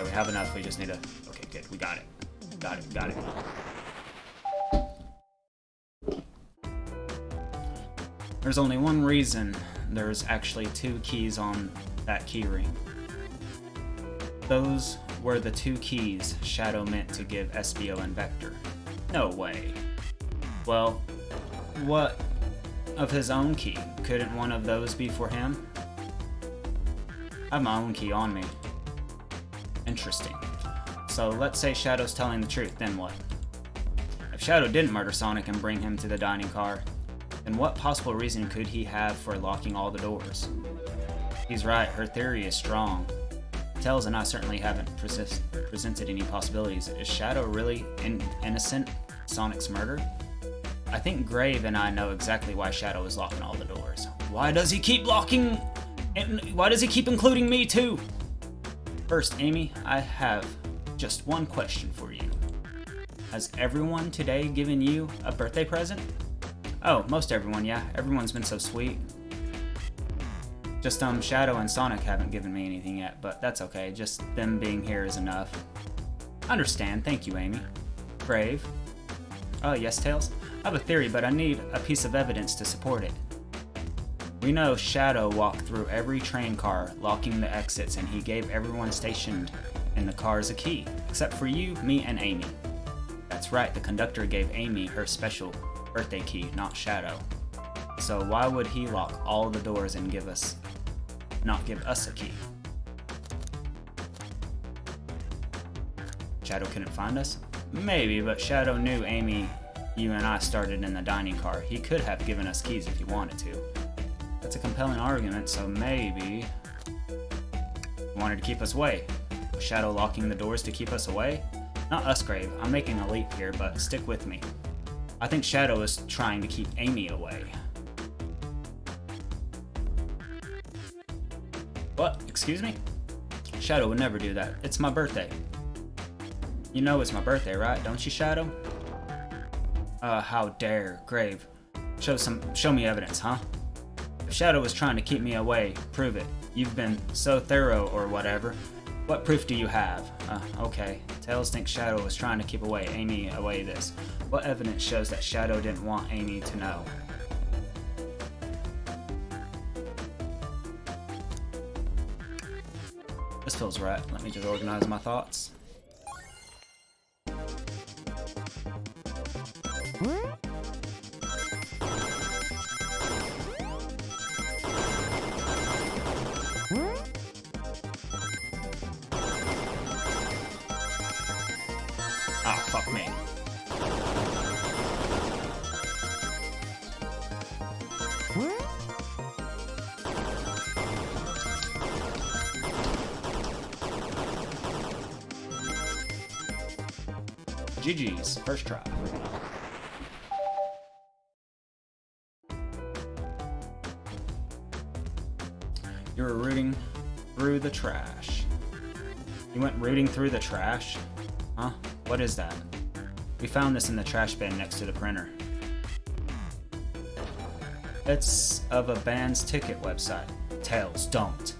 we have enough. We just need to... Okay, good. We got it. Got it. Got it. There's only one reason there's actually 2 keys on that keyring. Those were the 2 keys Shadow meant to give SBO and Vector. No way. Well, what of his own key? Couldn't one of those be for him? I have my own key on me. Interesting. So let's say Shadow's telling the truth, then what? If Shadow didn't murder Sonic and bring him to the dining car, then what possible reason could he have for locking all the doors? He's right, her theory is strong. Tails and I certainly haven't presented any possibilities. Is Shadow really innocent of Sonic's murder? I think Grave and I know exactly why Shadow is locking all the doors. Why does he keep locking? And why does he keep including me too? First, Amy, I have just one question for you. Has everyone today given you a birthday present? Oh, most everyone, yeah. Everyone's been so sweet. Just Shadow and Sonic haven't given me anything yet, but that's okay. Just them being here is enough. Understand. Thank you, Amy. Grave. Oh, yes, Tails? I have a theory, but I need a piece of evidence to support it. We know Shadow walked through every train car, locking the exits, and he gave everyone stationed in the cars a key, except for you, me, and Amy. That's right, the conductor gave Amy her special birthday key, not Shadow. So why would he lock all the doors and not give us a key? Shadow couldn't find us? Maybe, but Shadow knew Amy, you, and I started in the dining car. He could have given us keys if he wanted to. That's a compelling argument, so maybe he wanted to keep us away. Was Shadow locking the doors to keep us away? Not us, Grave. I'm making a leap here, but stick with me. I think Shadow is trying to keep Amy away. What? Excuse me? Shadow would never do that. It's my birthday. You know it's my birthday, right? Don't you, Shadow? How dare, Grave. Show me evidence, huh? If Shadow was trying to keep me away, prove it. You've been so thorough or whatever. What proof do you have? Okay. Tails thinks Shadow was trying to keep Amy away this. What evidence shows that Shadow didn't want Amy to know? This feels right. Let me just organize my thoughts. Ah, fuck me. GG's, first try. You were rooting through the trash. You went rooting through the trash? Huh? What is that? We found this in the trash bin next to the printer. It's of a band's ticket website. Tails, don't.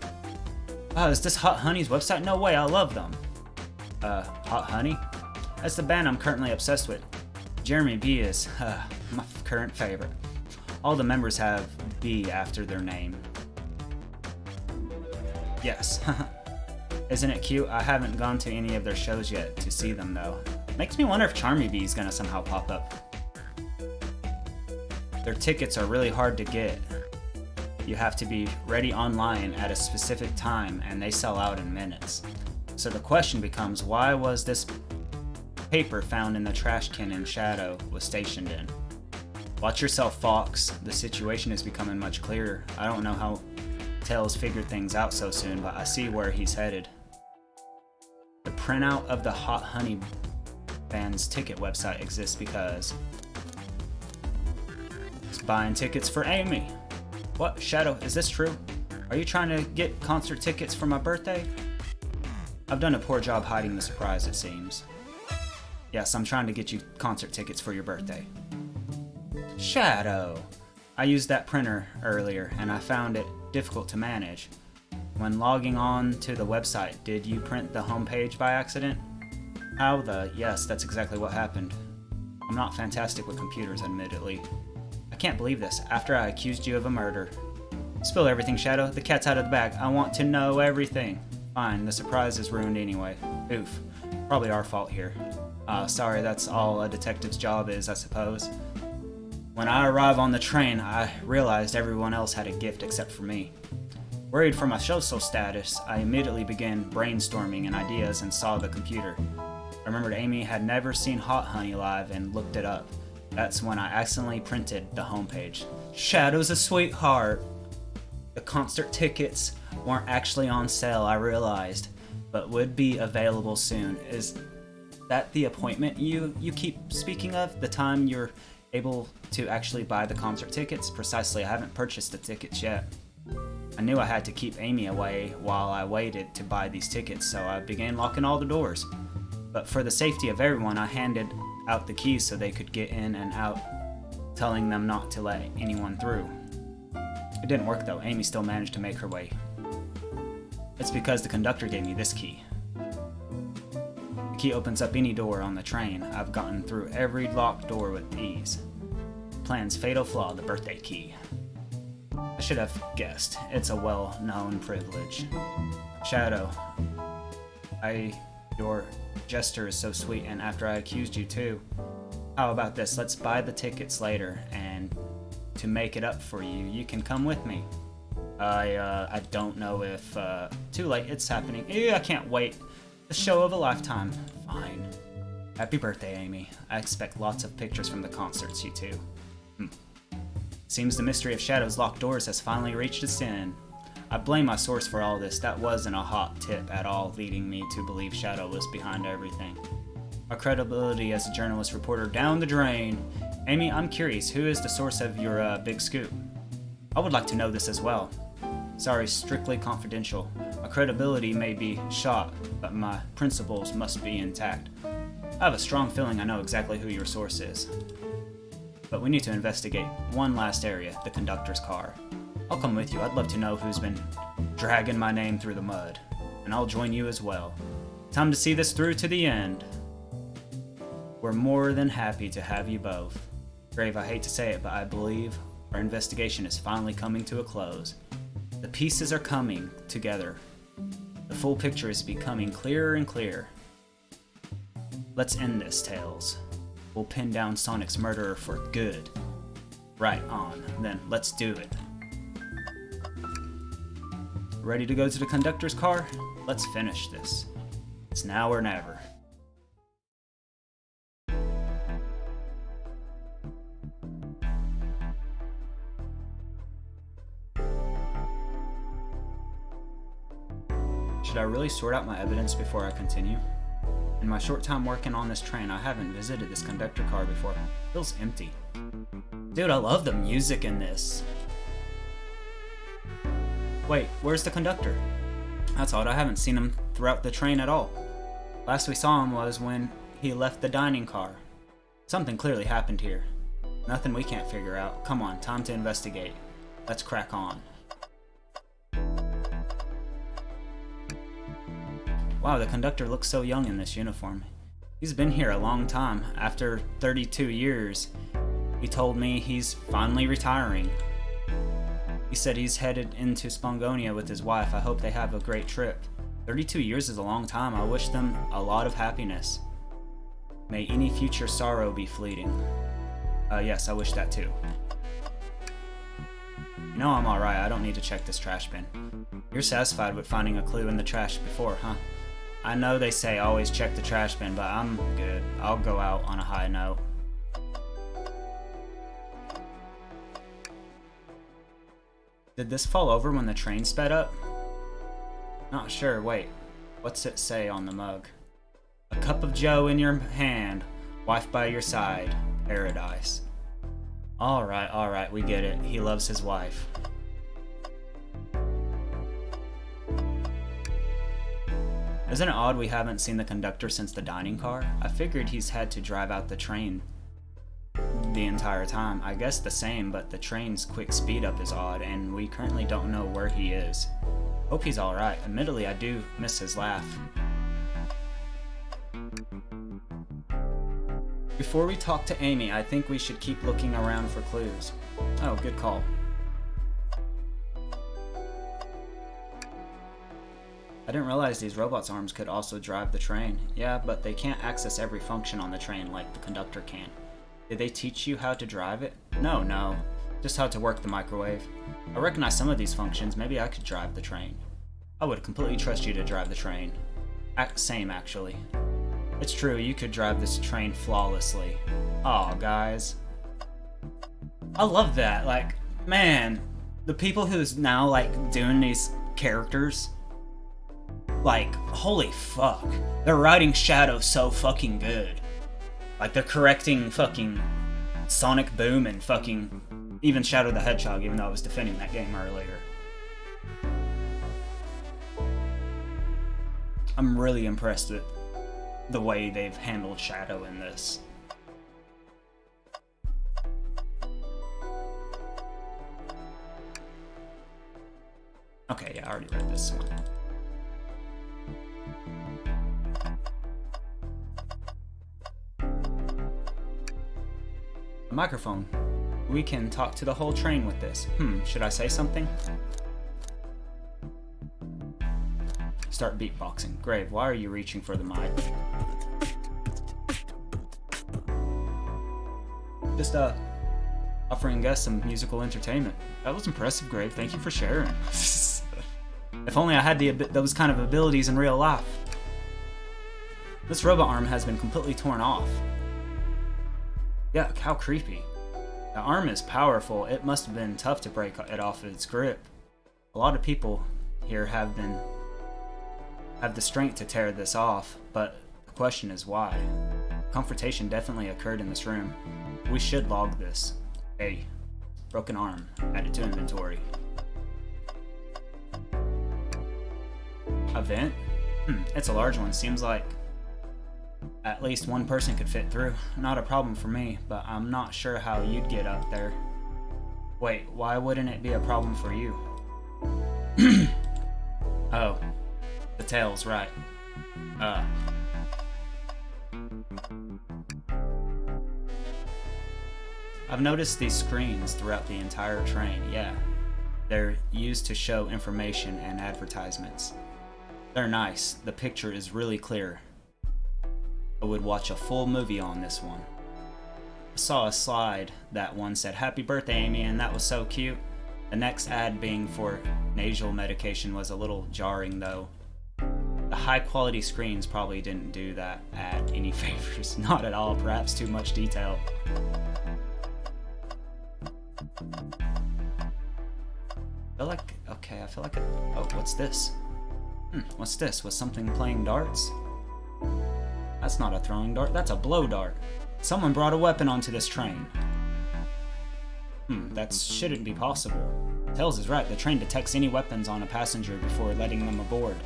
Oh, is this Hot Honey's website? No way, I love them. Hot Honey? That's the band I'm currently obsessed with. Jeremy B is, my current favorite. All the members have B after their name. Yes. Isn't it cute? I haven't gone to any of their shows yet to see them though. Makes me wonder if Charmy B is gonna somehow pop up. Their tickets are really hard to get. You have to be ready online at a specific time and they sell out in minutes. So the question becomes, why was this paper found in the trash can in Shadow was stationed in? Watch yourself, Fox. The situation is becoming much clearer. I don't know how Tails figured things out so soon, but I see where he's headed. The printout of the Hot Honey band's ticket website exists because it's buying tickets for Amy. What? Shadow, is this true? Are you trying to get concert tickets for my birthday? I've done a poor job hiding the surprise, it seems. Yes, I'm trying to get you concert tickets for your birthday. Shadow! I used that printer earlier, and I found it difficult to manage. When logging on to the website, did you print the homepage by accident? Yes, that's exactly what happened. I'm not fantastic with computers, admittedly. I can't believe this, after I accused you of a murder. Spill everything, Shadow. The cat's out of the bag. I want to know everything. Fine, the surprise is ruined anyway. Oof. Probably our fault here. Sorry, that's all a detective's job is, I suppose. When I arrived on the train, I realized everyone else had a gift except for me. Worried for my social status, I immediately began brainstorming and ideas and saw the computer. I remembered Amy had never seen Hot Honey live and looked it up. That's when I accidentally printed the homepage. Shadow's a sweetheart! The concert tickets weren't actually on sale, I realized, but would be available soon. Is that the appointment you keep speaking of? The time you're able to actually buy the concert tickets? Precisely, I haven't purchased the tickets yet. I knew I had to keep Amy away while I waited to buy these tickets, so I began locking all the doors. But for the safety of everyone, I handed out the keys so they could get in and out, telling them not to let anyone through. It didn't work though. Amy still managed to make her way. It's because the conductor gave me this key. The key opens up any door on the train. I've gotten through every locked door with ease. Plan's fatal flaw, the birthday key. I should have guessed. It's a well-known privilege. Shadow, your gesture is so sweet, and after I accused you too. How about this? Let's buy the tickets later, and to make it up for you, you can come with me. I don't know if, too late, it's happening. I can't wait. The show of a lifetime. Fine. Happy birthday, Amy. I expect lots of pictures from the concerts, you too. Seems the mystery of Shadow's locked doors has finally reached its end. I blame my source for all this. That wasn't a hot tip at all, leading me to believe Shadow was behind everything. My credibility as a journalist reporter down the drain. Amy, I'm curious, who is the source of your big scoop? I would like to know this as well. Sorry, strictly confidential. My credibility may be shot, but my principles must be intact. I have a strong feeling I know exactly who your source is. But we need to investigate one last area, the conductor's car. I'll come with you. I'd love to know who's been dragging my name through the mud. And I'll join you as well. Time to see this through to the end. We're more than happy to have you both. Grave, I hate to say it, but I believe our investigation is finally coming to a close. The pieces are coming together. The full picture is becoming clearer and clearer. Let's end this, Tails. We'll pin down Sonic's murderer for good. Right on. Then let's do it. Ready to go to the conductor's car? Let's finish this. It's now or never. Should I really sort out my evidence before I continue? In my short time working on this train, I haven't visited this conductor car before. It feels empty. Dude, I love the music in this. Wait, where's the conductor? That's odd, I haven't seen him throughout the train at all. Last we saw him was when he left the dining car. Something clearly happened here. Nothing we can't figure out. Come on, time to investigate. Let's crack on. Wow, the conductor looks so young in this uniform. He's been here a long time. After 32 years, he told me he's finally retiring. He said he's headed into Spongonia with his wife. I hope they have a great trip. 32 years is a long time. I wish them a lot of happiness. May any future sorrow be fleeting. Yes, I wish that too. You know I'm alright. I don't need to check this trash bin. You're satisfied with finding a clue in the trash before, huh? I know they say always check the trash bin, but I'm good. I'll go out on a high note. Did this fall over when the train sped up? Not sure. Wait. What's it say on the mug? A cup of joe in your hand, wife by your side, paradise. Alright, we get it. He loves his wife. Isn't it odd we haven't seen the conductor since the dining car? I figured he's had to drive out the train the entire time. I guess the same, but the train's quick speed up is odd, and we currently don't know where he is. Hope he's alright. Admittedly, I do miss his laugh. Before we talk to Amy, I think we should keep looking around for clues. Oh, good call. I didn't realize these robots' arms could also drive the train. Yeah, but they can't access every function on the train like the conductor can. Did they teach you how to drive it? No. Just how to work the microwave. I recognize some of these functions. Maybe I could drive the train. I would completely trust you to drive the train. Same, actually. It's true, you could drive this train flawlessly. Aw, guys. I love that. Like, man, the people who's now, like, doing these characters, like, holy fuck. They're writing Shadow so fucking good. Like, they're correcting fucking Sonic Boom and fucking even Shadow the Hedgehog, even though I was defending that game earlier. I'm really impressed with the way they've handled Shadow in this. Okay, yeah, I already read this one. A microphone. We can talk to the whole train with this. Should I say something? Start beatboxing. Grave, why are you reaching for the mic? Just, offering guests some musical entertainment. That was impressive, Grave. Thank you for sharing. If only I had those kind of abilities in real life. This robot arm has been completely torn off. Yuck, how creepy. The arm is powerful. It must have been tough to break it off its grip. A lot of people here have the strength to tear this off, but the question is why. Confrontation definitely occurred in this room. We should log this. Hey, broken arm. Add it to inventory. A vent? It's a large one. Seems like at least one person could fit through. Not a problem for me, but I'm not sure how you'd get up there. Wait, why wouldn't it be a problem for you? Oh, the tail's right. I've noticed these screens throughout the entire train, yeah. They're used to show information and advertisements. They're nice. The picture is really clear. I would watch a full movie on this one. I saw a slide that one said, "Happy birthday, Amy," and that was so cute. The next ad being for nasal medication was a little jarring though. The high quality screens probably didn't do that ad any favors. Not at all, perhaps too much detail. I feel like oh, what's this? What's this? Was something playing darts? That's not a throwing dart, that's a blow dart. Someone brought a weapon onto this train. That shouldn't be possible. Tails is right, the train detects any weapons on a passenger before letting them aboard.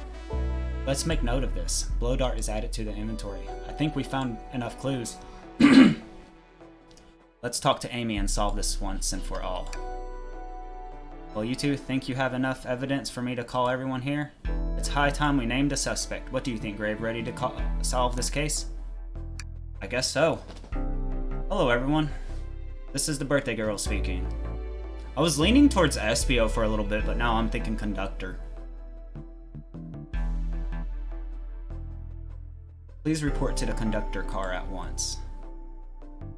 Let's make note of this. Blow dart is added to the inventory. I think we found enough clues. Let's talk to Amy and solve this once and for all. Well, you two think you have enough evidence for me to call everyone here? It's high time we named a suspect. What do you think, Grave? Ready to solve this case? I guess so. Hello, everyone. This is the birthday girl speaking. I was leaning towards Espio for a little bit, but now I'm thinking Conductor. Please report to the Conductor car at once.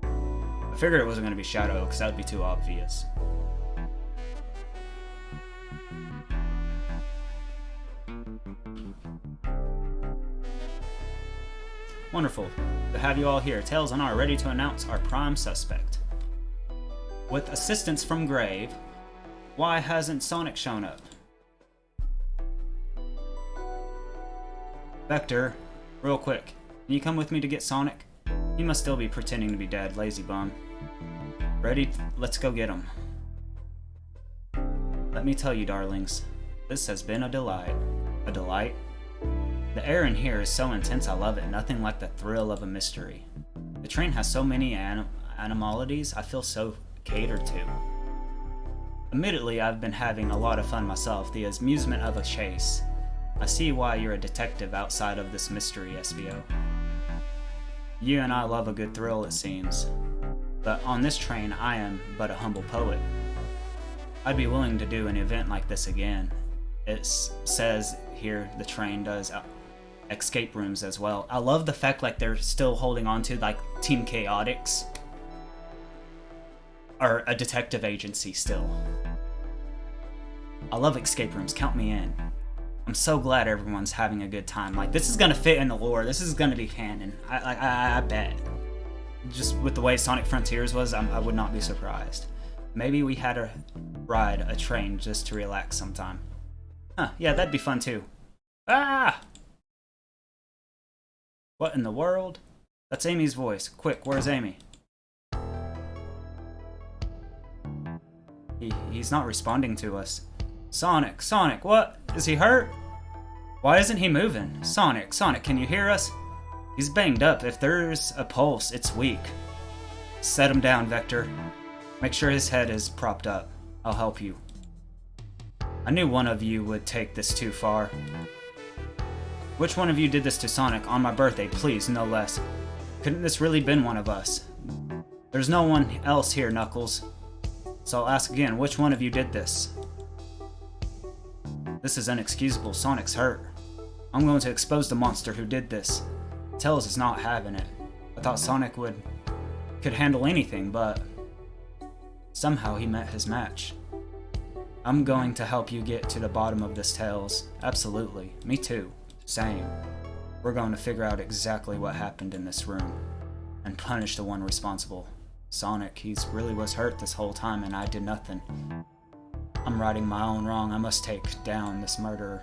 I figured it wasn't going to be Shadow, because that would be too obvious. Wonderful to have you all here. Tails and I are ready to announce our prime suspect. With assistance from Grave, why hasn't Sonic shown up? Vector, real quick, can you come with me to get Sonic? He must still be pretending to be dead, lazy bum. Ready? Let's go get him. Let me tell you, darlings, this has been a delight. A delight? The air in here is so intense I love it, nothing like the thrill of a mystery. The train has so many anomalies I feel so catered to. Admittedly, I've been having a lot of fun myself, the amusement of a chase. I see why you're a detective outside of this mystery, SBO. You and I love a good thrill, it seems. But on this train, I am but a humble poet. I'd be willing to do an event like this again. It says here the train does escape rooms as well. I love the fact like they're still holding on to like Team Chaotix. Or a detective agency still. I love escape rooms, count me in. I'm so glad everyone's having a good time. Like, this is gonna fit in the lore, this is gonna be canon. I bet. Just with the way Sonic Frontiers was, I would not be surprised. Maybe we had to ride a train just to relax sometime. Huh, yeah, that'd be fun too. Ah! What in the world? That's Amy's voice. Quick, where's Amy? He's not responding to us. Sonic, what? Is he hurt? Why isn't he moving? Sonic, can you hear us? He's banged up. If there's a pulse, it's weak. Set him down, Vector. Make sure his head is propped up. I'll help you. I knew one of you would take this too far. Which one of you did this to Sonic on my birthday, please, no less? Couldn't this really been one of us? There's no one else here, Knuckles. So I'll ask again, which one of you did this? This is inexcusable. Sonic's hurt. I'm going to expose the monster who did this. Tails is not having it. I thought Sonic could handle anything, but somehow he met his match. I'm going to help you get to the bottom of this, Tails. Absolutely. Me too. Same. We're going to figure out exactly what happened in this room and punish the one responsible. Sonic, he's really was hurt this whole time and I did nothing. I'm righting my own wrong. I must take down this murderer.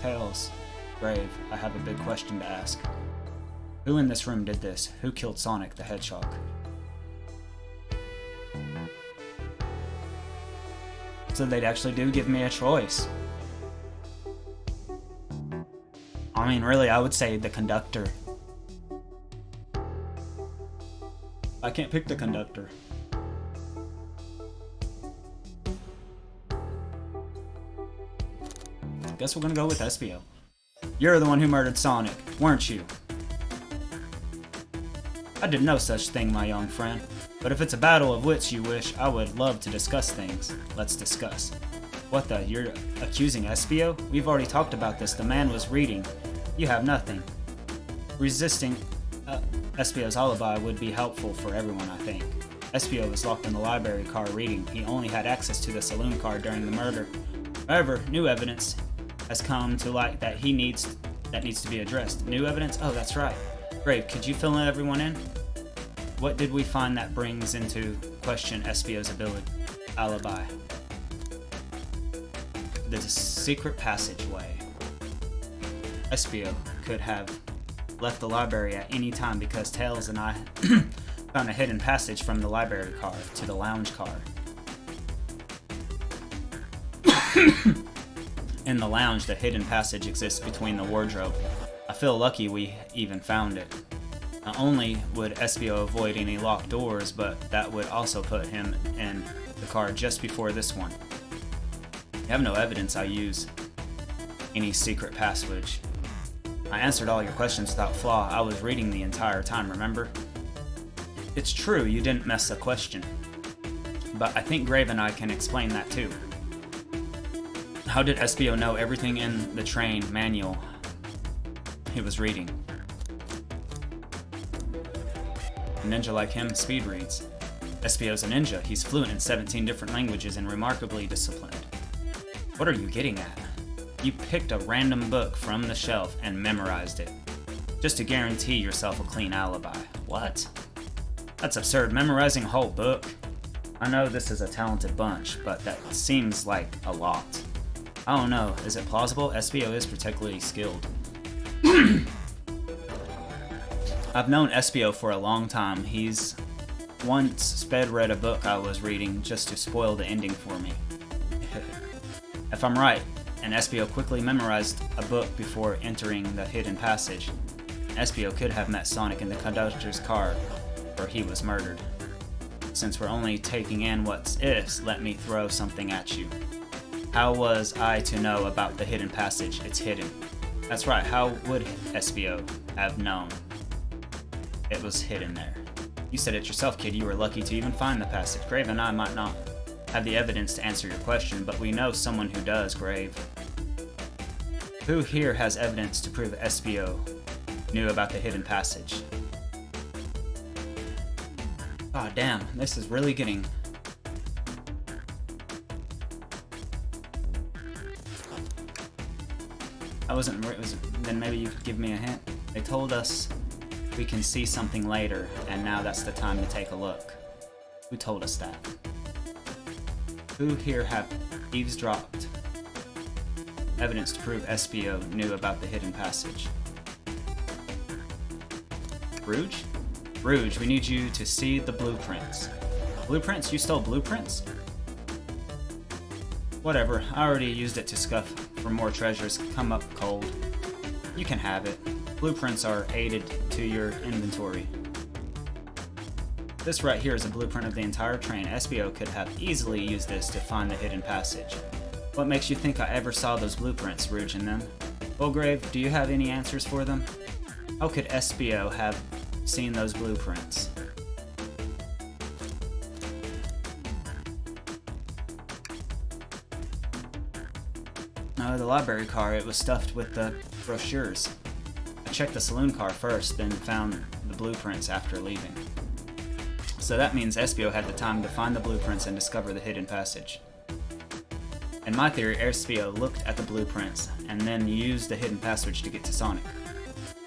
Tails, Brave, I have a big question to ask. Who in this room did this? Who killed Sonic the Hedgehog? So they actually do give me a choice. I mean, really, I would say the Conductor. I can't pick the Conductor. Guess we're gonna go with Espio. You're the one who murdered Sonic, weren't you? I did no such thing, my young friend. But if it's a battle of wits you wish, I would love to discuss things. Let's discuss. What the? You're accusing Espio? We've already talked about this. The man was reading. You have nothing. Resisting Espio's alibi would be helpful for everyone, I think. Espio was locked in the library car reading. He only had access to the saloon car during the murder. However, new evidence has come to light that needs to be addressed. New evidence? Oh, that's right. Brave, could you fill everyone in? What did we find that brings into question Espio's alibi? The secret passageway. Espio could have left the library at any time because Tails and I found a hidden passage from the library car to the lounge car. In the lounge, the hidden passage exists between the wardrobe. I feel lucky we even found it. Not only would Espio avoid any locked doors, but that would also put him in the car just before this one. You have no evidence I use any secret passage. I answered all your questions without flaw. I was reading the entire time, remember? It's true, you didn't miss a question. But I think Grave and I can explain that too. How did Espio know everything in the train manual he was reading? A ninja like him speed reads. Espio's a ninja. He's fluent in 17 different languages and remarkably disciplined. What are you getting at? You picked a random book from the shelf and memorized it, just to guarantee yourself a clean alibi. What? That's absurd. Memorizing a whole book? I know this is a talented bunch, but that seems like a lot. I don't know. Is it plausible? Espio is particularly skilled. I've known Espio for a long time. He's once sped read a book I was reading just to spoil the ending for me. If I'm right, and SBO quickly memorized a book before entering the hidden passage. SBO could have met Sonic in the Conductor's car, where he was murdered. Since we're only taking in what's ifs, let me throw something at you. How was I to know about the hidden passage? It's hidden. That's right, how would SBO have known it was hidden there? You said it yourself, kid, you were lucky to even find the passage. Grave and I might not have the evidence to answer your question, but we know someone who does, Grave. Who here has evidence to prove SBO knew about the hidden passage? God damn, this is really getting... Then maybe you could give me a hint. They told us we can see something later, and now that's the time to take a look. Who told us that? Who here have eavesdropped evidence to prove SBO knew about the hidden passage? Rouge? Rouge, we need you to see the blueprints. Blueprints? You stole blueprints? Whatever, I already used it to scuff for more treasures. Come up cold. You can have it. Blueprints are added to your inventory. This right here is a blueprint of the entire train. SBO could have easily used this to find the hidden passage. What makes you think I ever saw those blueprints, Rouge, in them? Grave, do you have any answers for them? How could SBO have seen those blueprints? No, the library car, it was stuffed with the brochures. I checked the saloon car first, then found the blueprints after leaving. So that means SBO had the time to find the blueprints and discover the hidden passage. In my theory, SBO looked at the blueprints and then used the hidden passage to get to Sonic.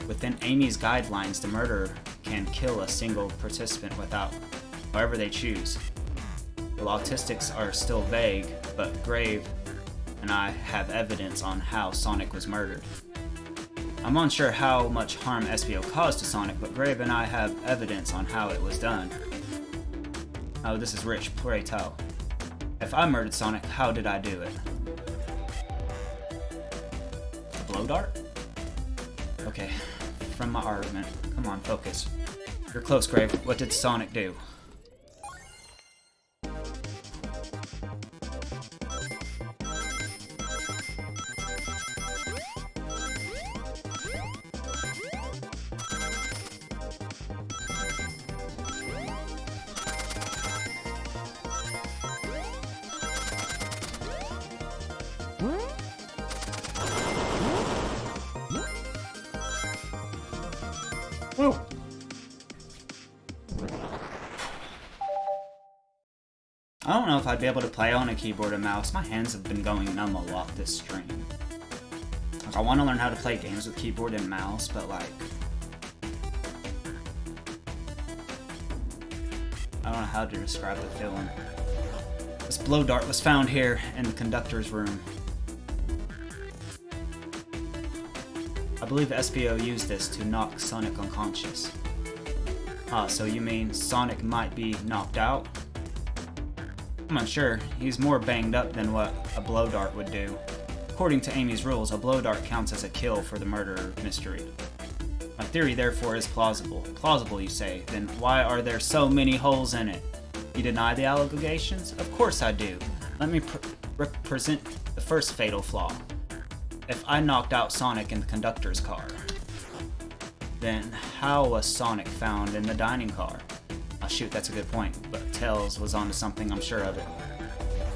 Within Amy's guidelines, the murderer can kill a single participant without however they choose. The logistics are still vague, but Grave and I have evidence on how Sonic was murdered. I'm unsure how much harm SBO caused to Sonic, but Grave and I have evidence on how it was done. Oh, this is rich, pray tell. If I murdered Sonic, how did I do it? A blow dart? Okay, from my argument. Come on, focus. You're close, Grave. What did Sonic do? Whoa! I don't know if I'd be able to play on a keyboard and mouse. My hands have been going numb a lot this stream. Like, I want to learn how to play games with keyboard and mouse, but like... I don't know how to describe the feeling. This blow dart was found here in the conductor's room. I believe SBO used this to knock Sonic unconscious. Ah, so you mean Sonic might be knocked out? I'm unsure. He's more banged up than what a blow dart would do. According to Amy's rules, a blow dart counts as a kill for the murderer mystery. My theory, therefore, is plausible. Plausible, you say? Then why are there so many holes in it? You deny the allegations? Of course I do. Let me represent the first fatal flaw. If I knocked out Sonic in the conductor's car, then how was Sonic found in the dining car? Oh shoot, that's a good point, but Tails was onto something, I'm sure of it.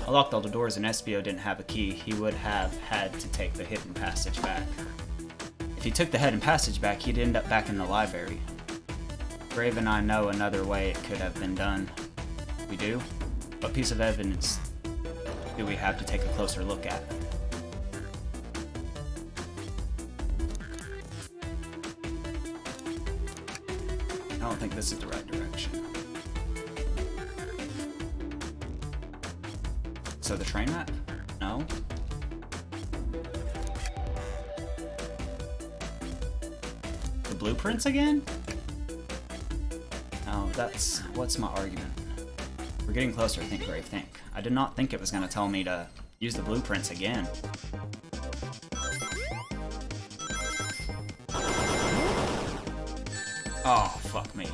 I locked all the doors and SBO didn't have a key. He would have had to take the hidden passage back. If he took the hidden passage back, he'd end up back in the library. Grave and I know another way it could have been done. We do? What piece of evidence do we have to take a closer look at? I don't think this is the right direction. So the train map? No. The blueprints again? No, that's... what's my argument? We're getting closer, I think, Grave, think. I did not think it was going to tell me to use the blueprints again. Oh, fuck me.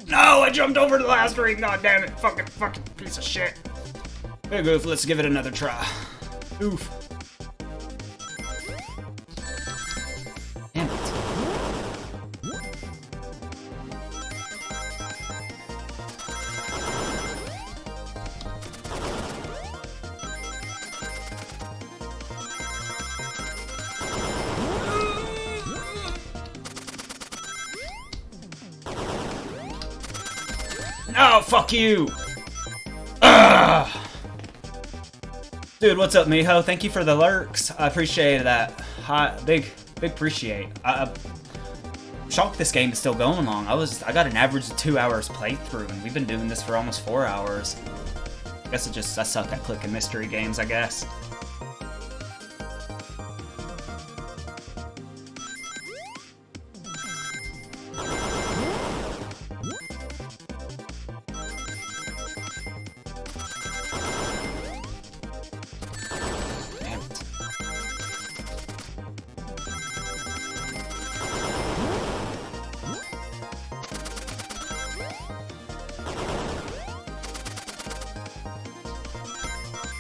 No, I jumped over the last ring. God damn it. Fucking piece of shit. Hey, Goof, let's give it another try. Oof. Damn it. No, fuck you! Ugh. Dude, what's up, Miho? Thank you for the lurks. I appreciate that. Big appreciate. I'm shocked this game is still going long. I got an average of 2 hours playthrough, and we've been doing this for almost 4 hours. I guess I suck at clicking mystery games, I guess.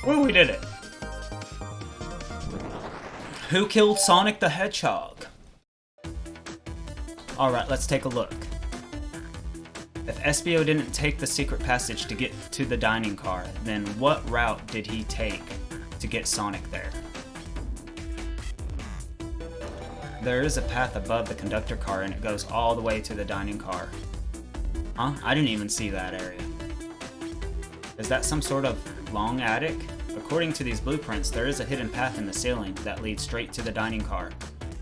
Woo, we did it. Who killed Sonic the Hedgehog? Alright, let's take a look. If SBO didn't take the secret passage to get to the dining car, then what route did he take to get Sonic there? There is a path above the conductor car and it goes all the way to the dining car. Huh? I didn't even see that area. Is that some sort of long attic? According to these blueprints, there is a hidden path in the ceiling that leads straight to the dining car.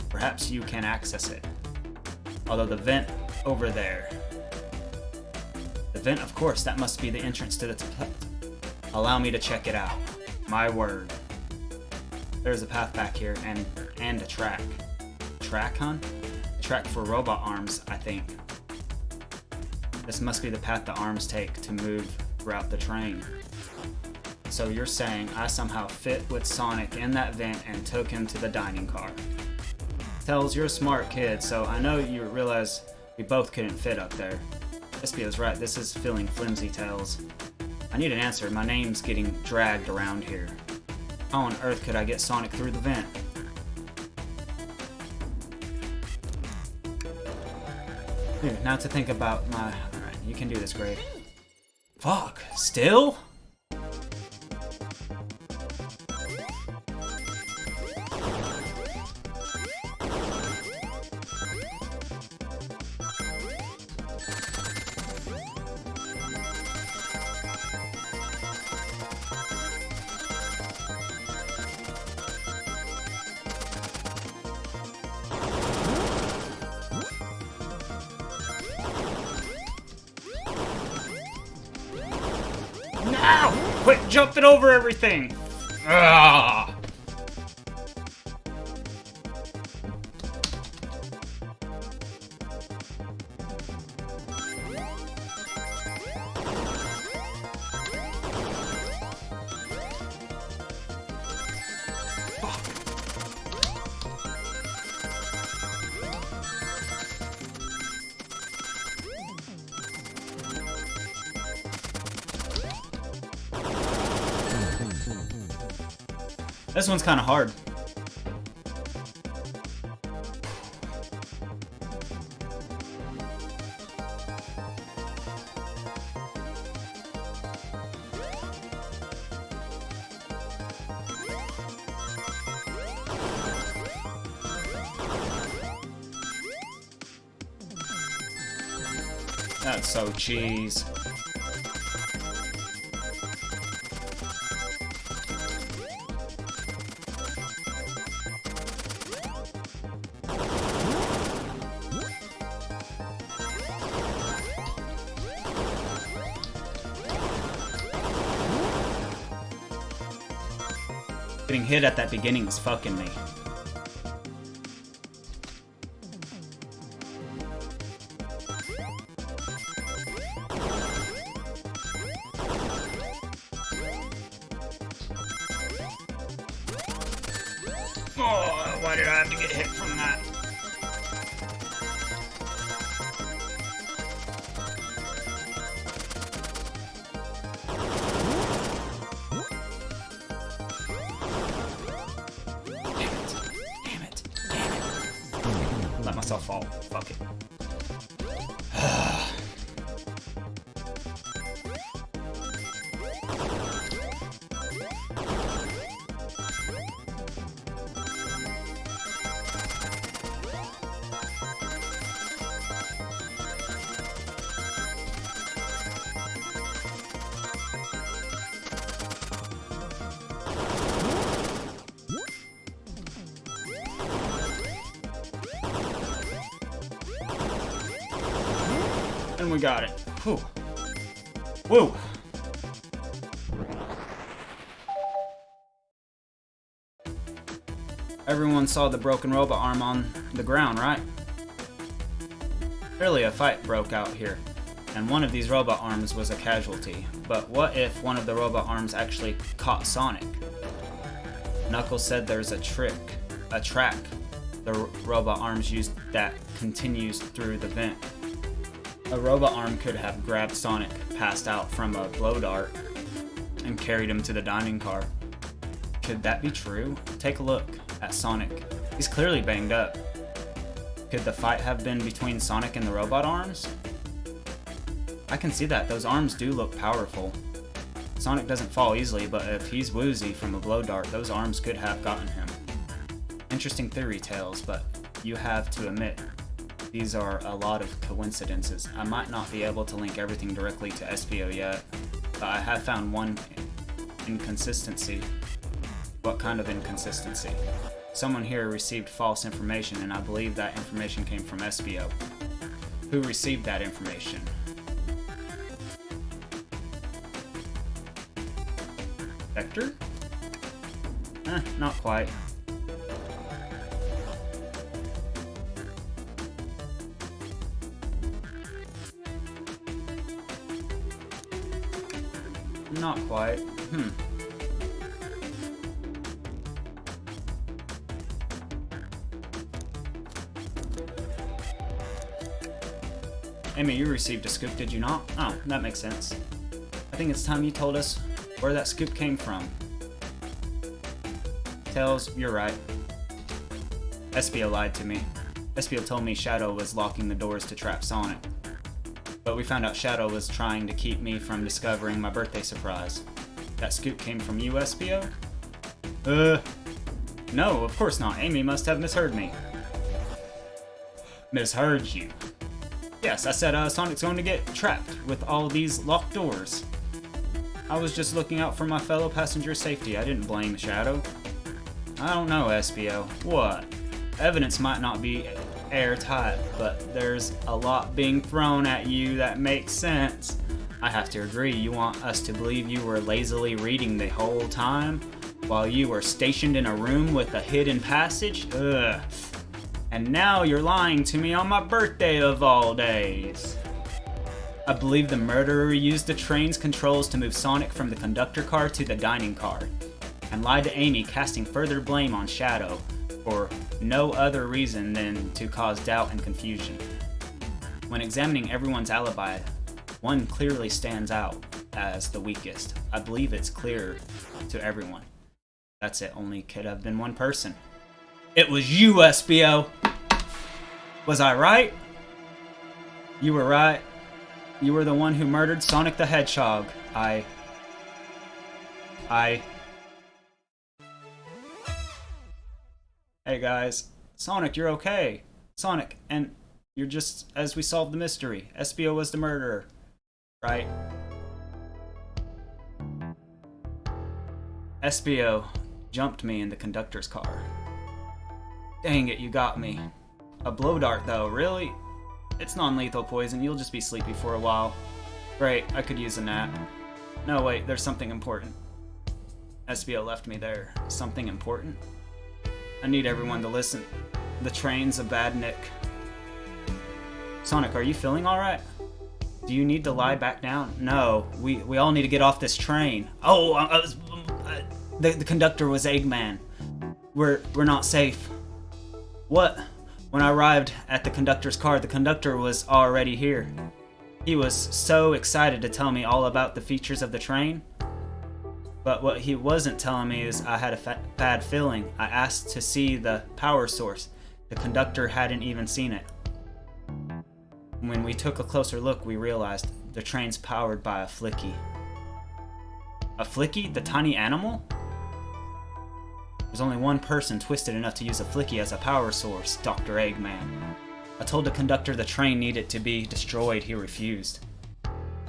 Perhaps you can access it. Although the vent over there. The vent, of course, that must be the entrance to the allow me to check it out. My word. There's a path back here and a track. Track, huh? A track for robot arms, I think. This must be the path the arms take to move throughout the train. So you're saying I somehow fit with Sonic in that vent and took him to the dining car. Tails, you're a smart kid, so I know you realize we both couldn't fit up there. SBO's right, this is feeling flimsy, Tails. I need an answer, my name's getting dragged around here. How on earth could I get Sonic through the vent? Dude, now to think about my... Alright, you can do this, Grave. Fuck, still? No! Quit jumping over everything! Ugh. This one's kind of hard. That's so cheese. Getting hit at that beginning is fucking me. did I have to get hit from that? Damn it. Let myself fall. Fuck it. And we got it. Whew. Woo! Everyone saw the broken robot arm on the ground, right? Clearly a fight broke out here, and one of these robot arms was a casualty. But what if one of the robot arms actually caught Sonic? Knuckles said there's a track the robot arms used that continues through the vent. A robot arm could have grabbed Sonic, passed out from a blow dart, and carried him to the dining car. Could that be true? Take a look at Sonic. He's clearly banged up. Could the fight have been between Sonic and the robot arms? I can see that. Those arms do look powerful. Sonic doesn't fall easily, but if he's woozy from a blow dart, those arms could have gotten him. Interesting theory tales, but you have to admit, these are a lot of coincidences. I might not be able to link everything directly to SPO yet, but I have found one inconsistency. What kind of inconsistency? Someone here received false information, and I believe that information came from SPO. Who received that information? Vector? Not quite. Not quite. Amy, you received a scoop, did you not? Oh, that makes sense. I think it's time you told us where that scoop came from. Tails, you're right. SPO lied to me. SPO told me Shadow was locking the doors to trap Sonic. But we found out Shadow was trying to keep me from discovering my birthday surprise. That scoop came from you, SPO? No, of course not. Amy must have misheard me. Misheard you? Yes, I said Sonic's going to get trapped with all these locked doors. I was just looking out for my fellow passenger's safety. I didn't blame Shadow. I don't know, SPO. What? Evidence might not be airtight, but there's a lot being thrown at you that makes sense. I have to agree, you want us to believe you were lazily reading the whole time while you were stationed in a room with a hidden passage? Ugh. And now you're lying to me on my birthday of all days. I believe the murderer used the train's controls to move Sonic from the conductor car to the dining car, and lied to Amy, casting further blame on Shadow for no other reason than to cause doubt and confusion. When examining everyone's alibi, one clearly stands out as the weakest. I believe it's clear to everyone. That's it, only could have been one person. It was you, SPO! Was I right? You were right. You were the one who murdered Sonic the Hedgehog. Hey guys. Sonic, you're okay. Sonic, and you're just as we solved the mystery. SPO was the murderer. Right? SPO jumped me in the conductor's car. Dang it, you got me. A blow dart though, really? It's non-lethal poison, you'll just be sleepy for a while. Great, I could use a nap. No, wait, there's something important. SPO left me there. Something important? I need everyone to listen. The train's a bad nick. Sonic, are you feeling alright? Do you need to lie back down? No, we all need to get off this train. Oh, the conductor was Eggman. We're not safe. What? When I arrived at the conductor's car, the conductor was already here. He was so excited to tell me all about the features of the train. But what he wasn't telling me is I had a bad feeling. I asked to see the power source. The conductor hadn't even seen it. When we took a closer look, we realized the train's powered by a flicky. A flicky? The tiny animal? There's only one person twisted enough to use a flicky as a power source, Dr. Eggman. I told the conductor the train needed to be destroyed. He refused.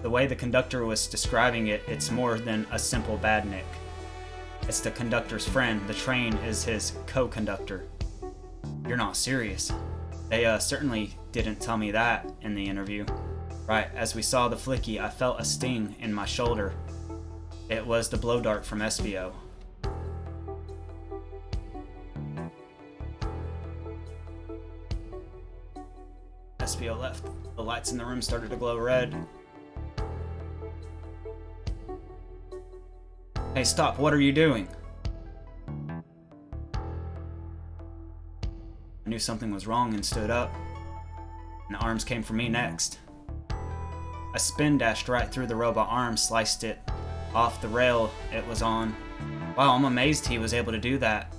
The way the conductor was describing it, it's more than a simple badnik. It's the conductor's friend. The train is his co-conductor. You're not serious. They certainly didn't tell me that in the interview. Right, as we saw the flicky, I felt a sting in my shoulder. It was the blow dart from SBO. SBO left. The lights in the room started to glow red. Hey, stop, what are you doing? I knew something was wrong and stood up, and the arms came for me next. I spin dashed right through the robot arm, sliced it off the rail it was on. Wow, I'm amazed he was able to do that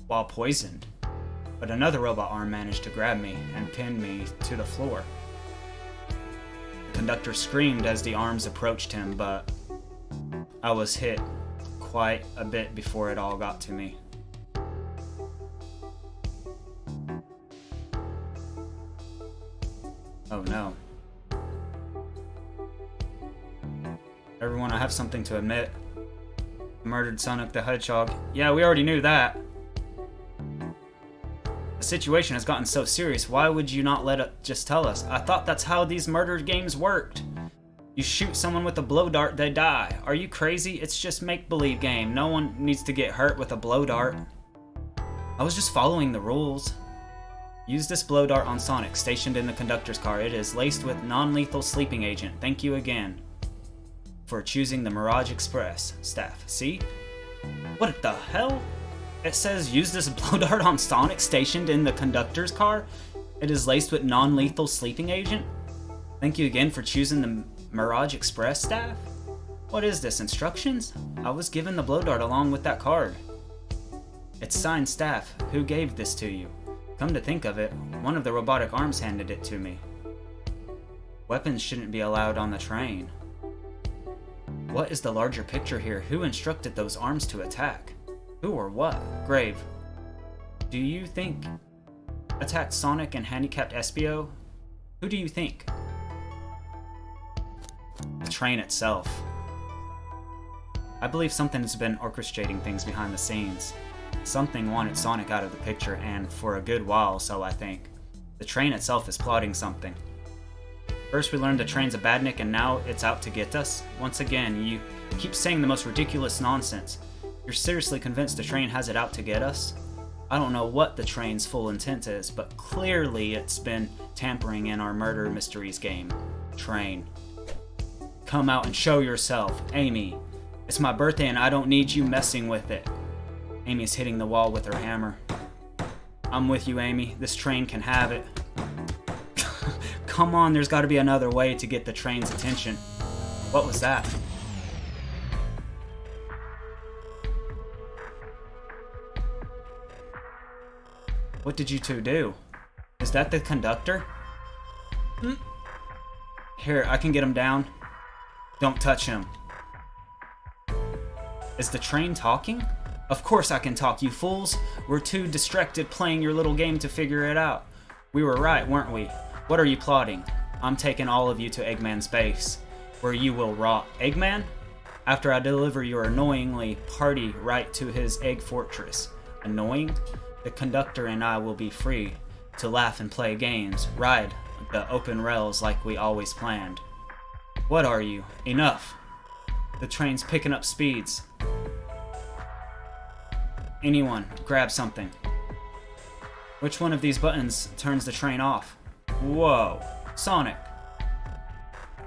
while poisoned. But another robot arm managed to grab me and pin me to the floor. The conductor screamed as the arms approached him, but I was hit quite a bit before it all got to me. Oh no. Everyone, I have something to admit. I murdered Sonic the Hedgehog. Yeah, we already knew that. The situation has gotten so serious, why would you not let it just tell us? I thought that's how these murder games worked. You shoot someone with a blow dart, they die. Are you crazy? It's just make-believe game. No one needs to get hurt with a blow dart. I was just following the rules. Use this blow dart on Sonic, stationed in the conductor's car. It is laced with non-lethal sleeping agent. Thank you again for choosing the Mirage Express. Staff, see? What the hell? It says use this blow dart on Sonic, stationed in the conductor's car. It is laced with non-lethal sleeping agent. Thank you again for choosing the Mirage Express, staff? What is this, instructions? I was given the blow dart along with that card. It's signed staff. Who gave this to you? Come to think of it, one of the robotic arms handed it to me. Weapons shouldn't be allowed on the train. What is the larger picture here? Who instructed those arms to attack? Who or what? Grave. Do you think attacked Sonic and handicapped SBO? Who do you think? The train itself. I believe something has been orchestrating things behind the scenes. Something wanted Sonic out of the picture, and for a good while, so I think. The train itself is plotting something. First we learned the train's a badnik, and now it's out to get us? Once again, you keep saying the most ridiculous nonsense. You're seriously convinced the train has it out to get us? I don't know what the train's full intent is, but clearly it's been tampering in our murder mysteries game. Train. Come out and show yourself, Amy. It's my birthday and I don't need you messing with it. Amy's hitting the wall with her hammer. I'm with you, Amy. This train can have it. Come on, there's got to be another way to get the train's attention. What was that? What did you two do? Is that the conductor? Here, I can get him down. Don't touch him. Is the train talking? Of course I can talk, you fools. We're too distracted playing your little game to figure it out. We were right, weren't we? What are you plotting? I'm taking all of you to Eggman's base, where you will rot. Eggman? After I deliver your annoyingly party right to his egg fortress. Annoying? The conductor and I will be free to laugh and play games, ride the open rails like we always planned. What are you? Enough. The train's picking up speeds. Anyone, grab something. Which one of these buttons turns the train off? Whoa. Sonic.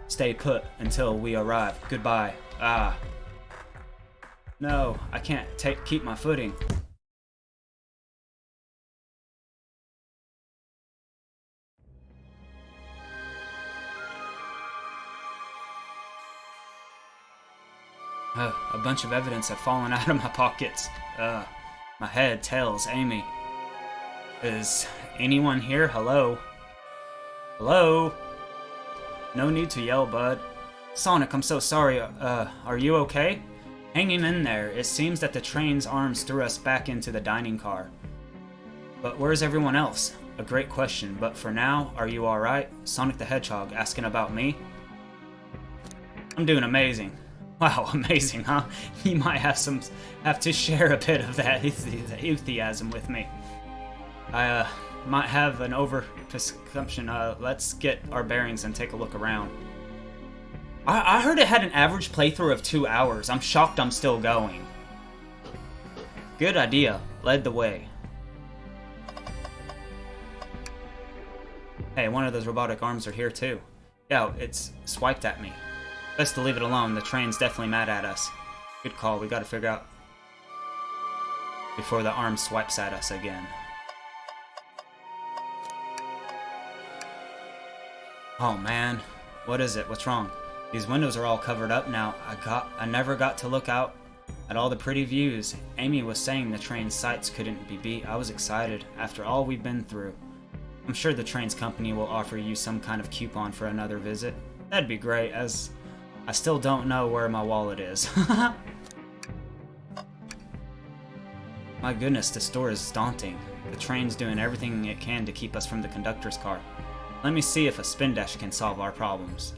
Stay put until we arrive. Goodbye. Ah. No, I can't keep my footing. A bunch of evidence have fallen out of my pockets. My head, tails, Amy. Is anyone here? Hello? Hello? No need to yell, bud. Sonic, I'm so sorry. Are you okay? Hanging in there. It seems that the train's arms threw us back into the dining car. But where's everyone else? A great question, but for now, are you alright? Sonic the Hedgehog asking about me? I'm doing amazing. Wow, amazing, huh? You might have to share a bit of that enthusiasm with me. I might have an overconsumption. Let's get our bearings and take a look around. I heard it had an average playthrough of 2 hours. I'm shocked I'm still going. Good idea. Led the way. Hey, one of those robotic arms are here too. Yeah, it's swiped at me. Best to leave it alone. The train's definitely mad at us. Good call. We gotta figure out before the arm swipes at us again. Oh man, what is it? What's wrong? These windows are all covered up now. I never got to look out at all the pretty views. Amy was saying the train's sights couldn't be beat. I was excited after all we've been through. I'm sure the train's company will offer you some kind of coupon for another visit. That'd be great, as I still don't know where my wallet is. My goodness, the store is daunting. The train's doing everything it can to keep us from the conductor's car. Let me see if a spin dash can solve our problems.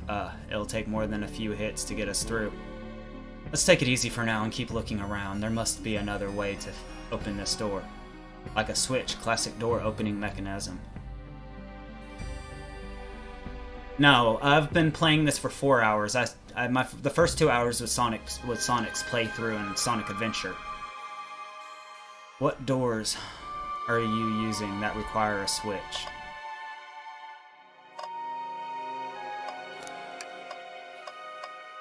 It'll take more than a few hits to get us through. Let's take it easy for now and keep looking around. There must be another way to open this door. Like a switch, classic door opening mechanism. No, I've been playing this for 4 hours. The first 2 hours was Sonic's playthrough and Sonic Adventure. What doors are you using that require a switch?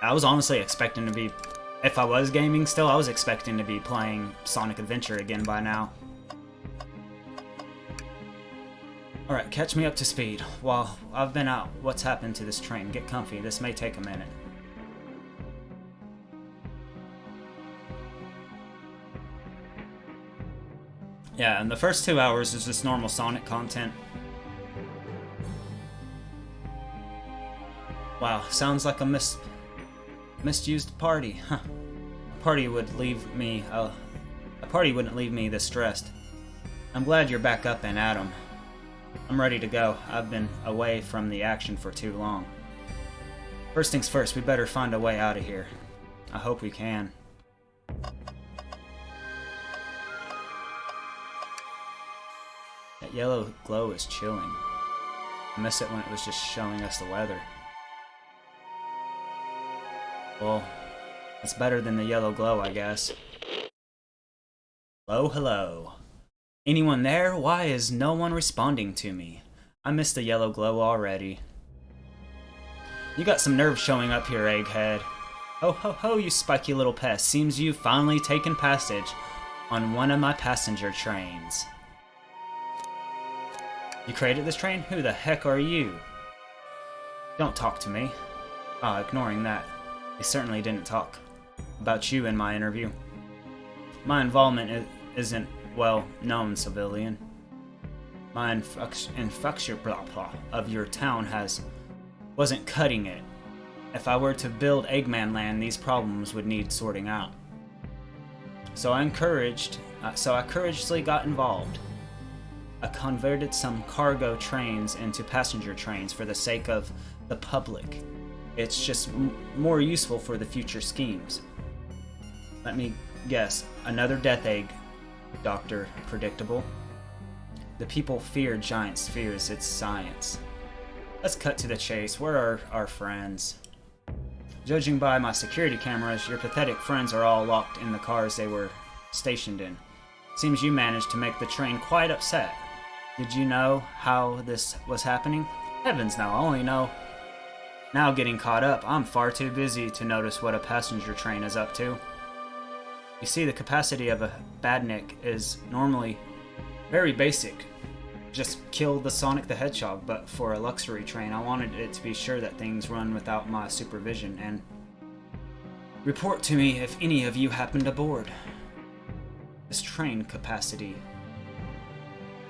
I was honestly expecting to be, if I was gaming still, I was expecting to be playing Sonic Adventure again by now. Alright, catch me up to speed. While I've been out, what's happened to this train? Get comfy, this may take a minute. Yeah, and the first 2 hours is just normal Sonic content. Wow, sounds like a misused party. Huh. A party wouldn't leave me this stressed. I'm glad you're back up and at 'em. I'm ready to go. I've been away from the action for too long. First things first, we better find a way out of here. I hope we can. That yellow glow is chilling. I miss it when it was just showing us the weather. Well, it's better than the yellow glow, I guess. Hello, hello. Anyone there? Why is no one responding to me? I missed the yellow glow already. You got some nerve showing up here, Egghead. Ho ho ho, you spiky little pest. Seems you've finally taken passage on one of my passenger trains. You created this train? Who the heck are you? Don't talk to me. Ah, ignoring that. They certainly didn't talk about you in my interview. My involvement isn't well known, civilian. My infrastructure of your town wasn't cutting it. If I were to build Eggman Land, these problems would need sorting out. So I courageously got involved. I converted some cargo trains into passenger trains for the sake of the public. It's just more useful for the future schemes. Let me guess, another death egg, Dr. Predictable. The people fear giant spheres, it's science. Let's cut to the chase. Where are our friends? Judging by my security cameras, your pathetic friends are all locked in the cars they were stationed in. Seems you managed to make the train quite upset. Did you know how this was happening? Heavens no, I only know. Now getting caught up, I'm far too busy to notice what a passenger train is up to. You see, the capacity of a badnik is normally very basic. Just kill the Sonic the Hedgehog, but for a luxury train, I wanted it to be sure that things run without my supervision, and Report to me if any of you happened aboard. This train capacity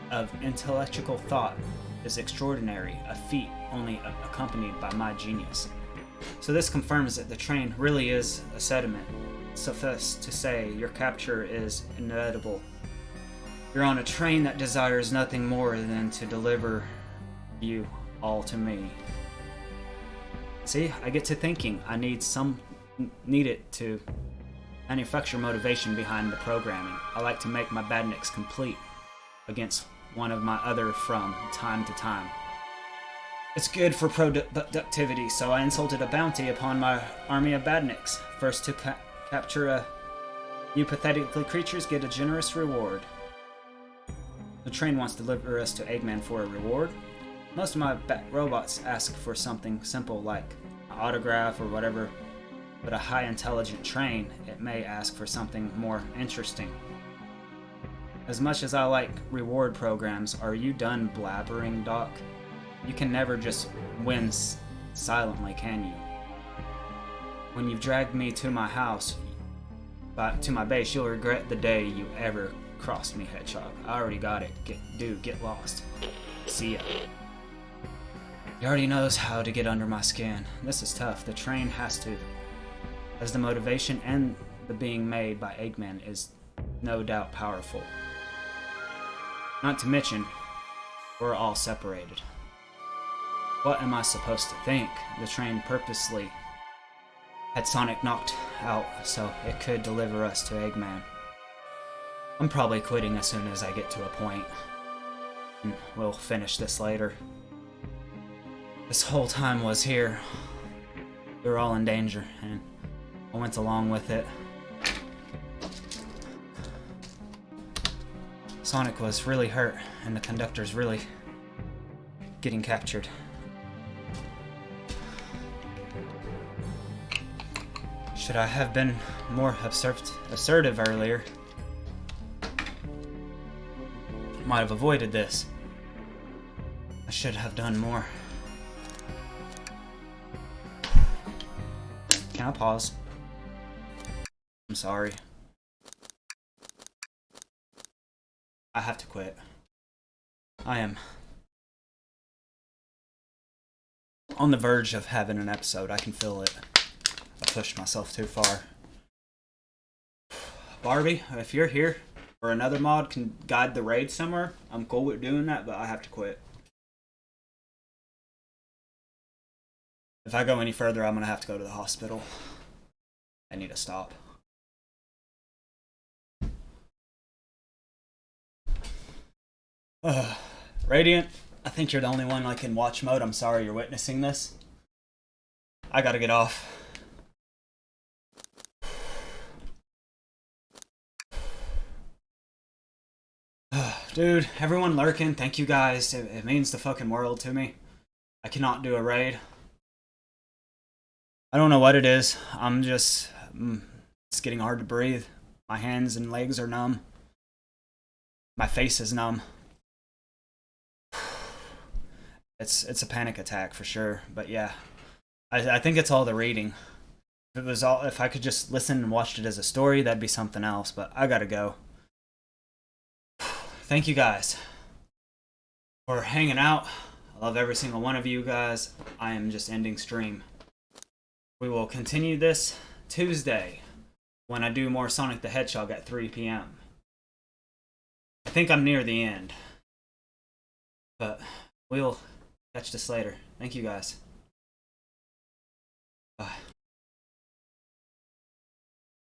of intellectual thought is extraordinary, a feat only accompanied by my genius. So this confirms that the train really is a sediment. Suffice to say, your capture is inevitable. You're on a train that desires nothing more than to deliver you all to me. See, I get to thinking. I need it to manufacture motivation behind the programming. I like to make my badniks complete against one of my other from time to time. It's good for productivity, so I insulted a bounty upon my army of badniks. First to capture you pathetically creatures get a generous reward. The train wants to deliver us to Eggman for a reward. Most of my robots ask for something simple like an autograph or whatever, but a high intelligent train, it may ask for something more interesting. As much as I like reward programs, are you done blabbering, Doc? You can never just win silently, can you? When you've dragged me to my house, to my base, you'll regret the day you ever crossed me, Hedgehog. I already got it. Get lost. See ya. He already knows how to get under my skin. This is tough. The train has the motivation, and the being made by Eggman is no doubt powerful. Not to mention, we're all separated. What am I supposed to think? The train purposely had Sonic knocked out so it could deliver us to Eggman. I'm probably quitting as soon as I get to a point. And we'll finish this later. This whole time was here. We were all in danger, and I went along with it. Sonic was really hurt, and the Conductor's really getting captured. Should I have been more assertive earlier? Might have avoided this. I should have done more. Can I pause? I'm sorry. I have to quit. I am on the verge of having an episode. I can feel it. I pushed myself too far. Barbie, if you're here, or another mod can guide the raid somewhere, I'm cool with doing that, but I have to quit. If I go any further, I'm gonna have to go to the hospital. I need to stop. Radiant, I think you're the only one like in watch mode. I'm sorry you're witnessing this. I gotta get off. Dude, everyone lurking, thank you guys. It means the fucking world to me. I cannot do a raid. I don't know what it is. I'm just... it's getting hard to breathe. My hands and legs are numb. My face is numb. It's a panic attack for sure, but yeah. I think it's all the reading. If I could just listen and watch it as a story, that'd be something else, but I gotta go. Thank you guys for hanging out. I love every single one of you guys. I am just ending stream. We will continue this Tuesday when I do more Sonic the Hedgehog at 3 p.m. I think I'm near the end, but we'll catch this later. Thank you guys.